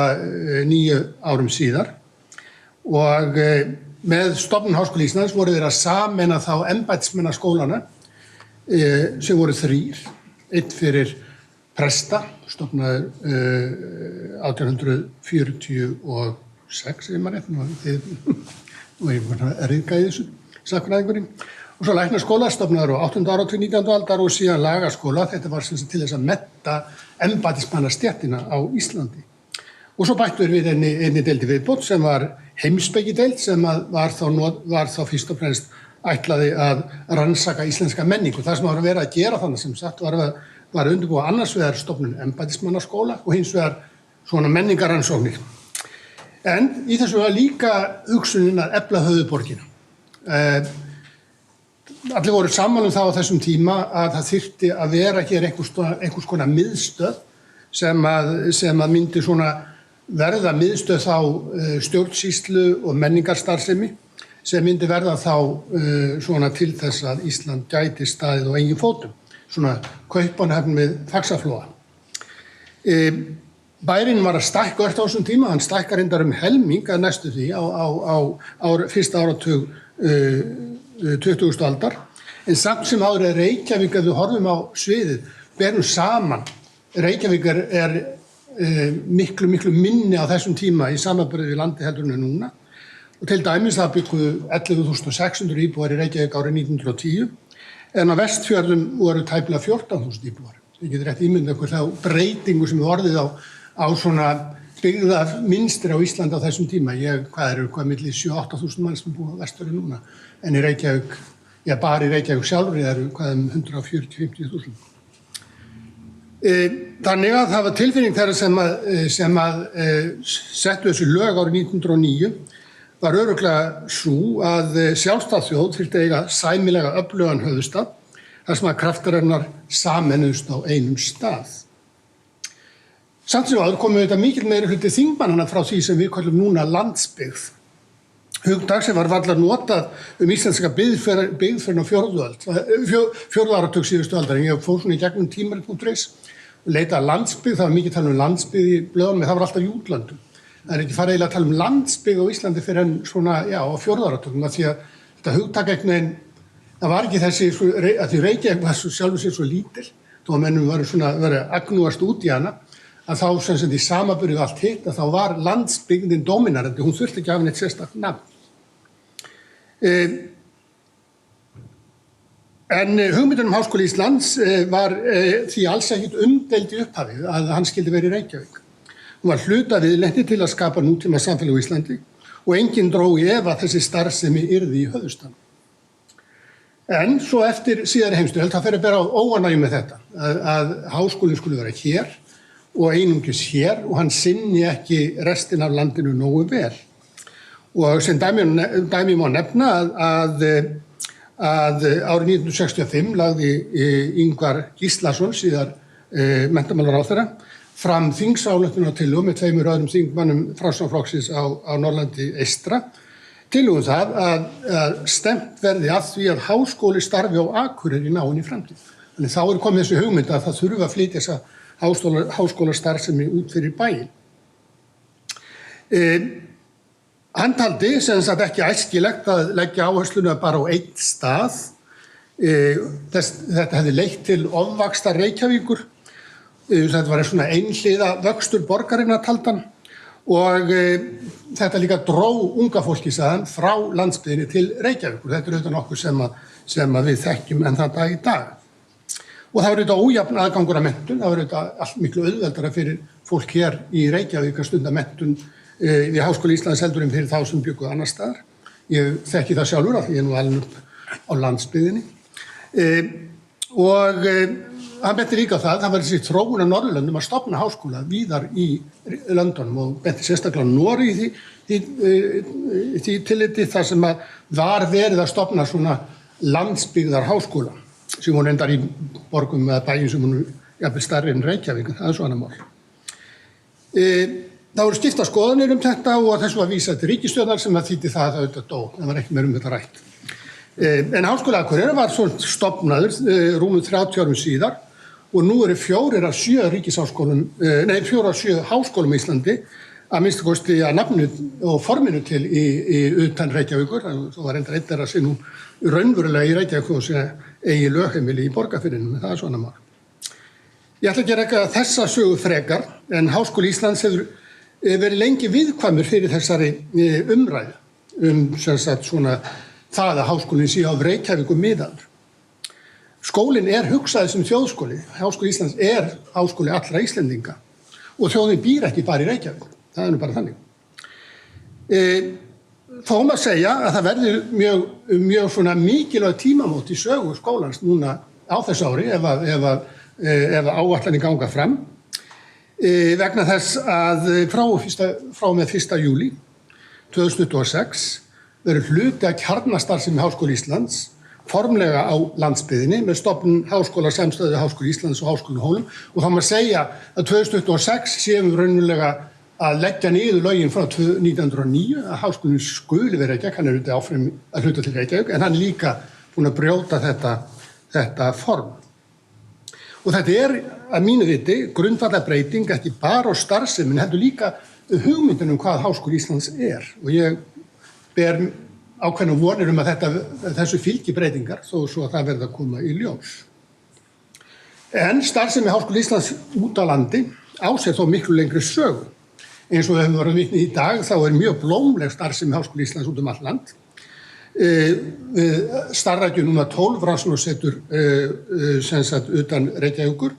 9 árum síðar. Og með stofnun Háskóla Íslands voru þeir að sameina þá embættismannaskólana sem voru 3. Einn fyrir presta, stofnaður 1846, ef maður rétt, nú er ég að ryðga í þessu sagnfræðingurinn. Og svo læknaskóla, stofnaður á 8. áratug 19. aldar og síðan lagaskóla. Þetta var sem sagt til þess að mennta embættismannastéttina á Íslandi. Og svo bættu við einni deildi viðbót sem var heimspekideild sem var þá fyrst og fremst ætlaði að rannsaka íslenska menningu. Það sem var að vera að gera þannig sem sagt var að undirbúa annars vegar stofnun embættismannaskóla og hins vegar svona menningarrannsóknir. En í þessu var líka hugsunin að efla höfuðborgina. Allir voru sammála það á þessum tíma að það þyrfti að vera hér einhvers konar miðstöð sem að myndi svona verða miðstöð þá stjórnsýslu og menningarstarfsemi sem myndi verða þá svona til þess að Ísland gæti staðið á eigin fótum. Svona Kaupmannahöfn við Faxaflóa. Bærinn var að stækka öll á þessum tíma, hann stækkar reyndar helming að næstu því á fyrsta áratug 20. aldar, En samt sem áður er Reykjavík, ef við horfum á sviðið, berum saman. Reykjavík er miklu minni á þessum tíma í samanburði við landi heldur en núna. Og til dæmis það bygguðu 11.600 íbúar í Reykjavík árið 1910, en á Vestfjörðum voru tæplega 14.000 íbúar. Ég getur rétt ímyndað ykkur þá breytingu sem er orðið á svona byggða minstri á Íslandi á þessum tíma. Hvað milli 7.000–8.000 manns sem búa á Vestfjörðum núna, en í Reykjavík, bara í Reykjavík sjálfri eru 140–150.000. Þannig að það var tilfinning þeirra sem að settu þessu lög árið 1909 var örugglega sú að sjálfstæð þjóð þyrfti eiga sæmilega öflugan höfuðstað þar sem að kraftarinnar sameinuðust á einum stað. Samt sem áður komum þetta mikil meiri hluti þingmannanna frá því sem við kallum núna landsbyggð. Hugtak sem var varla notað íslenska byggðferðin á fjórðu áratug síðustu aldar. Ég fór svona í gegnum tímarit.is og leitaði að landsbyggð, það var mikið talað landsbyggð í blöðunum, en það var alltaf í útlöndum. Það er ekki farið eiginlega að tala landsbyggð á Íslandi fyrir en svona, á fjórðu áratugum, af því að þetta hugtak einhvern veginn, það var ekki þessi, að því Reykjavík var sjálfur sér svo lítil, þó að mennum verið agnúast út í hana, að þá sem sagt í samanburði við allt hitt, að þá var landsbyggðin dominarandi, hún þurfti ekki að hafa neitt sérstakt nafn. En hugmyndin Háskóli Íslands var því alls ekkert umdeild í upphafið að hann skyldi verið í Reykjavík. Hún var hluta viðleitni til að skapa nútíma samfélag á Íslandi og enginn dró í efa þessi starfsemi yrði í höfuðstaðnum. En svo eftir síðari heimsstyrjöld þá fer að bera á óánægju með þetta, að háskólinn skuli vera hér og einungis hér og hann sinni ekki restin af landinu nógu vel. Og sem dæmi má nefna að árið 1965 lagði Ingvar Gíslason, síðar menntamálaráðherra, fram þingsályktunartillögu með 2 öðrum þingmönnum Framsóknarflokksins á Norðurlandi eystra, tillögu það að stefnt verði að því að háskóli starfi á Akureyri í náinni framtíð. Þannig þá er komið þessi hugmynd að það þurfi að flytja þessa háskólastarfsemi út fyrir bæinn. Hann taldi sem sagt ekki æskilegt að leggja áhersluna bara á einn stað. Þetta hefði leitt til ofvaxtar Reykjavíkur. Þetta var svona einhliða vöxtur borgarinnar taldan og þetta líka dró unga fólki sagðan frá landsbyggðinni til Reykjavíkur. Þetta er auðvitað nokkuð sem við þekkjum enn þann dag í dag. Og það var auðvitað ójafn aðgangur að menntun, það var auðvitað allt miklu auðveldara fyrir fólk hér í Reykjavík að stunda menntun við Háskóla Íslands heldur en fyrir þá sem bjuggu annar staðar. Ég þekki það sjálfur af því ég er nú alveg upp á landsbyggðinni. Og hann benti líka á það var þessi þróun af Norðurlöndum að stofna háskóla víðar í löndunum og benti sérstaklega á Noregi því tilliti þar sem að var verið að stofna svona landsbyggðar háskóla sem hún endar í borgum eða bæjum sem hún jafnvel stærri en Reykjavík, það er svona mál. Það voru skiptar skoðanir þetta og þessu var vísað til ríkisstjórnar sem að þýddi það að auðvitað dó, það var ekki meira þetta rætt. En Háskóli Akureyrar var svo stofnaður rúmum 30 árum síðar og nú eru 4 af 7 háskólum í Íslandi að minnsta kosti að nafnu og forminu til í utan Reykjavíkur, þá var reyndar einn þeirra sem nú raunverulega í Reykjavík og sem eigi lögheimili í Borgarfirðinum, það er svona mál. Ég ætla að gera eitthvað þessa sögu frekar en Háskóli Íslands hefur verið lengi viðkvæmur fyrir þessari umræðu sem sagt svona það að háskólinn sé á Reykjavík miðaður. Skólinn er hugsaður sem þjóðskóli. Háskóli Íslands er háskóli allra Íslendinga og þjóðin býr ekki bara í Reykjavík. Það er nú bara þannig. Þó má segja að það verður mjög svona mikilvæg tímamót í sögu skólans núna á þessu ári ef áætlanir ganga fram. Vegna þess að frá með 1. júlí 2026 verður hluti að kjarnastarfsemi Háskóla Íslands formlega á landsbyggðinni með stofnun háskólasamstæðu Háskóla Íslands og Háskóla Hólum og þá má segja að 2026 séum við raunverulega að leggja niður lögin frá 1909 að háskólinn skuli vera Reykjavík, hann er auðvitað áfram að hluta til Reykjavík en hann er líka búinn að brjóta þetta form. Og þetta er að mínu viti grundvallarbreyting ekki bara á starfsemin heldur líka hugmyndin hvað Háskóli Íslands er og ég ber ákveðna vonir að þessu fylgi breytingar þó svo að það verði að koma í ljós. En starfsemi Háskóla Íslands út á landi á sér þó miklu lengri sögu. Eins og við höfum verið vitni í dag þá mjög blómleg starfsemi Háskóla Íslands út allt land. Við starfrækjum núna 12 rannsóknarsetur sem sagt utan Reykjavíkur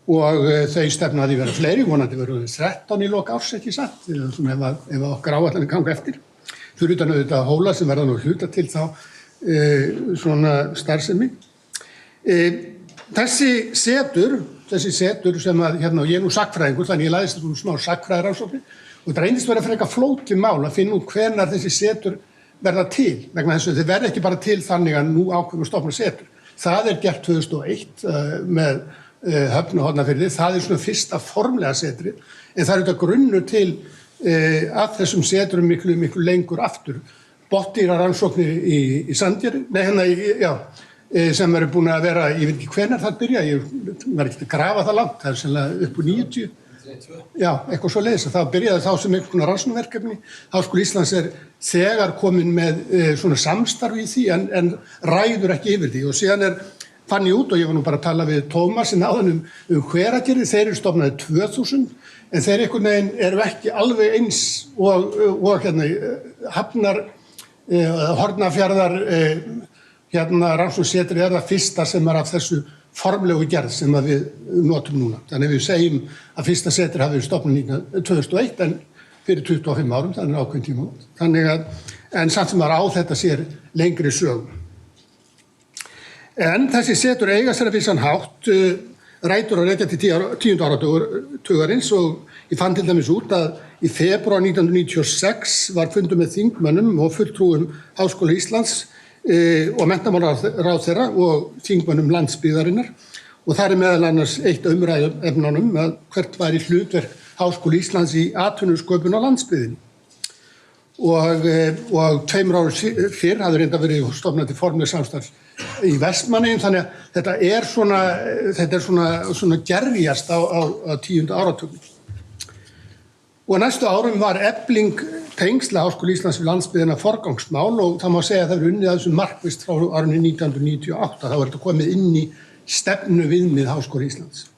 og þau stefna að því vera fleiri, vonandi verður 13 í lok árs, ekki satt, svona ef okkar áætlanir ganga eftir. Fyrir utan auðvitað Hóla sem verða nú hluta til þá svona starfsemi. Þessi setur sem að, ég er nú sagnfræðingur, þannig ég læðist svona smá sagnfræðirannsóknir og það reyndist vera frekar flókið mál að finna út hvenær þessi setur verða til, vegna þess að þeir verða ekki bara til þannig að nú ákveðum að stofna setur. Það gert 2001 með Höfn og Hornafirði, það svona fyrsta formlega setrið, en það auðvitað grunnur til að þessum seturum miklu lengur aftur. Botndýrarannsóknir í Sandgerði, sem eru búin að vera, ég veit ekki hvenær það byrja, ég var ekki að grafa það langt, það sennilega upp úr 90. Já, eitthvað svo leiðis. Það byrjaði þá sem einhvern rannsóknarverkefni. Háskóli Íslands þegar komin með svona samstarf í því en ræður ekki yfir því og síðan fann ég út og ég var nú bara að tala við Tómasin áðan Hveragerði, þeir eru stofnaði 2000 en þeir einhvern veginn eru ekki alveg eins og Hafnar, Hornafjarðar, rannsóknarsetrið það fyrsta sem af þessu formlegu gerð sem við notum núna. Þannig við segjum að fyrsta setrið hafi verið stofnað 2001 en fyrir 25 árum, þannig ákveðin tíma. Þannig að, en samt sem á þetta sér lengri sögum. En þessi setur eiga sér að vissan hátt rætur að rekja til 10. áratugarins og ég fann til dæmis út að í febrúar 1996 var fundur með þingmönnum og fulltrúum Háskóla Íslands og menntamálaráðherra og þingmönnum landsbyggðarinnar og það meðal annars eitt umræðuefnunum að hvert væri hlutverk Háskóla Íslands í atvinnusköpun á landsbyggðinni. Og 2 árum fyrr hafði reynda verið stofnað til formleg samstarf í Vestmannaeyjum, þannig að þetta er svona gerjast á 10. áratugnum. Og næstu árum var efling tengsla Háskóla Íslands við landsbyggðina forgangsmál og það má segja að það verið unnið að þessu markvisst frá árinu 1998, þá þetta komið inn í stefnu viðmið Háskóla Íslands.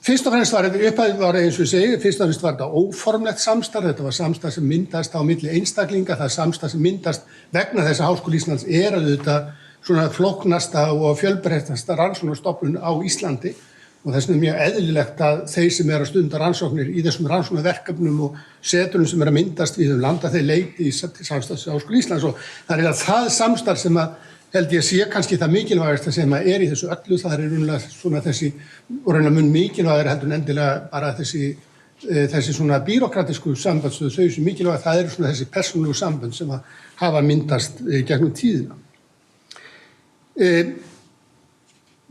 Fyrst og fremst var eins og ég segi, fyrst og fremst var þetta óformlegt samstarf, þetta var samstarf sem myndast á milli einstaklinga, það samstarf sem myndast vegna þess að Háskóli Íslands auðvitað svona flóknasta og fjölbreyttasta rannsóknarstofnun á Íslandi og þess vegna mjög eðlilegt að þeir sem að stunda rannsóknir í þessum rannsóknarverkefnum og seturum sem að myndast við landa þeir leiti í samstarfs Háskóla Íslands og það samstarf sem að held ég sé kannski það mikilvægasta sem að í þessu öllu, það raunlega svona þessi, og raunlega mun mikilvægir heldur en endilega bara þessi svona bírókratísku sambandstöðu, þau sem mikilvæg, það svona þessi persónulegu sambönd sem að hafa myndast gegnum tíðina.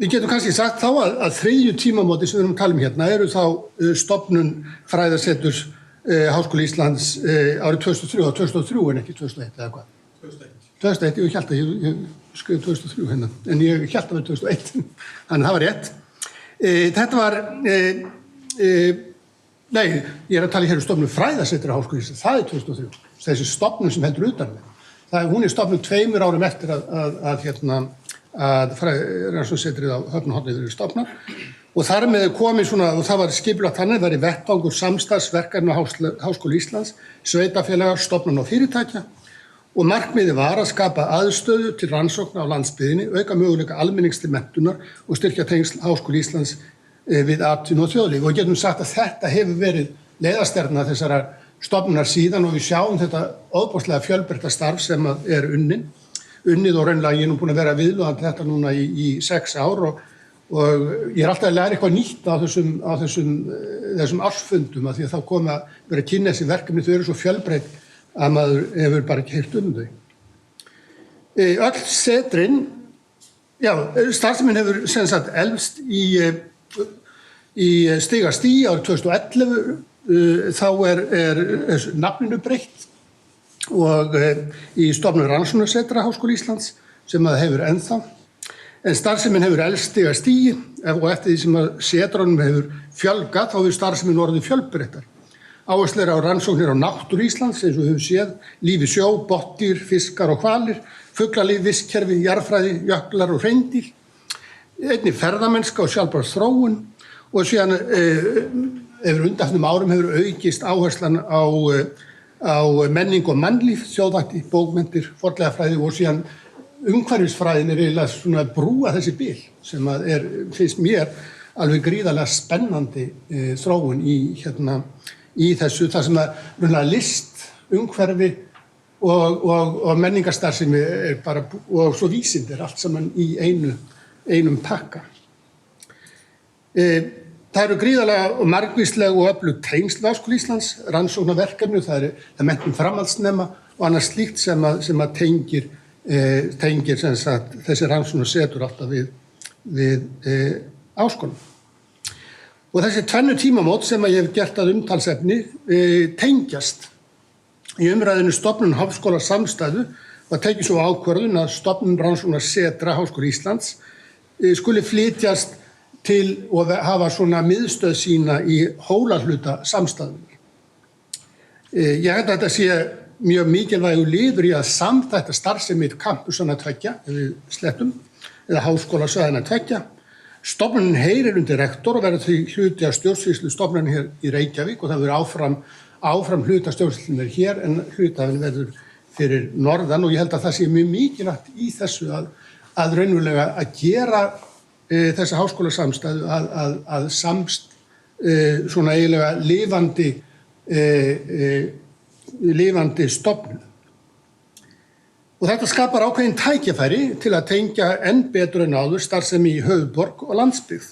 Við getum kannski sagt þá að þriðju tímamóti sem við erum að tala hérna eru þá stofnun fræðaseturs Háskóla Íslands árið 2003 en ekki 2001 eða hvað? 2001, ég held að ég skrif 2003 hérna, en ég held að vera 2001, þannig það var rétt. Þetta var, nei, ég að tala hér stofnun fræðasetur Háskóla Íslands, það 2003, þessi stofnun sem heldur utan með. Hún stofnun 2 árum eftir að rannsóknarsetrið á Höfn og Hornafirði verið stofnað og þar með komið svona, og það var skipulagt þannig, það væri vettvangur samstarfsverkefna Háskóla Íslands, sveitarfélaga, stofnana og fyrirtækja og markmiðið var að skapa aðstöðu til rannsókna á landsbyggðinni, auka möguleika almennings til menntunar og styrkja tengsl Háskóla Íslands við atvinnu og þjóðlíf. Og getum sagt að þetta hefur verið leiðarstefna þessara stofnunar síðan og við sjáum þetta ofboðslega fjölbreytta starf sem unnið og raunlega ég nú búin að vera viðlúðandi þetta núna í 6 ár og ég alltaf að læra eitthvað nýtt á þessum ársfundum af því að þá kom að vera að kynna þessi verkefni, þau eru svo fjölbreytt að maður hefur bara ekki heyrt þau. Öll setrin, starfsemin hefur sem sagt elst í stiga stigi árið 2011, þá er nafninu breytt og í stofnun rannsóknarsetra Háskóla Íslands sem það hefur ennþá. En starfsemin hefur elst stiga stigi og eftir því sem að setrunum hefur fjölgað þá hefur starfsemin orðið fjölbreyttar. Áhersla á rannsóknir á náttúru Íslands eins og við höfum séð, lífi sjó, botndýr, fiskar og hvalir, fuglalíf, vistkerfi, jarðfræði, jöklar og hreindýr, einnig ferðamennska og sjálfbær þróun og síðan yfir undanfarnum árum hefur aukist áherslan á menning og mannlíf, þjóðvætti, bókmenntir, fornleifafræði og síðan umhverfisfræðin eiginlega svona brúa þessi bil sem finnst mér alveg gríðarlega spennandi þróun í þessu, það sem að list, umhverfi og menningarstarfsemi bara, og svo vísindir allt saman í einum pakka. Það eru gríðarlega og margvísleg og öflug tengsl við Háskóla Íslands, rannsóknarverkefni, það menntun framhaldsnema og annað slíkt sem að tengir sem sagt, þessi rannsóknarsetur alltaf við háskólann. Og þessi tvennu tímamót sem ég hef gert að umtalsefni tengjast. Í umræðinu stofnun háskólasamstæðu var tekið svo ákvörðun að stofnun rannsóknarsetra Háskóla Íslands skuli flytjast til og hafa svona miðstöð sína í Hólahluta samstæðunar. Ég held að þetta sé mjög mikilvægur liður í að samþætta starfsemi kampusana tveggja, við slettum, eða háskólasvæðina tveggja. Stofnunin heyrir undir rektor og verður því hluti af stjórnsýslu stofnunin hér í Reykjavík og það verður áfram hluti af stjórnsýslunni hér en hlutafinn verður fyrir norðan og ég held að það sé mjög mikilvægt í þessu að raunverulega að gera þessa háskólasamstæðu að svona eiginlega lifandi stofnun. Og þetta skapar ákveðin tækifæri til að tengja enn betur en áður starfsemi í höfuðborg og landsbyggð.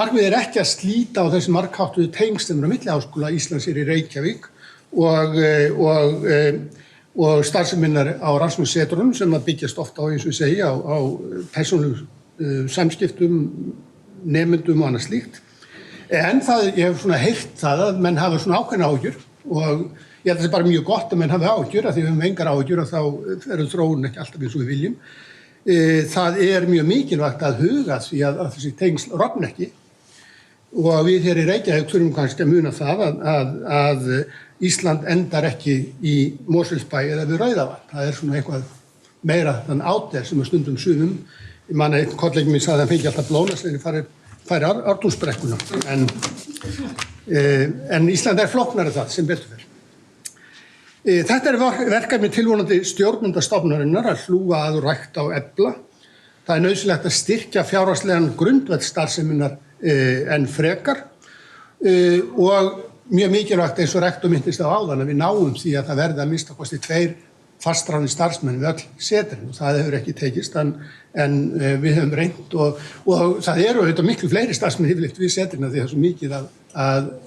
Markmiðið ekki að slíta á þessi margháttuðu tengsl á milli Háskóla Íslands í Reykjavík og starfseminnar á rannsóknarsetrunum sem að byggjast ofta á, eins og ég segi, á persónulegum samskiptum, nemendum og annað slíkt. En ég hef svona heyrt það að menn hafa svona ákveðna áhyggjur og ég held að það bara mjög gott að menn hafi áhyggjur að því við höfum engar áhyggjur og þá þróunin ekki alltaf eins og við viljum. Það mjög mikilvægt að huga því að þessi tengsl rofni ekki og við hér í Reykjavík þurfum kannski að muna það að Ísland endar ekki í Mosfellsbæ eða við Rauðavatn. Það svona eitthvað meira þann áter sem stundum sumum. Ég man að einn kollegi minn sagði að hann fengi alltaf blónast þegar ég færi Ártúnsbrekkuna. En Ísland flóknari það sem betur fer. Þetta verkefni tilvonandi stjórnendastofnunarinnar að hlúa að og rækta og efla. Það nauðsynlegt að styrkja fjárhagslegan grundvöll starfseminnar enn frekar og mjög mikilvægt eins og rektor minntist á áðan að við náum því að það verði að minnsta kosti 2 fastráðnir starfsmenn við öll setrin og það hefur ekki tekist en við höfum reynt og það auðvitað miklu fleiri starfsmenn yfirleitt við setrina því það svo mikið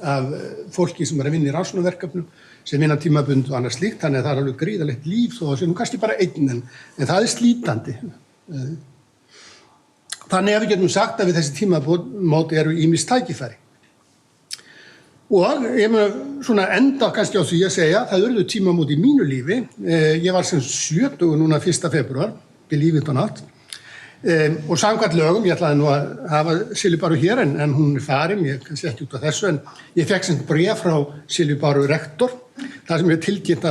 af fólki sem að vinna í rannsóknarverkefnum sem vinna tímabund og annað slíkt, þannig að það alveg gríðarlegt líf þó að það kannski bara einn en það slítandi. Þannig að við getum sagt að við þessi tímamót eru ýmis tækifæri. Og ég mun svona enda kannski á því að segja það urðu tímamót í mínu lífi. Ég var sem 70 núna 1. febrúar, believe it or not. Og samkvæmt lögum, ég ætlaði nú að hafa Silju Báru hér en hún farin, ég kannski ekki út af þessu en ég fekk sem bréf frá Silju Báru rektor, þar sem ég tilkynnt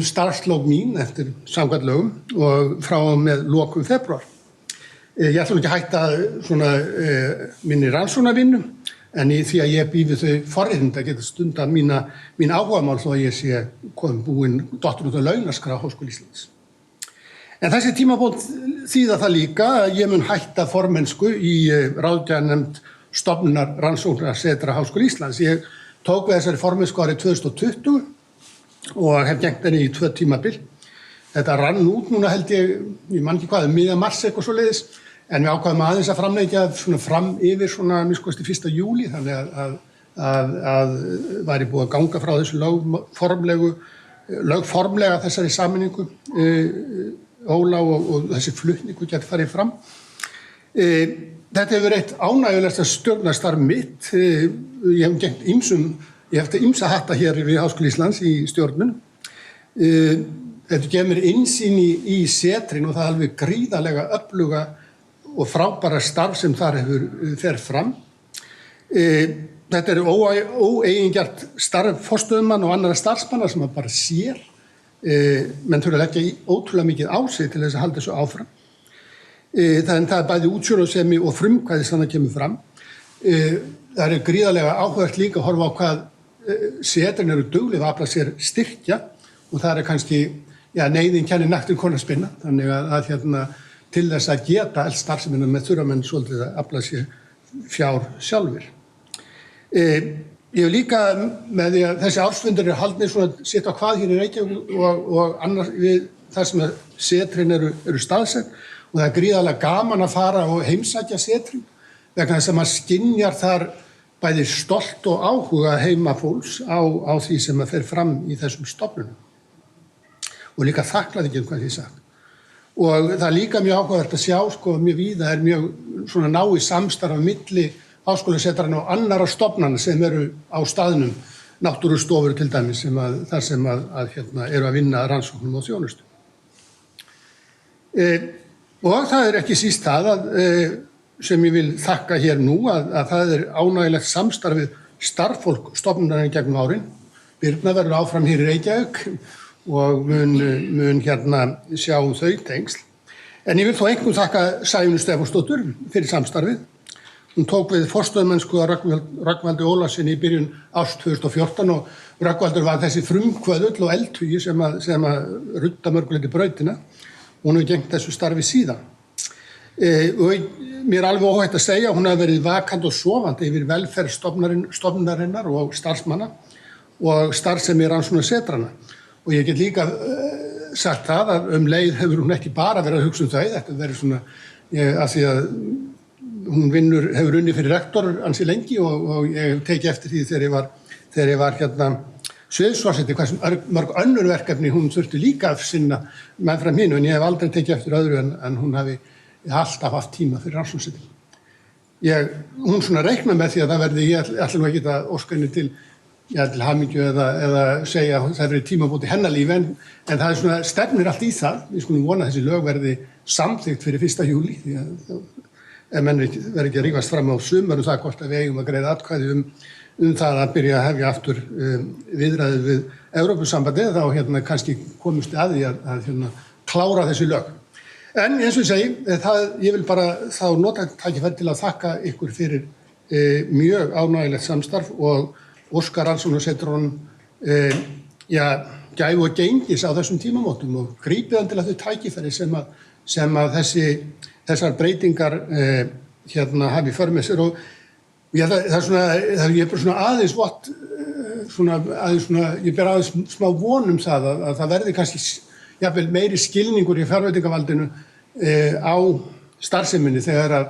starfslók mín eftir samkvæmt lögum og frá með lokum febrúar. Ég ætla ekki að hætta svona minni rannsóknarvinnu en í því að ég býði þau forréttindi að geta stundað mín áhugamál þó að ég sé búinn dottur út af launaskrá Háskóla Íslands. En þessi tímamót þýða það líka að ég mun hætta formennsku í ráðgjafarnefnd stofnunar rannsóknarsetra Háskóla Íslands. Ég tók við þessari formennsku árið 2020 og hef gegnt henni í 2 tímabil. Þetta rann út núna held ég man ekki hvað, miðjan mars eitthvað svoleiðis, en við ákváðum aðeins að framleggja svona fram yfir svona minnst 1. júlí, þannig að væri búið að ganga frá þessu lögformlega þessari sameiningu Óla og þessi flutningu geti farið fram. Þetta hefur eitt ánægjulegasta stjórnarstarf mitt. Ég hef gegnt ýmsa hatta hér við Háskóla Íslands í stjórnun. Þetta gefur mér innsýn í setrin og það alveg gríðarlega öfluga og frábæra starf sem þar fer fram. þetta er óeigingjart starf forstöðumann og annara starfsmanna sem bara sér. Menn þurfa að leggja ótrúlega mikið á sig til þess að halda þessu áfram. Það er bæði útsjónarsemi og frumkvæði sem það kemur fram. Það er gríðarlega áhugavert líka að horfa á hvað setrin eru dugleg að afla sér styrkja og það er kannski, neyðin kennir naktin konar spinna, þannig að til þess að geta alls starfsemina með þurfa menn svolítið að afla sér fjár sjálfir. Ég hef líka með því að þessi ársfundir haldnir svona sitt á hvað hér í Reykjavík og annars við þar sem setrin eru staðsett og það er gríðarlega gaman að fara og heimsækja setrin vegna þess að maður skynjar þar bæði stolt og áhuga heima fólks á því sem að fer fram í þessum stofnunum og líka þakklæðingin hvað því sagt. Og það er líka mjög áhugavert að sjá, mjög víða er mjög svona náið samstarf milli háskólasetrana og annarra stofnana sem eru á staðnum, náttúrustofur til dæmis, þar sem eru að vinna rannsóknum og þjónustu. Og það er ekki síst það sem ég vil þakka hér nú, að það er ánægilegt samstarfið starffólk stofnunarinn gegnum árin. Birna verður áfram hér í Reykjavík og mun sjá þau tengsl. En ég vil þó einkum þakka Sæunni Stefánsdóttur fyrir samstarfið. Hún tók við forstöðumennsku að Rögnvaldi Ólafssyni í byrjun árs 2014 og Rögnvaldur var þessi frumkvöðull og eldhugi sem að rudda mörguleiti brautina. Hún hefur gegnt þessu starfi síðan. Og mér er alveg óhætt að segja að hún hefur verið vakandi og sofandi yfir velferð stofnunarinnar og starfsmanna og starfsemi rannsóknarsetrana. Og ég get líka sagt það að leið hefur hún ekki bara verið að hugsa þau, þetta verið svona, af því að hún hefur unnið fyrir rektor ansi lengi og ég teki eftir því þegar ég var sviðsforseti hversu mörg önnur verkefni hún þurfti líka að sinna meðfram hinu en ég hef aldrei tekið eftir öðru en hún hafi alltaf haft tíma fyrir rannsóknarsetri. Hún svona reiknar með því að það verði, ég ætla nú ekki að óska henni til hamingju eða segja að það verði tímamót í hennar lífi en það er svona stefnir allt í það. Við skulum vona að þessi lög verði samþykkt fyrir 1. júlí því að ef menn verður ekki að rífast fram á sumar það hvort að við eigum að greiða atkvæði það að byrja að hefja aftur viðræðið við Evrópusambandið þá kannski komumst að því að klára þessi lög. En eins og ég segi, ég vil bara þá nota tækifæri til að þakka ykkur fyrir mjög ánægilegt samstarf og óska rannsóknarsetrunum gæfu og gengis á þessum tímamótum og grípið hann til að þau tækifæri sem að þessar breytingar hafi för með sér og ég er bara svona aðeins ég ber aðeins smá von það að það verði kannski jafnvel meiri skilningur í fjárveitingavaldinu á starfseminni þegar að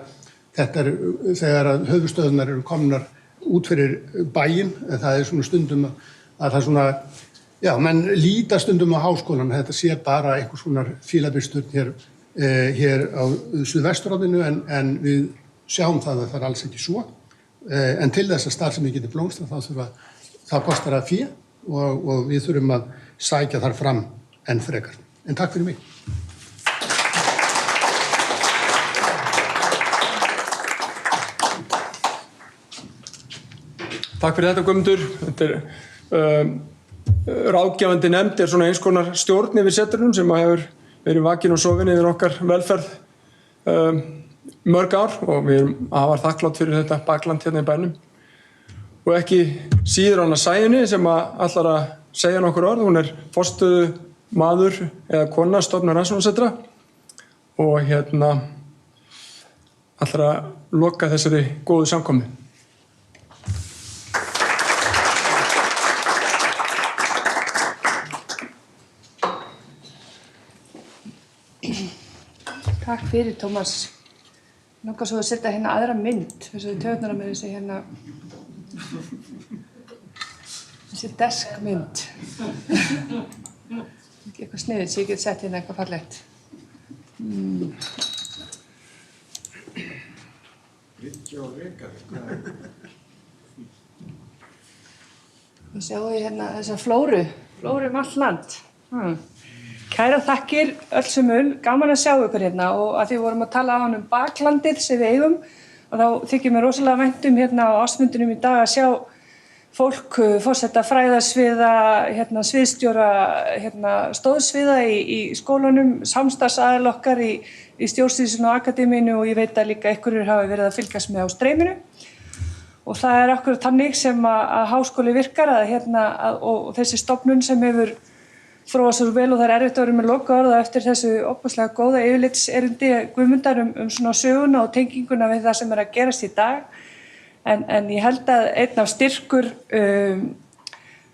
höfuðstöðunar eru komnar út fyrir bæinn en það er svona stundum að það svona menn líta stundum á háskólan þetta sé bara einhvers konar fílabeinsturn hér á suðvesturhorninu en við sjáum það að það er alls ekki svo. En til þess að starfsemi geti blómstrað þá kostar það fé og við þurfum að sækja þar fram enn frekar. En takk fyrir mig. Takk fyrir þetta Guðmundur. Þetta er ráðgjafandi nefnd er svona eins konar stjórn yfir setrunum sem hefur verið vakin og sofin yfir okkar velferð mörg ár og við erum afar þakklátt fyrir þetta bakland hérna í bænum. Og ekki síður hana Sæunni sem ætlar að segja nokkur orð. Hún er forstöðumaður eða kona stofnunar rannsóknarsetra og ætlar að loka þessari góðu samkomu. Takk fyrir, Tómas. Langar svo að setja hérna aðra mynd, þess að töðnar að mér þessi deskmynd. Ekki eitthvað sniðið, svo ég get sett hérna eitthvað fallegt. Þá sjáum við hérna þessa flóru allt land. Kæra þakkir öll sömul, gaman að sjá ykkur hérna og að því vorum að tala á hann baklandið sem við eigum og þá þykir mér rosalega vænt hérna á ársfundinum í dag að sjá fólk, forseta fræðasviða, sviðsstjóra, stóðsviða í skólanum, samstarfsaðil okkar í stjórnsýslunni og akademíinu og ég veit að líka einhverjir hafa verið að fylgjast með á streyminu. Og það er akkurat þannig sem að háskóli virkar og þessi stofnun sem hefur þróast svo vel og það er erfitt að vera með lokaorða eftir þessu opaslega góða yfirlitserindi Guðmundar svona söguna og tenginguna við það sem er að gerast í dag. En ég held að einn af styrkur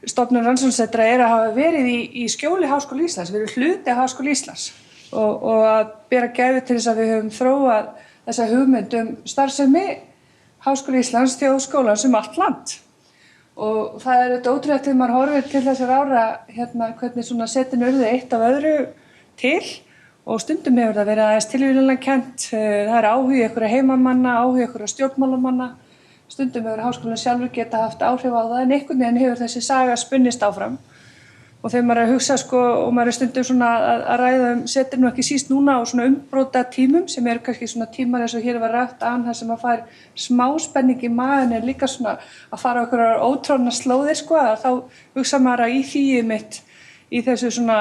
stofnun rannsóknarsetra er að hafa verið í skjóli Háskóla Íslands, við erum hluti af Háskóla Íslands og að bera gæfu til þess að við höfum þróað þessa hugmynd starfsemi Háskóla Íslands, þjóðskólans allt land. Og það er auðvitað ótrúlegt þegar maður horfir til þessar ára hvernig svona setin urðu eitt af öðru til og stundum hefur það verið aðeins tilvíðanlega kennt. Það er áhugi einhverja heimamanna, áhugi einhverja stjórnmálamanna. Stundum hefur háskólinn sjálfur geta haft áhrif á það en einhvern veginn hefur þessi saga spunnist áfram. Og þegar maður er að hugsa og maður er stundum svona að ræða setin ekki síst núna á svona umbróta tímum sem eru kannski svona tímar eins og hér var rætt án þar sem maður fær smá spenning í maðurinn er líka svona að fara á einhverjar ótróðnar slóðir að þá hugsa maður að í því mitt í þessu svona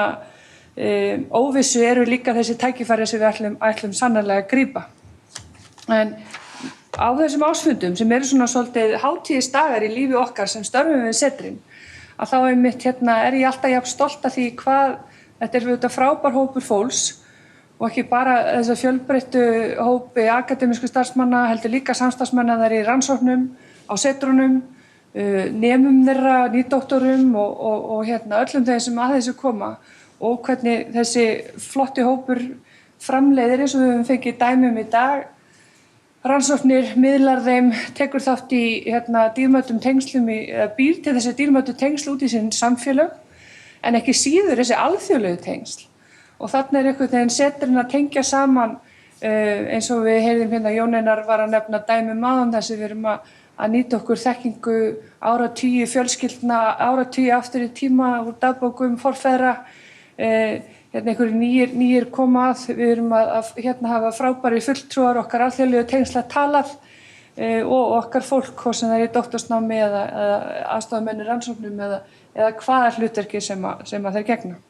óvissu eru líka þessi tækifæri sem við ætlum sannarlega að grípa. En á þessum ársfundum sem eru svona svolítið hátíðisdagar í lífi okkar sem störfum við setrin að þá einmitt er ég alltaf jafn stolt af því hvað þetta er auðvitað frábær hópur fólks og ekki bara þessa fjölbreyttu hópi akademísku starfsmanna heldur líka samstarfsmanna þar í rannsóknum á setrunum, nemum þeirra, nýdoktorum og öllum þeim sem að þessu koma og hvernig þessi flotti hópur framleiðir eins og við höfum fengið dæmi í dag. Rannsóknir, miðlar þeim, tekur þátt í dýrmætum tengslum, býr til þessi dýrmætu tengsl út í sín samfélög, en ekki síður þessi alþjóðlegu tengsl. Og þarna er einhvern veginn setrin að tengja saman, eins og við heyrðum Jón Einar var að nefna dæmi áðan þess að við erum að nýta okkur þekkingu áratugi fjölskyldna, áratugi aftur í tíma úr dagbókum forfeðra, einhverjir nýir koma að, við erum að hafa frábæri fulltrúar okkar alþjóðlegu tengsla talað og okkar fólk, hvort sem það er í doktorsnámi eða aðstofamenn í rannsóknum eða hvaða hlutverki sem þeir gegna.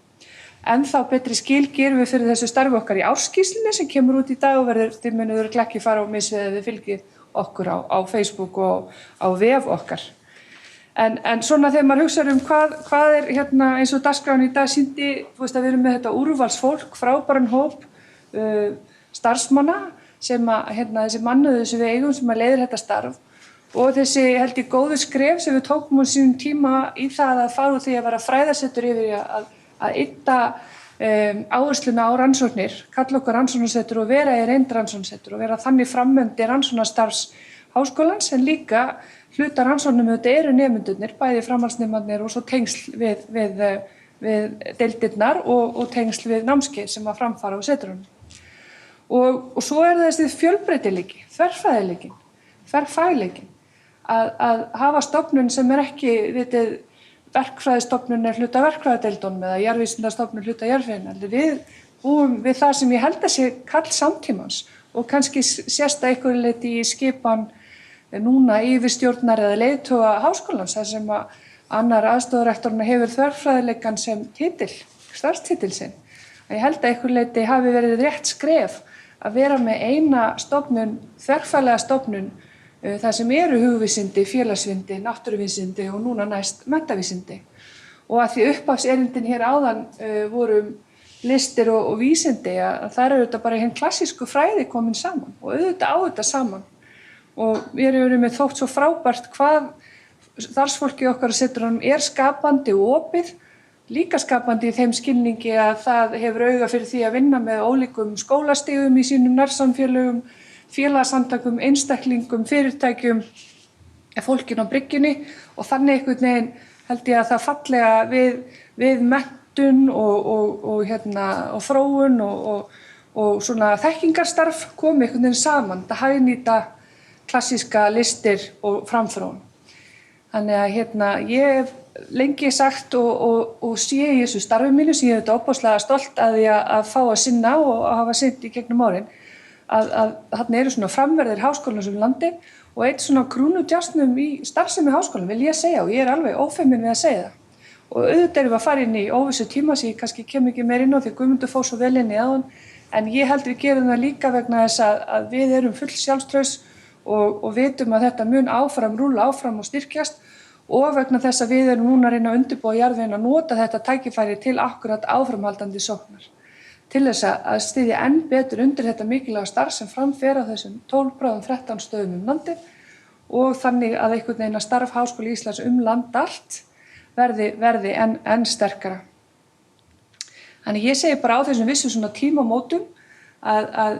En þá betri skil gerum við fyrir þessu starfi okkar í ársskýrslunni sem kemur út í dag og þið munið ekki fara á misvið ef þið fylgið okkur á Facebook og á vef okkar. En svona þegar maður hugsa hvað er eins og dagskráin í dag sýndi, að við erum með þetta úrvalsfólk, frábæran hóp starfsmanna sem þessi mannauður sem við eigum sem leiðir þetta starf og þessi held ég góðu skref sem við tókum á sínum tíma í það að fara úr því að vera fræðasetur yfir að ydda áhersluna á rannsóknir, kalla okkur rannsóknarsetur og vera í reynd rannsóknarsetur og vera þannig frammöndi rannsóknarstarfs háskólans en líka hluta rannsóknum eru nemendurnir, bæði framhaldsnemarnir og svo tengsl við deildirnar og tengsl við námskeið sem að framfara á setrunum. Og svo það þessi fjölbreytileiki, þverfræðileikin, þverfagleikin, að hafa stofnun sem ekki, verkfræðistofnun hluta verkfræðadeildunum eða jarðvísindastofnun hluta jarðfræðinnar. Við búum við það sem ég held að sé kall samtímans og kannski sést að einhverju leyti í skipan núna yfirstjórnar eða leiðtoga háskólans þar sem að annar aðstoðarrektorinn hefur þverfræðileikan sem titil, starfstitil sinn. Ég held að einhverju leyti hafi verið rétt skref að vera með eina stofnun, þverfræðilega stofnun þar sem eru hugvísindi, félagsvísindi, náttúruvísindi og núna næst menntavísindi. Og að því upphafserindin hér áðan voru listir og vísindi að það eru auðvitað bara hinn klassísku fræði komin saman og auðvitað á þetta saman. Og við erum með þótt svo frábært hvað starfsfólki okkar á setrunum er skapandi og opið, líka skapandi í þeim skilningi að það hefur auga fyrir því að vinna með ólíkum skólastigum í sínum nærsamfélögum, félagsamtökum, einstaklingum, fyrirtækjum, fólkin á bryggjunni og þannig einhvern veginn held ég að það fallega við menntun og þróun og svona þekkingarstarf komi einhvern veginn saman, það hagnýta klassíska listir og framþróun. Þannig að ég hef lengi sagt og sé í þessu starfi mínu sem ég hef ofboðslega stolt að því að fá að sinna og að hafa sinnt í gegnum árin þarna eru svona framverðir háskólans landi og eitt svona krúnudjásnum í starfsemi háskólan vil ég segja og ég alveg ófeimin við að segja það. Og auðvitað erum við að fara inn í óvissu tíma sem ég kannski kem ekki meir inn á því Guðmundur fór svo vel inn í áðan, en ég held við gerum það líka vegna þess að við erum full sjálfstraust og vitum að þetta mun rúlla áfram og styrkjast og vegna þess að við erum núna að reyna að undirbúa jarðveginn að nota þetta tækifæri til akkurat áframhaldandi sóknar. Til þess að styðja enn betur undir þetta mikilvæga starf sem framfer á þessum 12 bráðum 13 stöðum landið og þannig að einhvern veginn að starf Háskóli Íslands land allt verði enn sterkara. Þannig ég segi bara á þessum vissum svona tímamótum að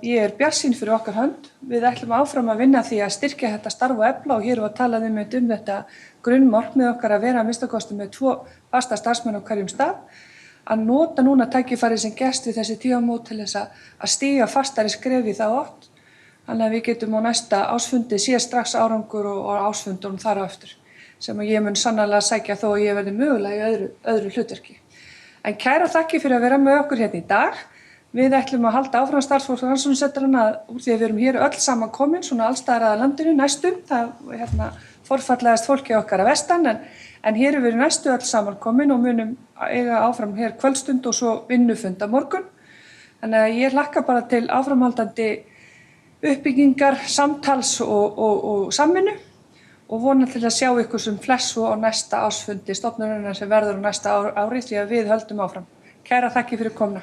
ég bjartsýn fyrir okkar hönd. Við ætlum áfram að vinna því að styrkja þetta starf og efla og hér var talað þetta grunnmarkmið okkar að vera að minnsta kosti með 2 fasta starfsmenn á hverjum stað. Að nota núna tækifæri sem gerst við þessi tímamót til þess að stíga fastari skref í þá átt. Þannig að við getum á næsta ársfundi sé strax árangur og ársfundurum þar á eftir sem ég mun sannarlega sækja þó að ég verði mögulega í öðru hlutverki. En kæra þakki fyrir að vera með okkur hérna í dag. Við ætlum að halda áfram starfsfólk rannsóknarsetrana úr því að við erum hér öll saman komin, svona allstaðar að landinu næstum. Það forfallegast fólki okkar að vestan, en hér erum við næstu öll saman komin og munum eiga áfram hér kvöldstund og svo vinnufund á morgun. Þannig að ég hlakka bara til áframhaldandi uppbyggingar, samtals og samvinnu og vona til að sjá ykkur sem flest svo á næsta ársfundi stofnunarinnar sem verður á næsta ári því að við höldum áfram. Kæra þakki fyrir komuna.